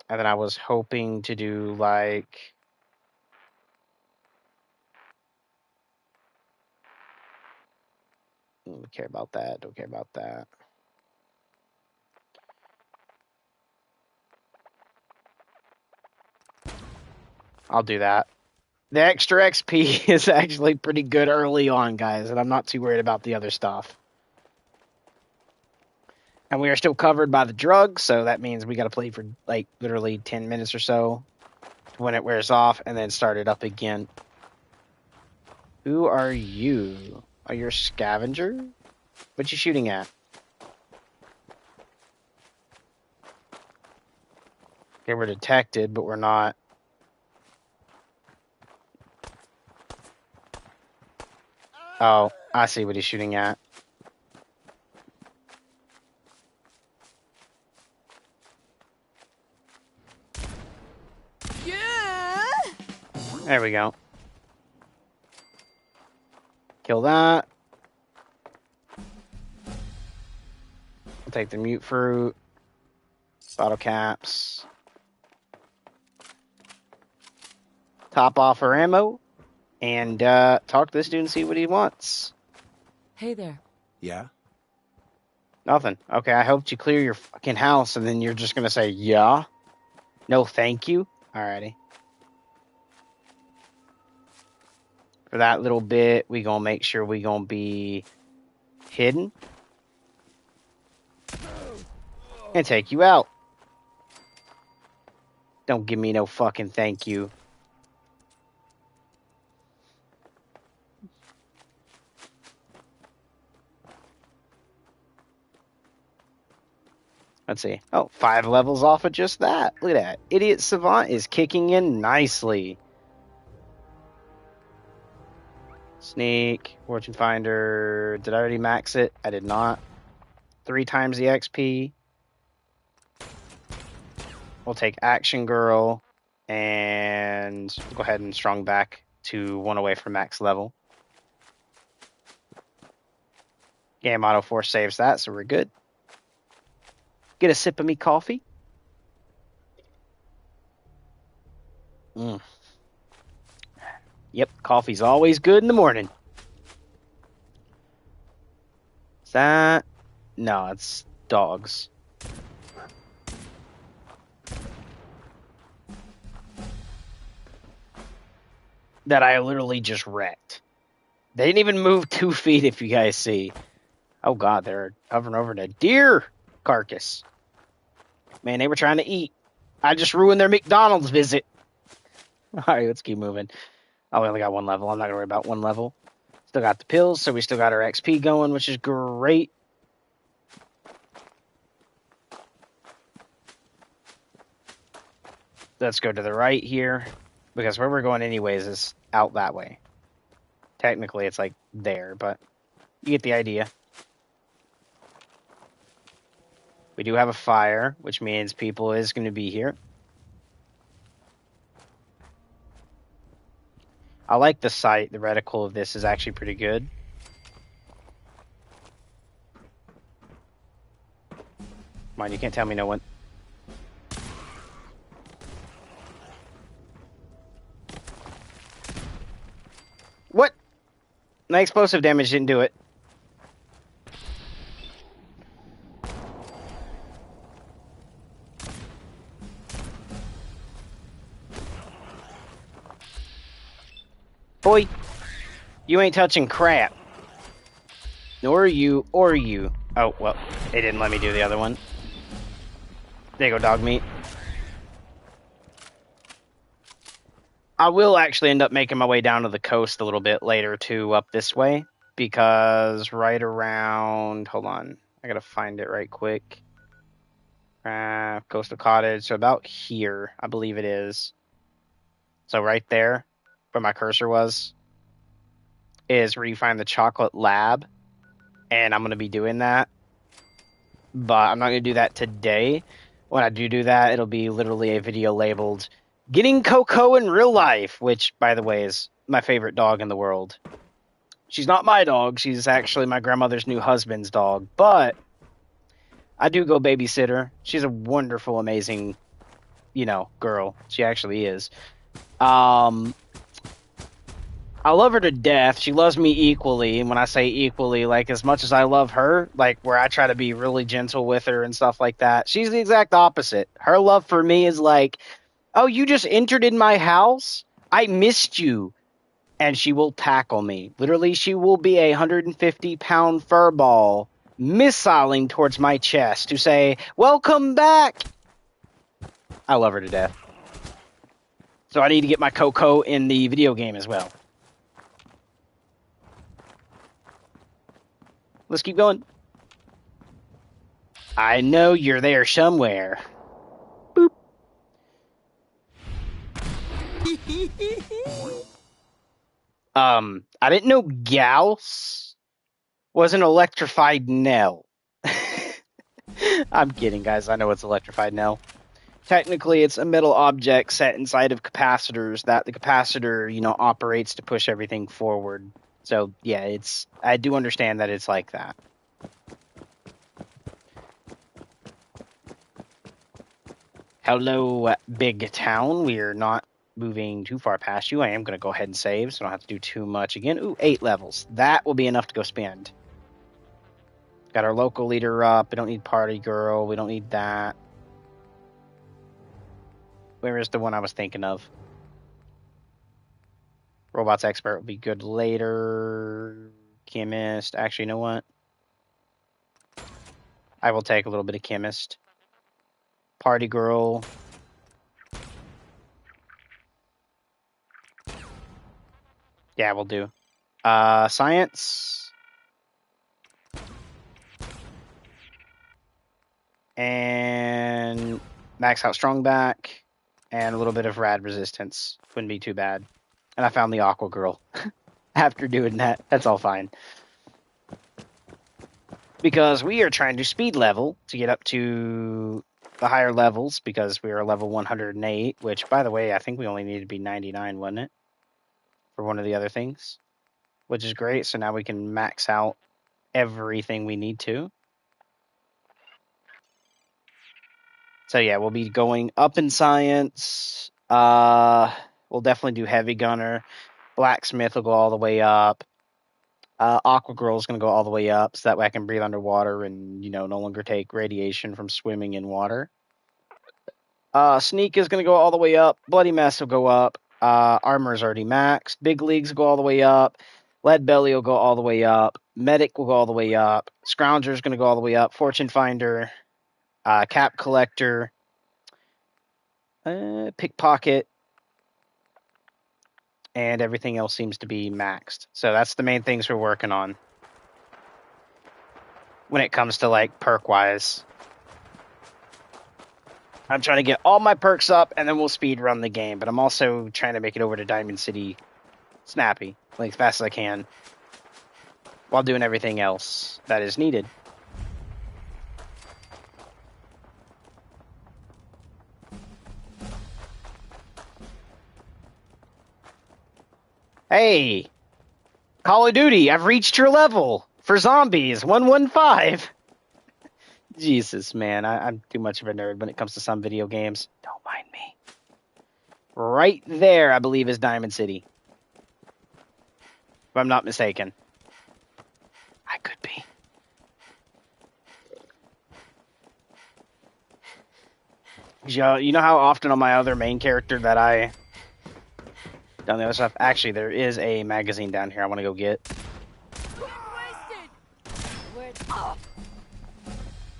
And then I was hoping to do, like... Don't care about that. Don't care about that. I'll do that. The extra XP is actually pretty good early on, guys, and I'm not too worried about the other stuff. And we are still covered by the drugs, so that means we got to play for, like, literally 10 minutes or so when it wears off, and then start it up again. Who are you? Are you a scavenger? What you shooting at? Okay, we're detected, but we're not. Oh, I see what he's shooting at. Yeah. There we go. Kill that. I'll take the mute fruit. Bottle caps. Top off our ammo. And talk to this dude and see what he wants. Hey there. Yeah? Nothing. Okay, I helped you clear your fucking house, and then you're just gonna say, yeah? No, thank you? Alrighty. For that little bit, we gonna make sure we gonna be hidden. And take you out. Don't give me no fucking thank you. Let's see. Oh, 5 levels off of just that. Look at that. Idiot Savant is kicking in nicely. Sneak, Fortune Finder. Did I already max it? I did not. 3 times the XP. We'll take Action Girl. And go ahead and strong back to 1 away from max level. Game auto force saves that, so we're good. Get a sip of me coffee. Yep, coffee's always good in the morning. Is that? No, it's dogs. That I literally just wrecked. They didn't even move 2 feet, if you guys see. Oh god, they're hovering over the deer carcass. Man, they were trying to eat. I just ruined their McDonald's visit. Alright, let's keep moving. Oh, we only got 1 level. I'm not going to worry about 1 level. Still got the pills, so we still got our XP going, which is great. Let's go to the right here, because where we're going anyways is out that way. Technically, it's like there, but you get the idea. We do have a fire, which means people is going to be here. I like the sight. The reticle of this is actually pretty good. Mind, you can't tell me no one. What? My explosive damage didn't do it. Boy, you ain't touching crap. Nor you, or you. Oh, well, they didn't let me do the other one. There you go, dog meat. I will actually end up making my way down to the coast a little bit later, too, up this way. Because right around... Hold on. I gotta find it right quick. Coastal Cottage. So about here, I believe it is. So right there, where my cursor was, is where you find the chocolate lab. And I'm going to be doing that. But I'm not going to do that today. When I do that, it'll be literally a video labeled Getting Coco in Real Life, which, by the way, is my favorite dog in the world. She's not my dog. She's actually my grandmother's new husband's dog. But I do go babysitter. She's a wonderful, amazing, girl. She actually is. I love her to death. She loves me equally. And when I say equally, like, as much as I love her, like, where I try to be really gentle with her and stuff like that, she's the exact opposite. Her love for me is like, oh, you just entered in my house? I missed you. And she will tackle me. Literally, she will be a 150-pound fur ball missiling towards my chest to say, welcome back. I love her to death. So I need to get my Coco in the video game as well. Let's keep going. I know you're there somewhere. Boop. I didn't know Gauss was an electrified Nell. I'm kidding, guys. I know it's electrified Nell. Technically, it's a metal object set inside of capacitors that the capacitor, operates to push everything forward. So, yeah, I do understand that it's like that. Hello, big town. We're not moving too far past you. I am going to go ahead and save, so I don't have to do too much again. Ooh, 8 levels. That will be enough to go spend. Got our local leader up. We don't need party girl. We don't need that. Where is the one I was thinking of? Robots expert will be good later. Chemist. Actually, you know what? I will take a little bit of chemist. Party girl. Yeah, we'll do. Science. And max out strong back. And a little bit of rad resistance. Wouldn't be too bad. And I found the aqua girl. After doing that, that's all fine. Because we are trying to speed level to get up to the higher levels, because we are level 108, which, by the way, I think we only need to be 99, wasn't it? For one of the other things. Which is great, so now we can max out everything we need to. So yeah, we'll be going up in science. We'll definitely do heavy gunner. Blacksmith will go all the way up. Aqua Girl is going to go all the way up, so that way I can breathe underwater and, no longer take radiation from swimming in water. Sneak is going to go all the way up. Bloody Mess will go up. Armor is already maxed. Big Leagues will go all the way up. Lead Belly will go all the way up. Medic will go all the way up. Scrounger is going to go all the way up. Fortune Finder. Cap Collector. Pickpocket. And everything else seems to be maxed. So that's the main things we're working on when it comes to, like, perk-wise. I'm trying to get all my perks up, and then we'll speed run the game. But I'm also trying to make it over to Diamond City snappy, like as fast as I can, while doing everything else that is needed. Hey! Call of Duty, I've reached your level! For zombies, 115! Jesus, man, I'm too much of a nerd when it comes to some video games. Don't mind me. Right there, I believe, is Diamond City. If I'm not mistaken. I could be. You know how often on my other main character that I done the other stuff? Actually, there is a magazine down here I want to go get.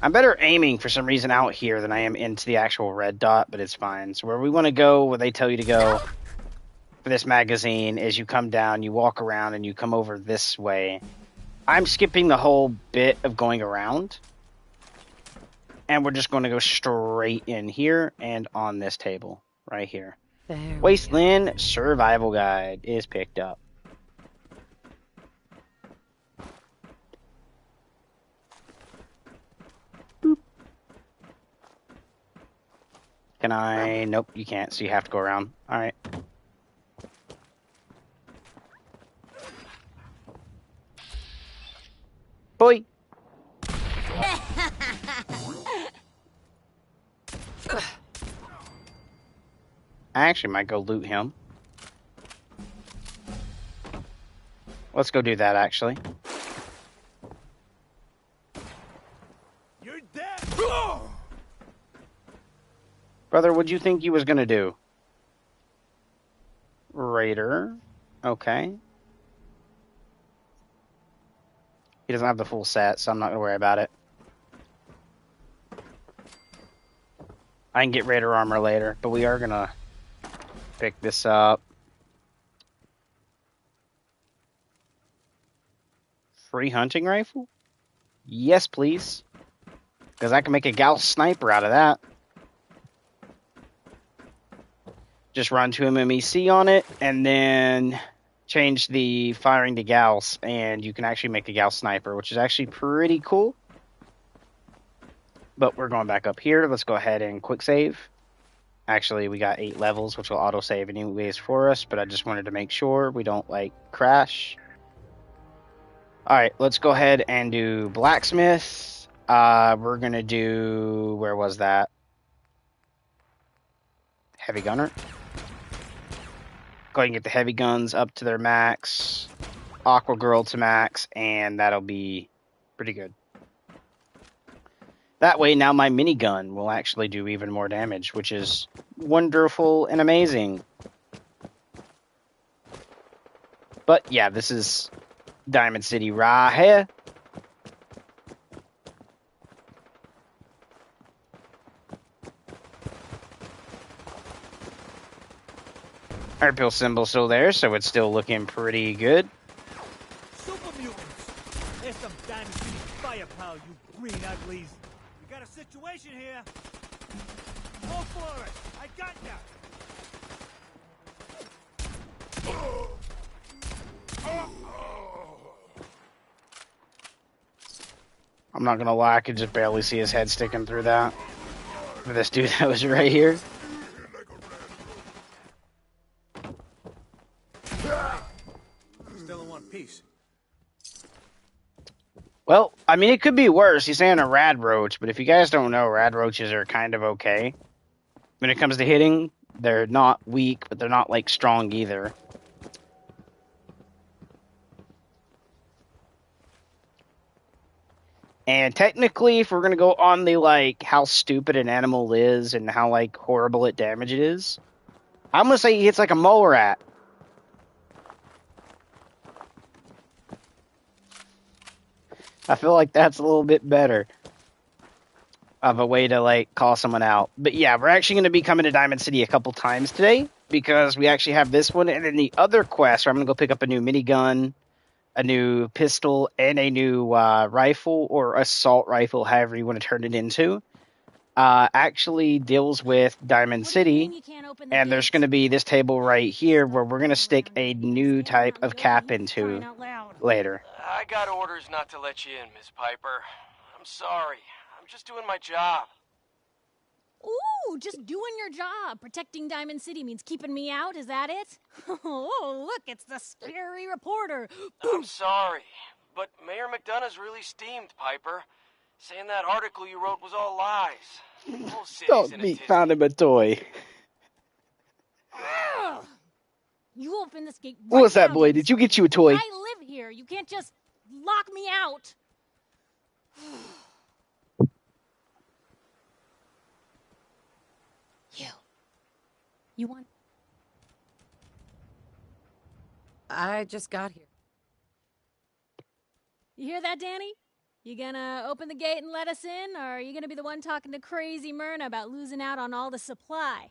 I'm better aiming for some reason out here than I am into the actual red dot, but it's fine. So where we want to go, where they tell you to go for this magazine, is you come down, you walk around, and you come over this way. I'm skipping the whole bit of going around. And we're just going to go straight in here and on this table right here. Wasteland Survival Guide is picked up. Boop. Can I? Nope, you can't, so you have to go around. Alright. Boy! I actually might go loot him. Let's go do that, actually. You're dead! Brother, what'd you think you was gonna do? Raider. Okay. He doesn't have the full set, so I'm not gonna worry about it. I can get Raider armor later, but we are gonna pick this up. Free hunting rifle? Yes, please. Because I can make a Gauss sniper out of that. Just run to MMEC on it, and then change the firing to Gauss, and you can actually make a Gauss sniper, which is actually pretty cool. But we're going back up here. Let's go ahead and quick save. Actually, we got 8 levels, which will auto-save anyways for us, but I just wanted to make sure we don't, like, crash. Alright, let's go ahead and do Blacksmith. We're gonna do... Where was that? Heavy Gunner. Go ahead and get the heavy guns up to their max. Aqua Girl to max, and that'll be pretty good. That way, now my minigun will actually do even more damage, which is wonderful and amazing. But yeah, this is Diamond City right here. Our pill symbol's still there, so it's still looking pretty good. Super mutants! There's some Diamond City firepower, you green uglies. We got a situation here. Go for it! I got ya! I'm not gonna lie, I could just barely see his head sticking through that. For this dude that was right here. Still in one piece. I mean, it could be worse. He's saying a rad roach, but if you guys don't know, rad roaches are kind of okay. When it comes to hitting, they're not weak, but they're not, like, strong either. And technically, if we're going to go on the, like, how stupid an animal is and how, like, horrible it damage it is, I'm going to say he hits like a mole rat. I feel like that's a little bit better of a way to, like, call someone out. But yeah, we're actually going to be coming to Diamond City a couple times today because we actually have this one. And then the other quest where I'm going to go pick up a new minigun, a new pistol, and a new rifle or assault rifle, however you want to turn it into, actually deals with Diamond City. And there's going to be this table right here where we're going to stick a new type of cap into later. I got orders not to let you in, Miss Piper. I'm sorry. I'm just doing my job. Ooh, just doing your job. Protecting Diamond City means keeping me out, is that it? Oh, look, it's the scary reporter. I'm sorry, but Mayor McDonough's really steamed, Piper. Saying that article you wrote was all lies. The whole city's Don't in a be tizzy. found him a toy. Ugh. You open this gate right What was that, now, boy? James. Did you get you a toy? I live here. You can't just lock me out. You want... I just got here. You hear that, Danny? You gonna open the gate and let us in, or are you gonna be the one talking to crazy Myrna about losing out on all the supply?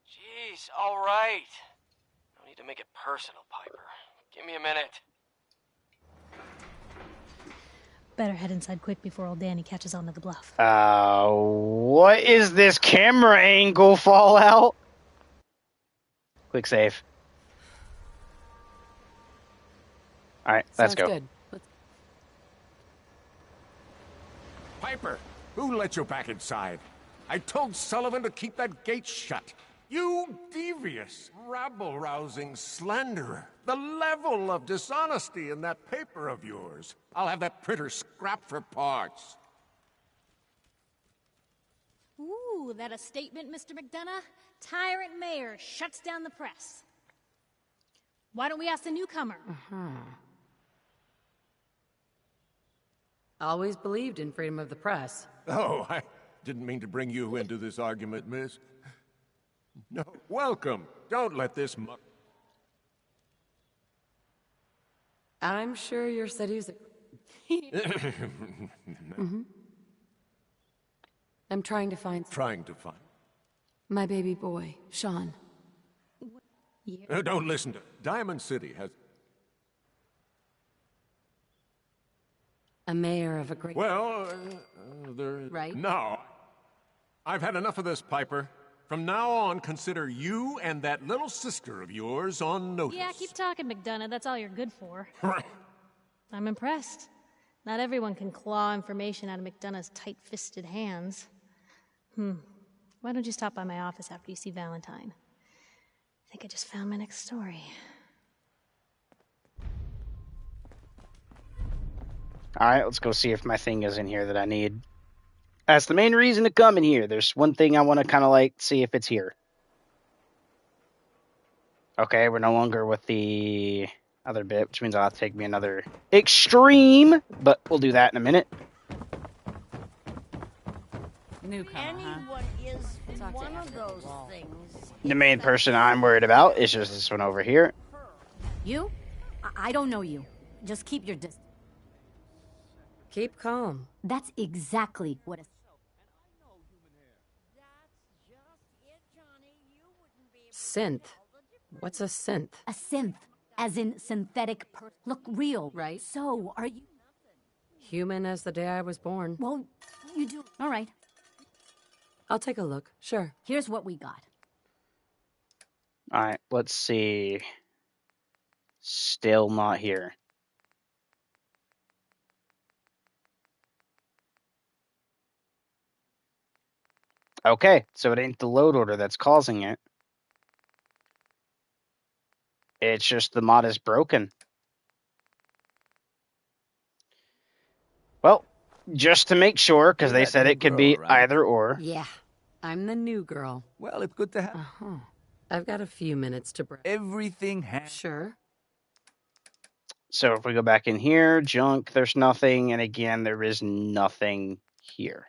Jeez, all right. No need to make it personal, Piper. Give me a minute. Better head inside quick before old Danny catches on to the bluff. What is this camera angle, Fallout? Quick save. Alright, let's go. Good. Piper, who let you back inside? I told Sullivan to keep that gate shut. You devious, rabble-rousing slanderer. The level of dishonesty in that paper of yours. I'll have that printer scrapped for parts. Ooh, that a statement, Mr. McDonough? Tyrant mayor shuts down the press. Why don't we ask the newcomer? Always believed in freedom of the press. Oh, I didn't mean to bring you into this argument, miss. No, welcome. Don't let this muck... I'm sure your city's... I'm trying to find... my baby boy, Sean. Don't listen to... Diamond City has... A mayor of a great... Well, Right? No. I've had enough of this, Piper. From now on, consider you and that little sister of yours on notice. Yeah, keep talking, McDonough. That's all you're good for. I'm impressed. Not everyone can claw information out of McDonough's tight-fisted hands. Why don't you stop by my office after you see Valentine? I think I just found my next story. Alright, let's go see if my thing is in here that I need. That's the main reason to come in here. There's one thing I want to kind of like see if it's here. Okay, we're no longer with the other bit, which means I'll have to take me another extreme, but we'll do that in a minute. Anyone is one of those things. The main person I'm worried about is just this one over here. You? I don't know you. Just keep your distance. Keep calm. That's exactly what it's... Synth. What's a synth? A synth, as in synthetic look real. Right. So, are you... Human as the day I was born. Well, you do... All right. I'll take a look. Sure. Here's what we got. Alright, let's see. Still not here. Okay, so it ain't the load order that's causing it. It's just the mod is broken. Well, just to make sure, because You're they that said new it could girl, be right? either or. Yeah, I'm the new girl. Well, it's good to have. Uh-huh. I've got a few minutes to break. Everything has. Sure. So if we go back in here, junk, there's nothing, and again, there is nothing here.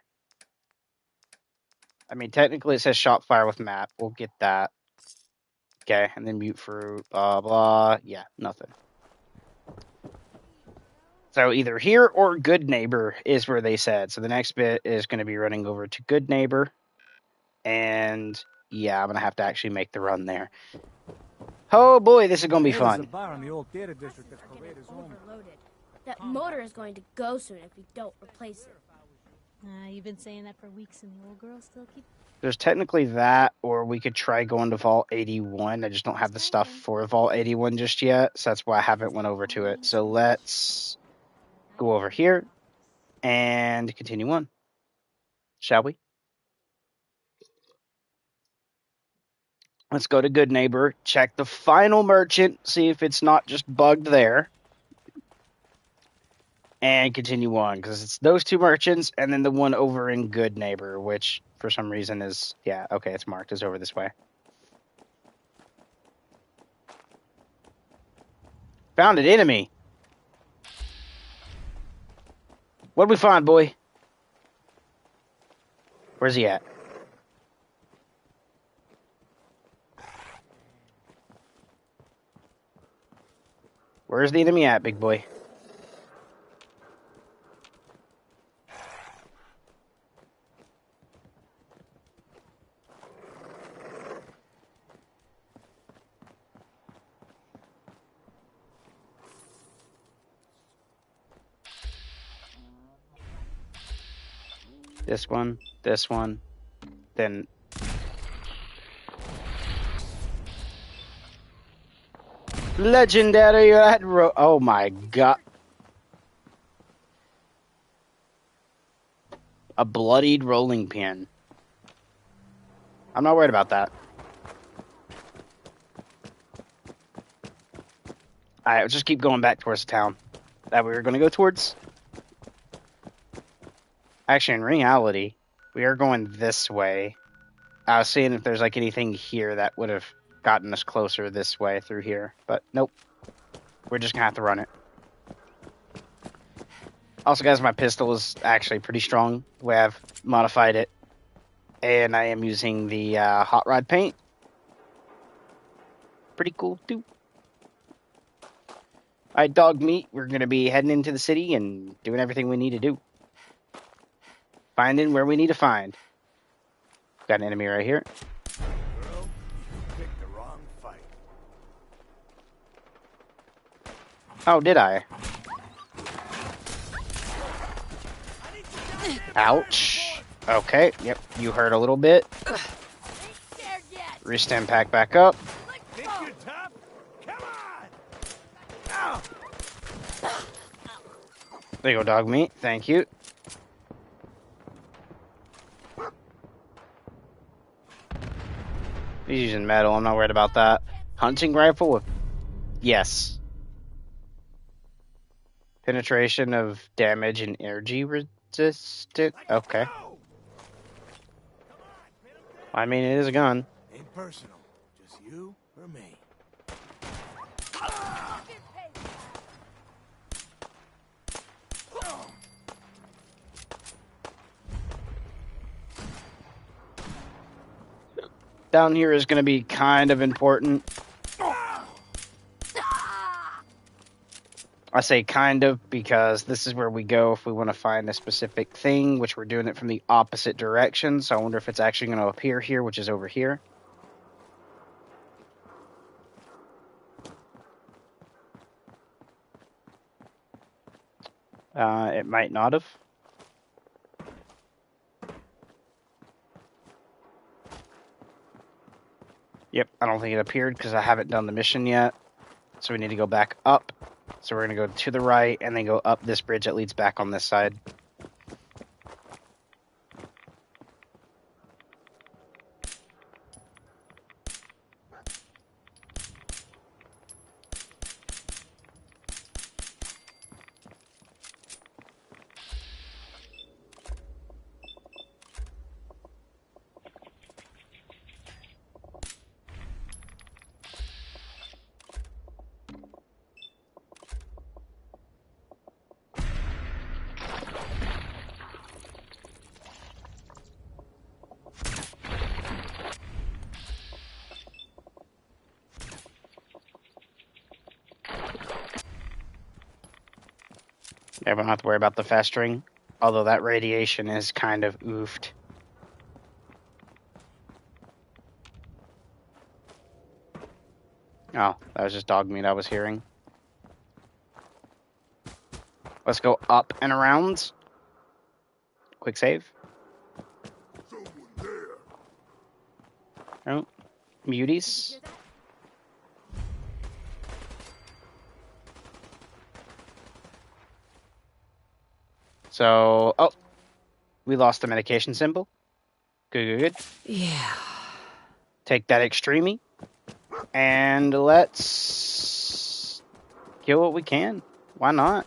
I mean, technically it says shop fire with map. We'll get that. Okay, and then mute fruit, blah, blah. Yeah, nothing. So either here or good neighbor is where they said. So the next bit is going to be running over to good neighbor. And yeah, I'm going to have to actually make the run there. Oh boy, this is going to be There's a fun. bar in the old theater district that's Paredes' home. Overloaded. That motor is going to go soon if we don't replace it. You've been saying that for weeks, and the old girl still keep. There's technically that, or we could try going to Vault 81. I just don't have the stuff for Vault 81 just yet, so that's why I haven't went over to it. So let's go over here and continue on. Shall we? Let's go to Good Neighbor, check the final merchant, see if it's not just bugged there, and continue on, because it's those two merchants, and then the one over in Good Neighbor, which for some reason is, yeah, okay, it's marked as over this way. Found an enemy. What'd we find, boy? Where's he at? Where's the enemy at, big boy? This one, then... Legendary oh my god. A bloodied rolling pin. I'm not worried about that. Alright, let's just keep going back towards the town that we were going to go towards. Actually, in reality, we are going this way. I was seeing if there's like anything here that would have gotten us closer this way through here, but nope. We're just gonna have to run it. Also, guys, my pistol is actually pretty strong the way I've modified it, and I am using the hot rod paint. Pretty cool too. Alright, dog meat. We're gonna be heading into the city and doing everything we need to do. Finding where we need to find. Got an enemy right here. Girl, you picked the wrong fight. Oh, did I? Ouch. Okay, yep, you hurt a little bit. Restem pack back up. Think you're tough? Come on! Ow! There you go, dog meat. Thank you. He's using metal. I'm not worried about that. Hunting rifle with... Yes. Penetration of damage and energy resistant. Okay. I mean, it is a gun. Ain't personal. Just you or me. Down here is going to be kind of important. I say kind of because this is where we go if we want to find a specific thing, which we're doing it from the opposite direction. So I wonder if it's actually going to appear here, which is over here. It might not have. Yep, I don't think it appeared because I haven't done the mission yet. So we need to go back up. So we're going to go to the right and then go up this bridge that leads back on this side. Okay, we don't have to worry about the festering. Although that radiation is kind of oofed. Oh, that was just dog meat I was hearing. Let's go up and around. Quick save. Oh, muties. So, oh, we lost the medication symbol. Good. Yeah. Take that extremely. And let's kill what we can. Why not?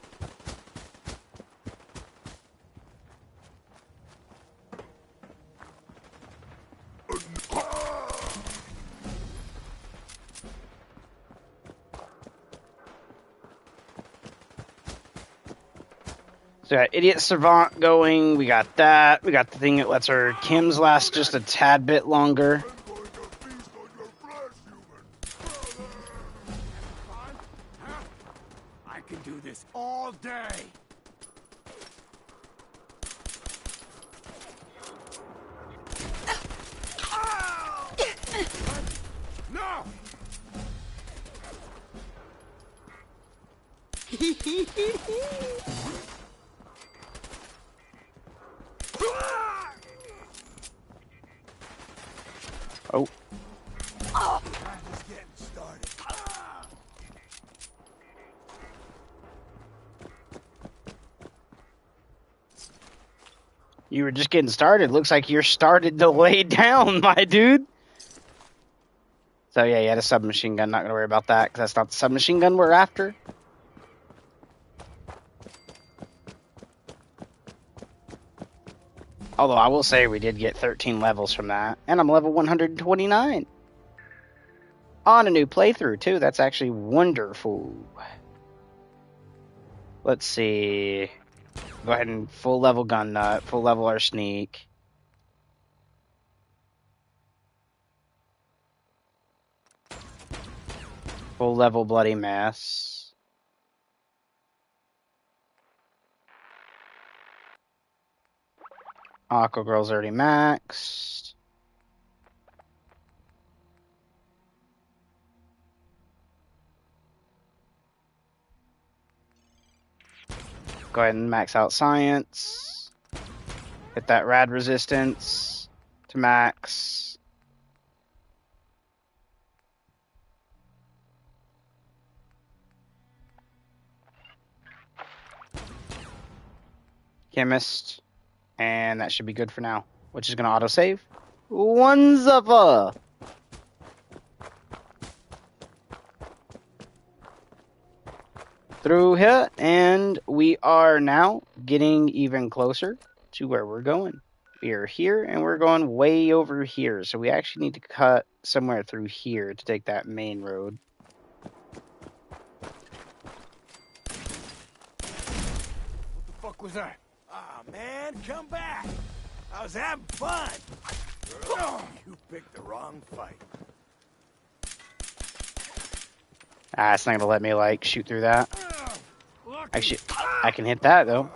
So got Idiot Savant going. We got that. We got the thing that lets our Kims last just a tad bit longer. I can do this all day. No! Oh. Just getting started. You were just getting started. Looks like you're started to lay down, my dude. So yeah, you had a submachine gun. Not going to worry about that, because that's not the submachine gun we're after. Although I will say we did get 13 levels from that. And I'm level 129. On a new playthrough, too. That's actually wonderful. Let's see. Go ahead and full level gun nut. Full level our sneak. Full level bloody mess. Aqua Girl's already maxed. Go ahead and max out science. Hit that rad resistance to max. Chemist. And that should be good for now. Which is going to autosave. One-zuffer! Through here, and we are now getting even closer to where we're going. We are here, and we're going way over here, so we actually need to cut somewhere through here to take that main road. What the fuck was that? Ah, man, come back. I was having fun. You picked the wrong fight. Ah, it's not gonna let me, like, shoot through that. Actually, I can hit that, though.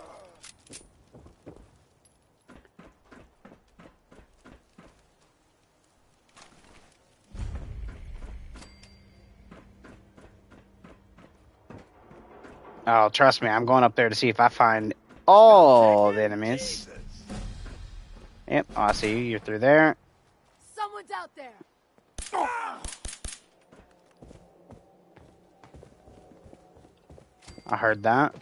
Oh, trust me, I'm going up there to see if I find all the enemies. Yep, oh, I see you. You're through there. Someone's out there. I heard that.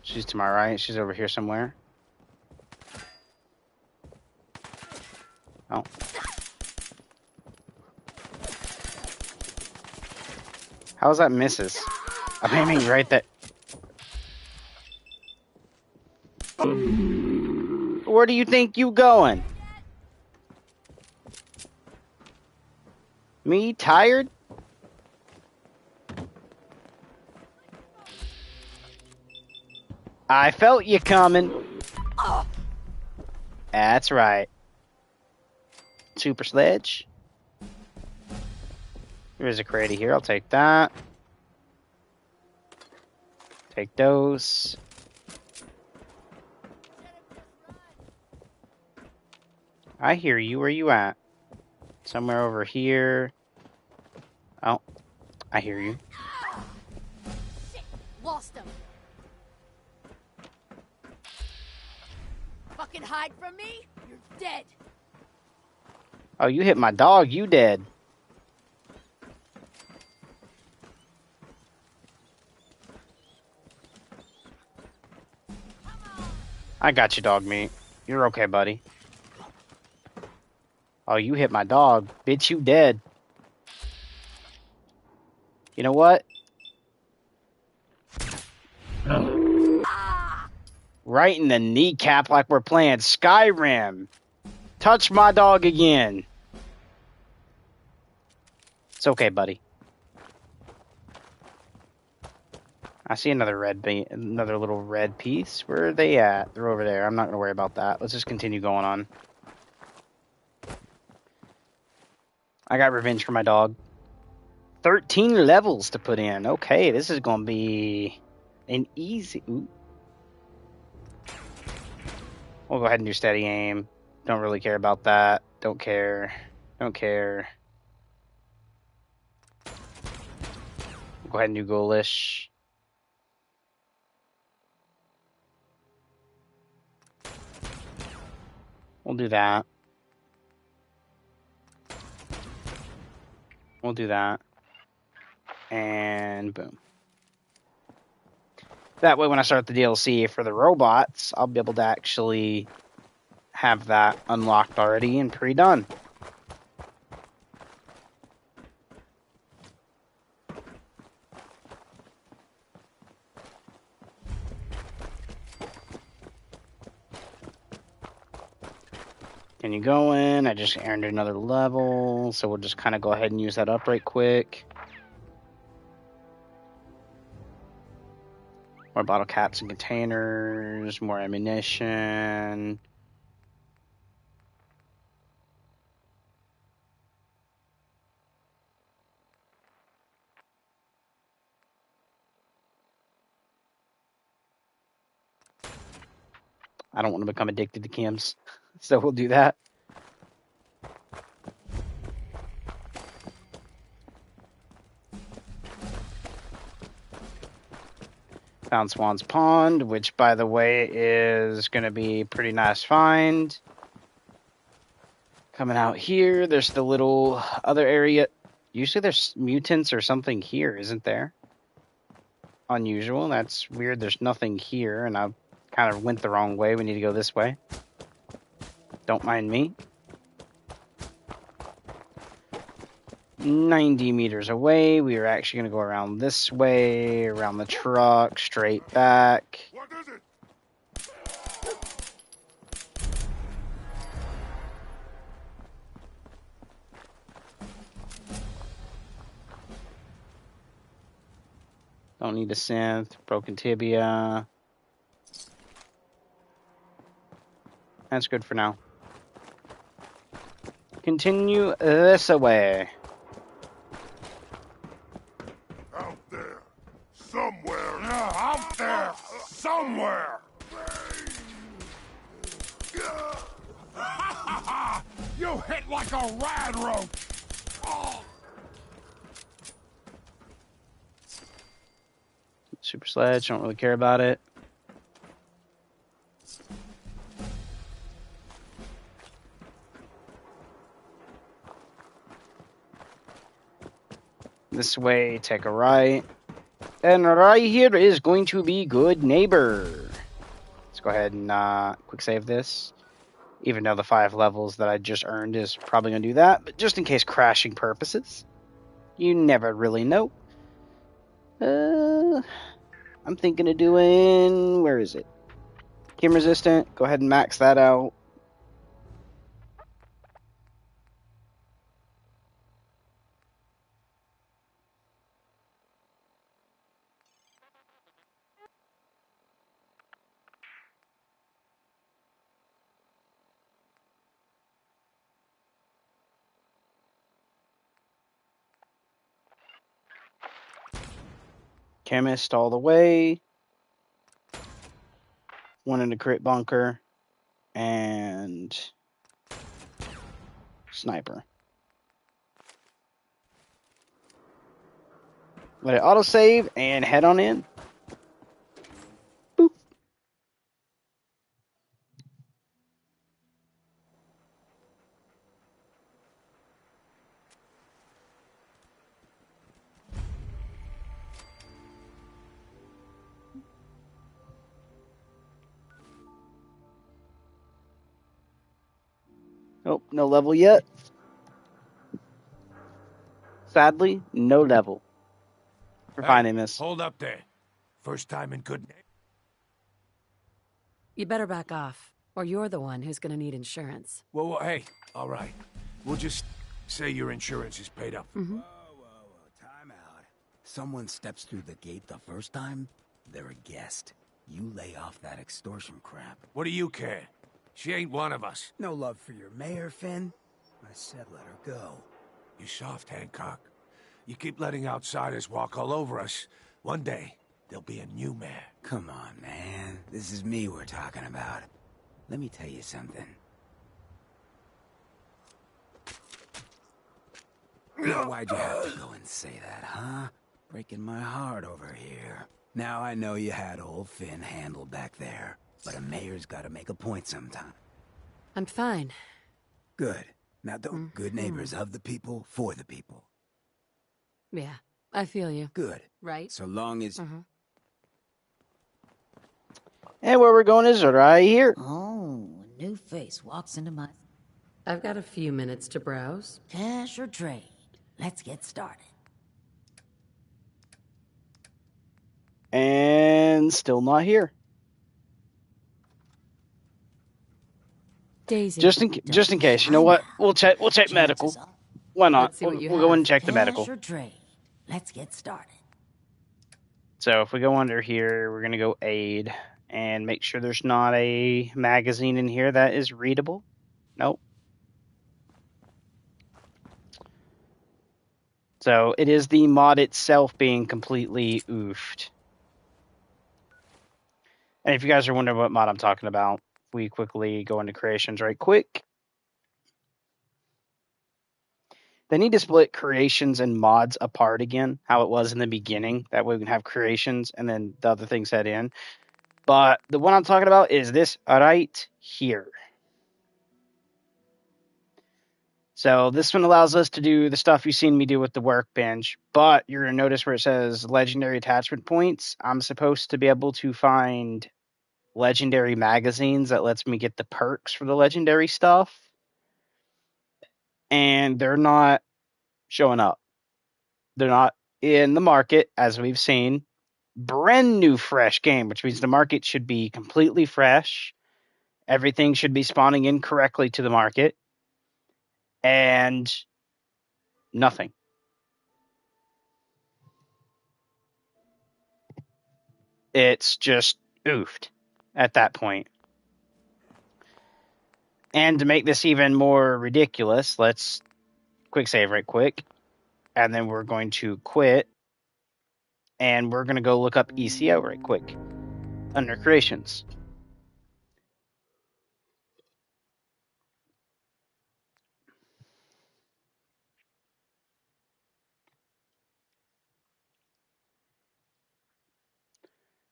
She's to my right. She's over here somewhere. Oh. How's that misses? I'm aiming right there. Where do you think you going? Me tired? I felt you coming. That's right. Super sledge. There's a crate here. I'll take that. Take those. I hear you. Where you at? Somewhere over here. Oh, I hear you. Shit! Lost him! Fucking hide from me? You're dead! Oh, you hit my dog. You dead. I got you, dog meat. You're okay, buddy. Oh, you hit my dog. Bitch, you dead. You know what? Right in the kneecap like we're playing Skyrim. Touch my dog again. It's okay, buddy. I see another another little red piece. Where are they at? They're over there. I'm not going to worry about that. Let's just continue going on. I got revenge for my dog. 13 levels to put in. Okay, this is going to be an easy... Ooh. We'll go ahead and do steady aim. Don't really care about that. Don't care. Don't care. We'll go ahead and do ghoulish. We'll do that. We'll do that. And boom. That way when I start the DLC for the robots, I'll be able to actually have that unlocked already and pre-done. Can you go in? I just earned another level, so we'll just kind of go ahead and use that up right quick. More bottle caps and containers, more ammunition. I don't want to become addicted to chems, so we'll do that. Found Swan's Pond, which, by the way, is going to be a pretty nice find. Coming out here, there's the little other area. Usually there's mutants or something here, isn't there? Unusual. That's weird. There's nothing here, and I kind of went the wrong way. We need to go this way. Don't mind me. 90 meters away. We are actually going to go around this way, around the truck, straight back. What is it? Don't need a synth. Broken tibia. That's good for now. Continue this way. Out there. Somewhere. Out there. Somewhere. You hit like a rad roach. Super sledge. Don't really care about it. This way, take a right. And right here is going to be Good Neighbor. Let's go ahead and quick save this. Even though the 5 levels that I just earned is probably going to do that. But just in case crashing purposes. You never really know. I'm thinking of doing... Where is it? Chem resistant. Go ahead and max that out. Chemist all the way. one in the crit bunker, and sniper. Let it autosave and head on in. Boop. Oh, no level yet. Sadly, no level. For finding this. Hold up there. First time in good... You better back off, or you're the one who's gonna need insurance. Well, hey, all right. We'll just say your insurance is paid up. Mm-hmm. Time out. Someone steps through the gate the first time, they're a guest. You lay off that extortion crap. What do you care? She ain't one of us. No love for your mayor, Finn? I said let her go. You soft, Hancock. You keep letting outsiders walk all over us. One day, there'll be a new mayor. Come on, man. This is me we're talking about. Let me tell you something. Now, why'd you have to go and say that, huh? Breaking my heart over here. Now I know you had old Finn handled back there, but a mayor's gotta make a point sometime. I'm fine. Good. Now don't good neighbors of the people, for the people. Yeah, I feel you. Good. Right? So long as... And where we're going is right here. Oh, a new face walks into my... I've got a few minutes to browse. Cash or trade? Let's get started. And still not here. Daisy. Just in case, you know what? We'll check medical. Why not? Let's see what you We'll go have. and check the medical. Cash or trade? Let's get started. So if we go under here, we're gonna go aid and make sure there's not a magazine in here that is readable. Nope. So it is the mod itself being completely oofed. And if you guys are wondering what mod I'm talking about, we quickly go into creations right quick. They need to split creations and mods apart again, how it was in the beginning. That way we can have creations and then the other things head in. But the one I'm talking about is this right here. So this one allows us to do the stuff you've seen me do with the workbench, but you're going to notice where it says legendary attachment points. I'm supposed to be able to find legendary magazines that lets me get the perks for the legendary stuff. And they're not showing up. They're not in the market, as we've seen. Brand new fresh game, which means the market should be completely fresh. Everything should be spawning in correctly to the market. And nothing. It's just oofed at that point. And to make this even more ridiculous, let's quick save right quick. And then we're going to quit. And we're going to go look up ECO right quick under creations.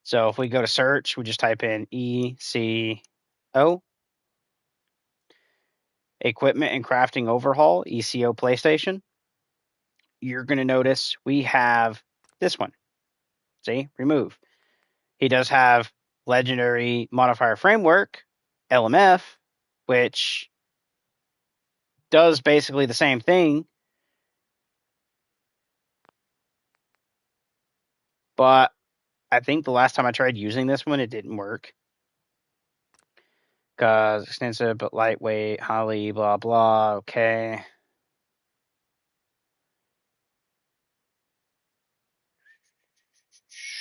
So if we go to search, we just type in ECO. Equipment and Crafting Overhaul, ECO PlayStation. You're going to notice we have this one. See? Remove. He does have Legendary Modifier Framework, LMF, which does basically the same thing. But I think the last time I tried using this one, it didn't work. Because extensive but lightweight, holly, blah, blah, okay.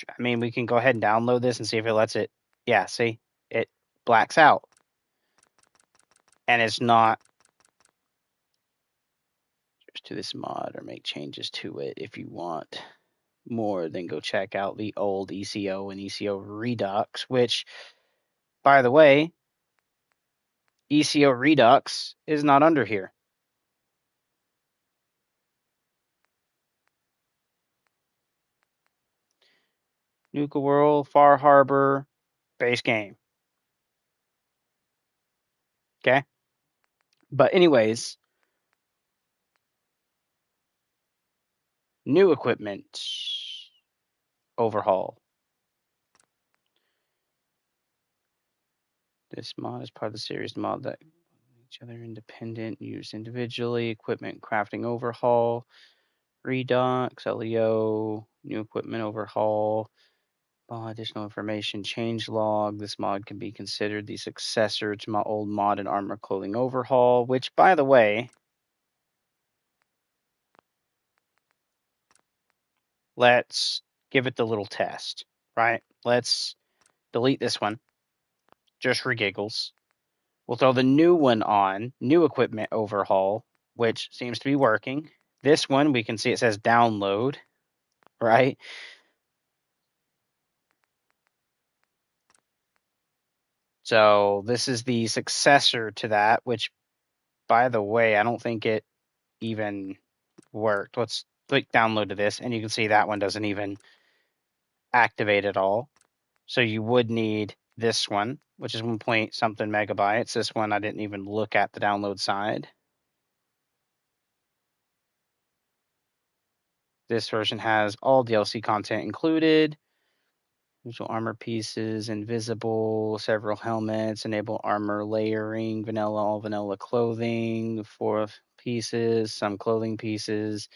I mean, we can go ahead and download this and see if it lets it. Yeah, see? It blacks out. And it's not. Just to this mod or make changes to it if you want more, then go check out the old ECO and ECO Redux, which by the way, ECO Redux is not under here. Nuka World, Far Harbor, base game. Okay? But anyways, new equipment overhaul. This mod is part of the series mod that each other independent, used individually. Equipment crafting overhaul, Redux, LEO, new equipment overhaul. Additional information, change log. This mod can be considered the successor to my old mod and armor clothing overhaul, which, by the way, let's give it the little test, right? Let's delete this one, just for giggles. We'll throw the new one on, new equipment overhaul, which seems to be working. This one, we can see it says download, right? So this is the successor to that, which, by the way, I don't think it even worked. Let's click download to this, and you can see that one doesn't even activate at all. So you would need this one, which is 1 point something megabytes. This one, I didn't even look at the download side. This version has all DLC content included. Visual armor pieces, invisible, several helmets, enable armor layering, vanilla, all vanilla clothing, 4 pieces, some clothing pieces,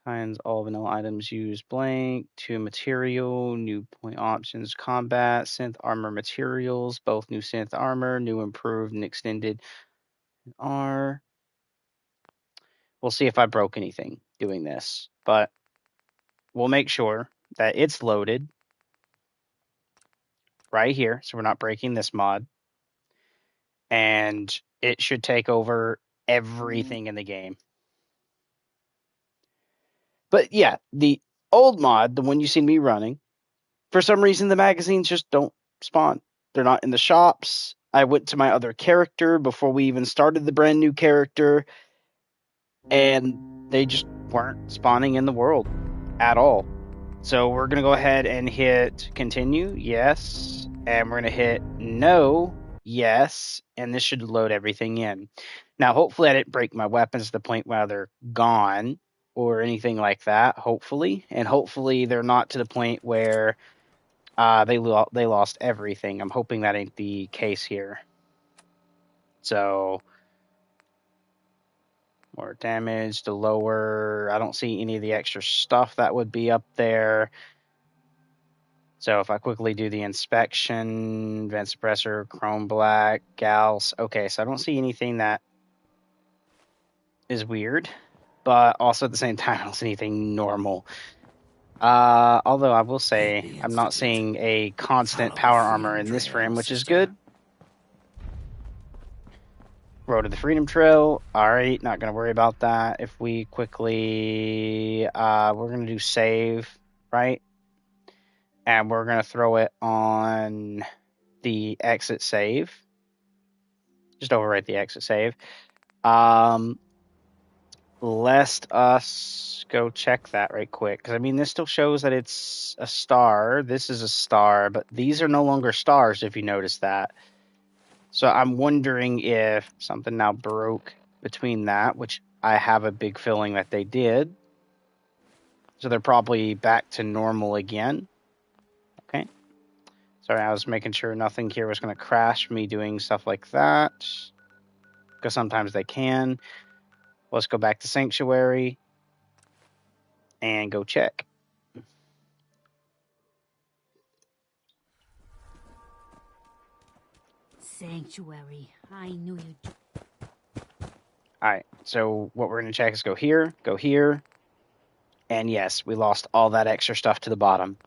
kinds, all vanilla items use blank, 2 material, new point options, combat, synth armor materials, both new synth armor, new improved and extended R. We'll see if I broke anything doing this, but we'll make sure that it's loaded right here, so we're not breaking this mod. And it should take over everything in the game. But yeah, the old mod, the one you seen me running, for some reason the magazines just don't spawn. They're not in the shops. I went to my other character before we even started the brand new character, and they just weren't spawning in the world at all. So we're going to go ahead and hit continue, yes, and we're going to hit no, yes, and this should load everything in. Now, hopefully I didn't break my weapons to the point where they're gone or anything like that, hopefully. And hopefully they're not to the point where they lost everything. I'm hoping that ain't the case here. So, more damage, the lower. I don't see any of the extra stuff that would be up there. So if I quickly do the inspection, vent suppressor, chrome black, gals. Okay, so I don't see anything that is weird, but also at the same time, I don't see anything normal. Although I will say I'm not seeing a constant power armor in this frame, which is good. Road to the Freedom Trail. All right, not going to worry about that. If we quickly, we're going to do save, right? And we're going to throw it on the exit save. Just overwrite the exit save. Lest us go check that right quick. Because, I mean, this still shows that it's a star. This is a star, but these are no longer stars, if you notice that. So I'm wondering if something now broke between that, which I have a big feeling that they did. So they're probably back to normal again. Okay. Sorry, I was making sure nothing here was going to crash me doing stuff like that. Because sometimes they can. Let's go back to Sanctuary and go check. Sanctuary. I knew you'd... Alright, so what we're going to check is go here, and yes, we lost all that extra stuff to the bottom.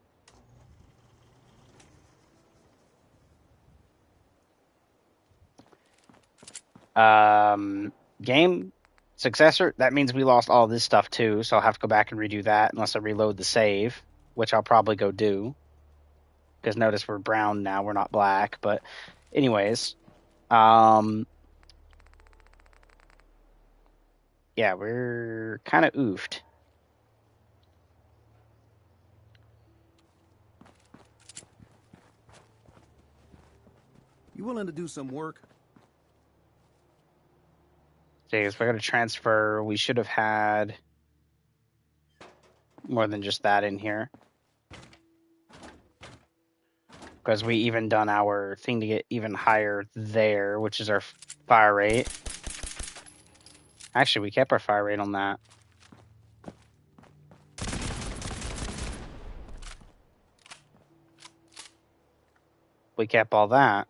Game successor, that means we lost all this stuff too, so I'll have to go back and redo that unless I reload the save, which I'll probably go do. Because notice we're brown now, we're not black, but Anyways, yeah, we're kind of oofed. You willing to do some work? Okay, if we're going to transfer, we should have had more than just that in here. Because we even done our thing to get even higher there, which is our fire rate. Actually, we kept our fire rate on that. We kept all that.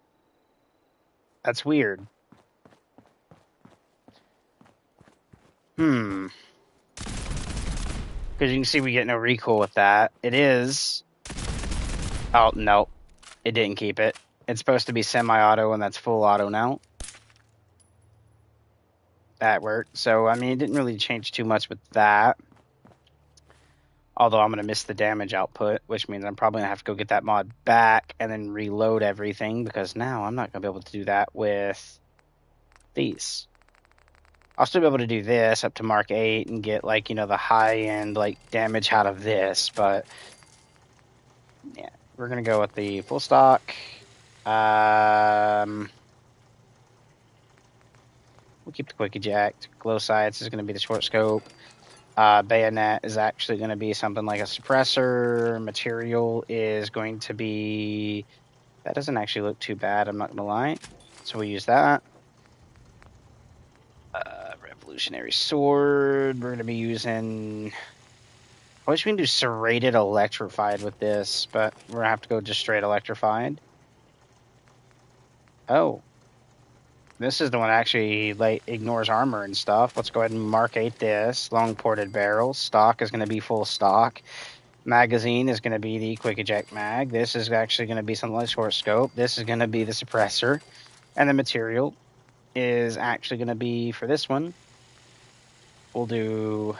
That's weird. Because you can see we get no recoil with that. It is... Oh, no. It didn't keep it. It's supposed to be semi-auto, and that's full auto now. That worked. So, I mean, it didn't really change too much with that. Although I'm going to miss the damage output, which means I'm probably going to have to go get that mod back and then reload everything, because now I'm not going to be able to do that with these. I'll still be able to do this up to Mark 8 and get, like, you know, the high-end, like, damage out of this, but yeah, we're going to go with the full stock. We'll keep the quick eject. Glow sights is going to be the short scope. Bayonet is actually going to be something like a suppressor. Material is going to be... That doesn't actually look too bad, I'm not going to lie. So we use that. Revolutionary sword. We're going to be using... I wish we can do serrated electrified with this, but we're going to have to go just straight electrified. Oh. This is the one that actually like ignores armor and stuff. Let's go ahead and Mark 8 this. Long ported barrel. Stock is going to be full stock. Magazine is going to be the quick eject mag. This is actually going to be something like short scope. This is going to be the suppressor. And the material is actually going to be, for this one, we'll do...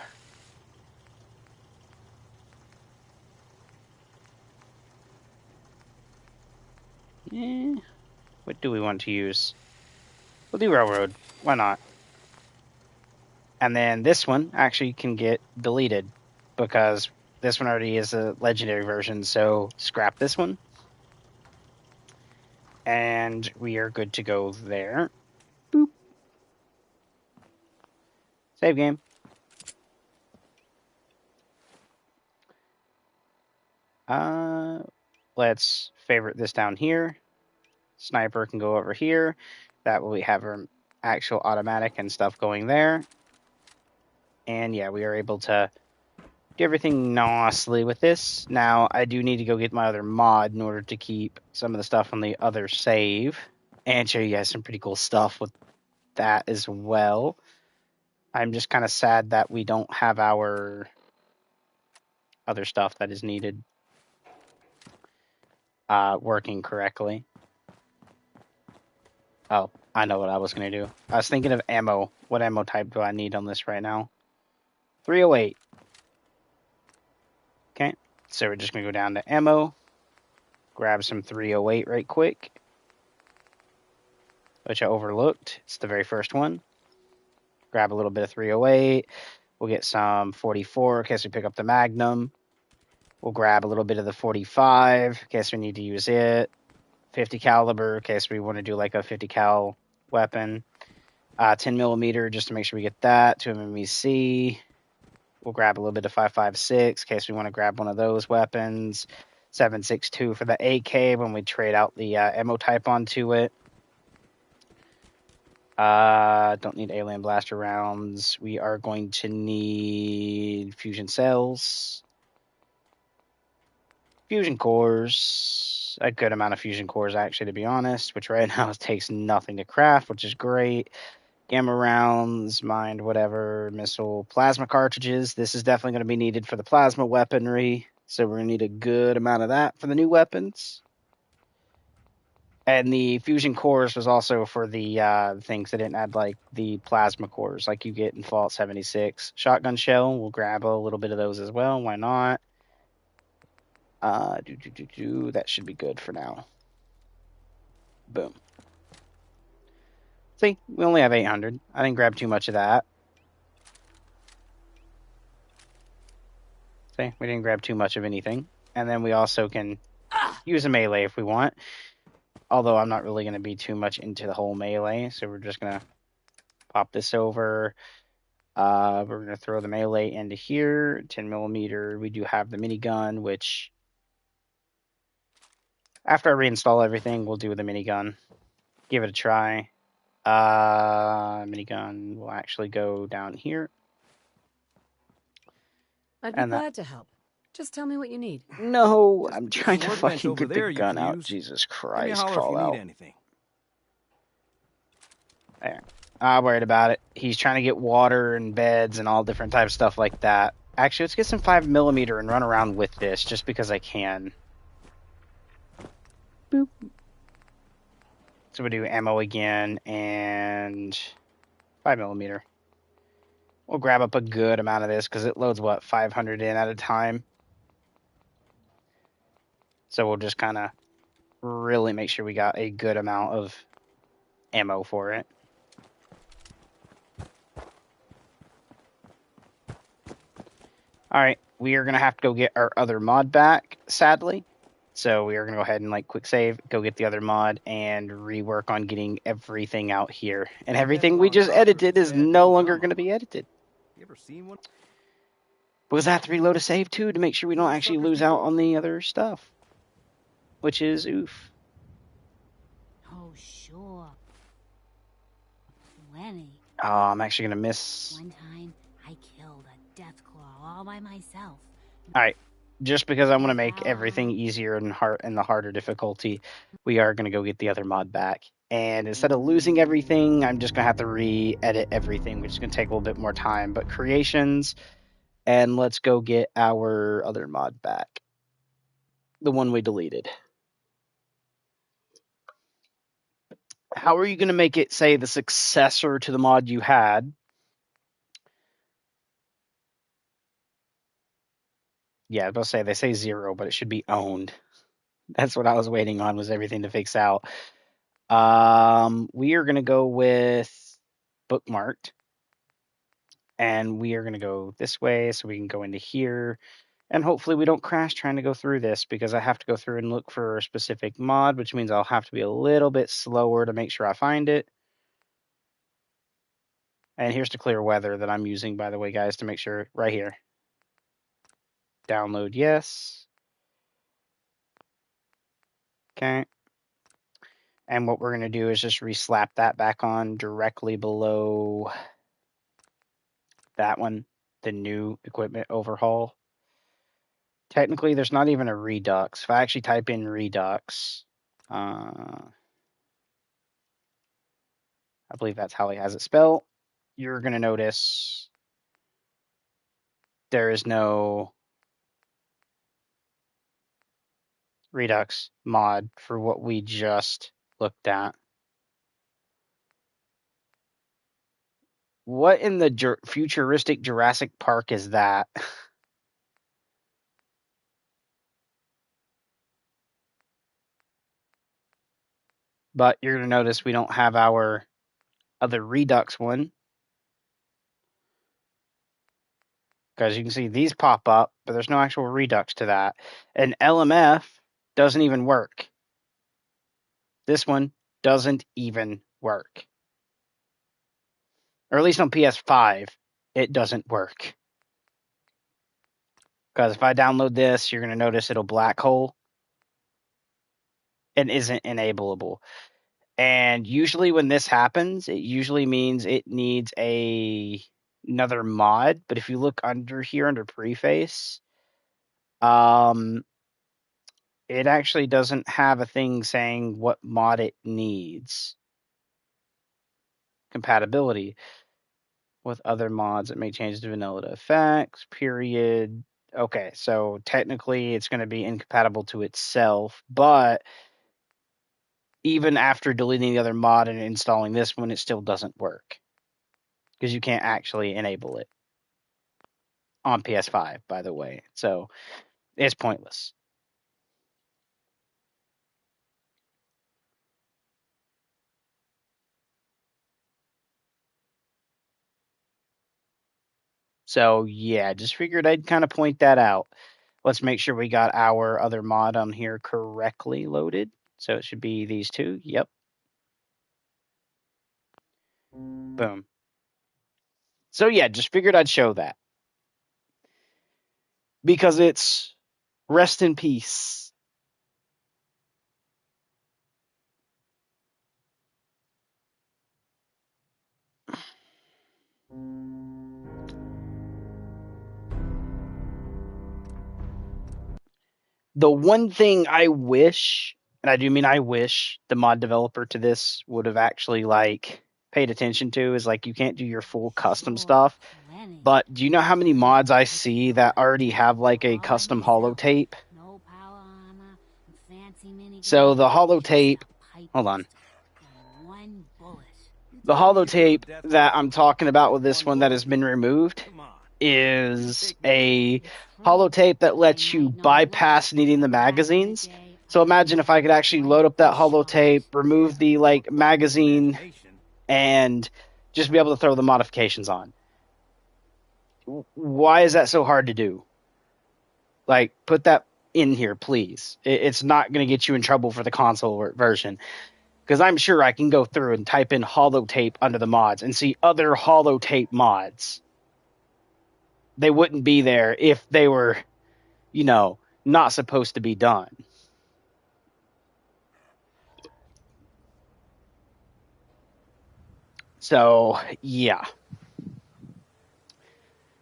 what do we want to use? We'll do railroad. Why not? And then this one actually can get deleted because this one already is a legendary version, so scrap this one. And we are good to go there. Boop. Save game. Let's favorite this down here. Sniper can go over here. That way we have our actual automatic and stuff going there. And yeah, we are able to do everything nicely with this. Now, I do need to go get my other mod in order to keep some of the stuff on the other save. And show you guys some pretty cool stuff with that as well. I'm just kind of sad that we don't have our other stuff that is needed working correctly. Oh, I know what I was going to do. I was thinking of ammo. What ammo type do I need on this right now? 308. Okay, so we're just going to go down to ammo. Grab some 308 right quick. Which I overlooked. It's the very first one. Grab a little bit of 308. We'll get some 44 in case we pick up the Magnum. We'll grab a little bit of the 45 in case we need to use it. 50 caliber in case we want to do like a 50 cal weapon. 10 millimeter just to make sure we get that. 2 MMEC. We'll grab a little bit of 5.56 in case we want to grab one of those weapons. 7.62 for the AK when we trade out the ammo type onto it. Don't need alien blaster rounds. We are going to need fusion cells. Fusion cores. A good amount of fusion cores, actually, to be honest, which right now takes nothing to craft, which is great. Gamma rounds, mind whatever, missile, plasma cartridges. This is definitely going to be needed for the plasma weaponry, so we're going to need a good amount of that for the new weapons. And the fusion cores was also for the things that didn't add, like, the plasma cores, like you get in Fallout 76. Shotgun shell, we'll grab a little bit of those as well. Why not? That should be good for now. Boom. See, we only have 800. I didn't grab too much of that. See, we didn't grab too much of anything. And then we also can use a melee if we want. Although I'm not really going to be too much into the whole melee, so we're just going to pop this over. We're going to throw the melee into here. 10mm. We do have the minigun, which after I reinstall everything, we'll do the minigun. Give it a try. Minigun will actually go down here. I'd be glad to help. Just tell me what you need. No, I'm trying to sword bench fucking over get there the you gun can out. use. Jesus Give me a Christ, holler if you Fallout. need anything. There. I'm worried about it. He's trying to get water and beds and all different types of stuff like that. Actually, let's get some 5mm and run around with this just because I can. Boop. So we do ammo again and 5mm. We'll grab up a good amount of this because it loads, what, 500 in at a time? So we'll just kind of really make sure we got a good amount of ammo for it. All right, we are going to have to go get our other mod back, sadly. So we are going to go ahead and quick save, go get the other mod, and rework on getting everything out here. And everything we just edited is no longer going to be edited. You ever seen one? Because I have to reload a save too to make sure we don't actually lose out on the other stuff. Which is oof. Oh, sure. Plenty. Oh, I'm actually going to miss. One time, I killed a deathclaw all by myself. All right. Just because I want to make everything easier and the harder difficulty, we are going to go get the other mod back. And instead of losing everything, I'm just going to have to re-edit everything, which is going to take a little bit more time. But creations, and let's go get our other mod back. The one we deleted. How are you going to make it, say, the successor to the mod you had? Yeah, I was about to say, they say 0, but it should be owned. That's what I was waiting on, was everything to fix out. We are going to go with bookmarked. And we are going to go this way so we can go into here. And hopefully we don't crash trying to go through this, because I have to go through and look for a specific mod, which means I'll have to be a little bit slower to make sure I find it. And here's the clear weather that I'm using, by the way, guys, to make sure, right here. Download, yes. Okay. And what we're going to do is just reslap that back on directly below that one, the new equipment overhaul. Technically, there's not even a Redux. If I actually type in Redux, I believe that's how he has it spelled, you're going to notice there is no Redux mod for what we just looked at. What in the futuristic Jurassic Park is that? But you're going to notice we don't have our other Redux one. Because you can see these pop up, but there's no actual Redux to that. And LMF doesn't even work. This one doesn't even work. Or at least on PS5, it doesn't work. Because if I download this, you're going to notice it'll black hole and isn't enableable. And usually when this happens, it usually means it needs another mod. But if you look under here, under preface, it actually doesn't have a thing saying what mod it needs. Compatibility with other mods that may change the vanilla effects, period. Okay, so technically it's going to be incompatible to itself, but even after deleting the other mod and installing this one, it still doesn't work. Because you can't actually enable it. On PS5, by the way. So, it's pointless. So yeah, just figured I'd kind of point that out. Let's make sure we got our other mod on here correctly loaded. So it should be these two. Yep. Boom. So yeah, just figured I'd show that. Because it's rest in peace. The one thing I wish, and I do mean I wish, the mod developer to this would have actually like paid attention to is like you can't do your full custom stuff. But do you know how many mods I see that already have like a custom holotape? So the holotape, hold on. The holotape that I'm talking about with this one that has been removed is a holotape that lets you bypass needing the magazines. So imagine if I could actually load up that holotape, remove the like magazine, and just be able to throw the modifications on. Why is that so hard to do? Like, put that in here, please. It's not going to get you in trouble for the console version. Because I'm sure I can go through and type in holotape under the mods and see other holotape mods. They wouldn't be there if they were, you know, not supposed to be done. So, yeah.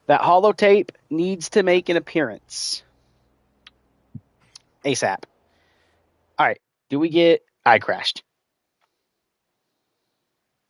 That holotape needs to make an appearance. ASAP. Alright, do we get... I crashed.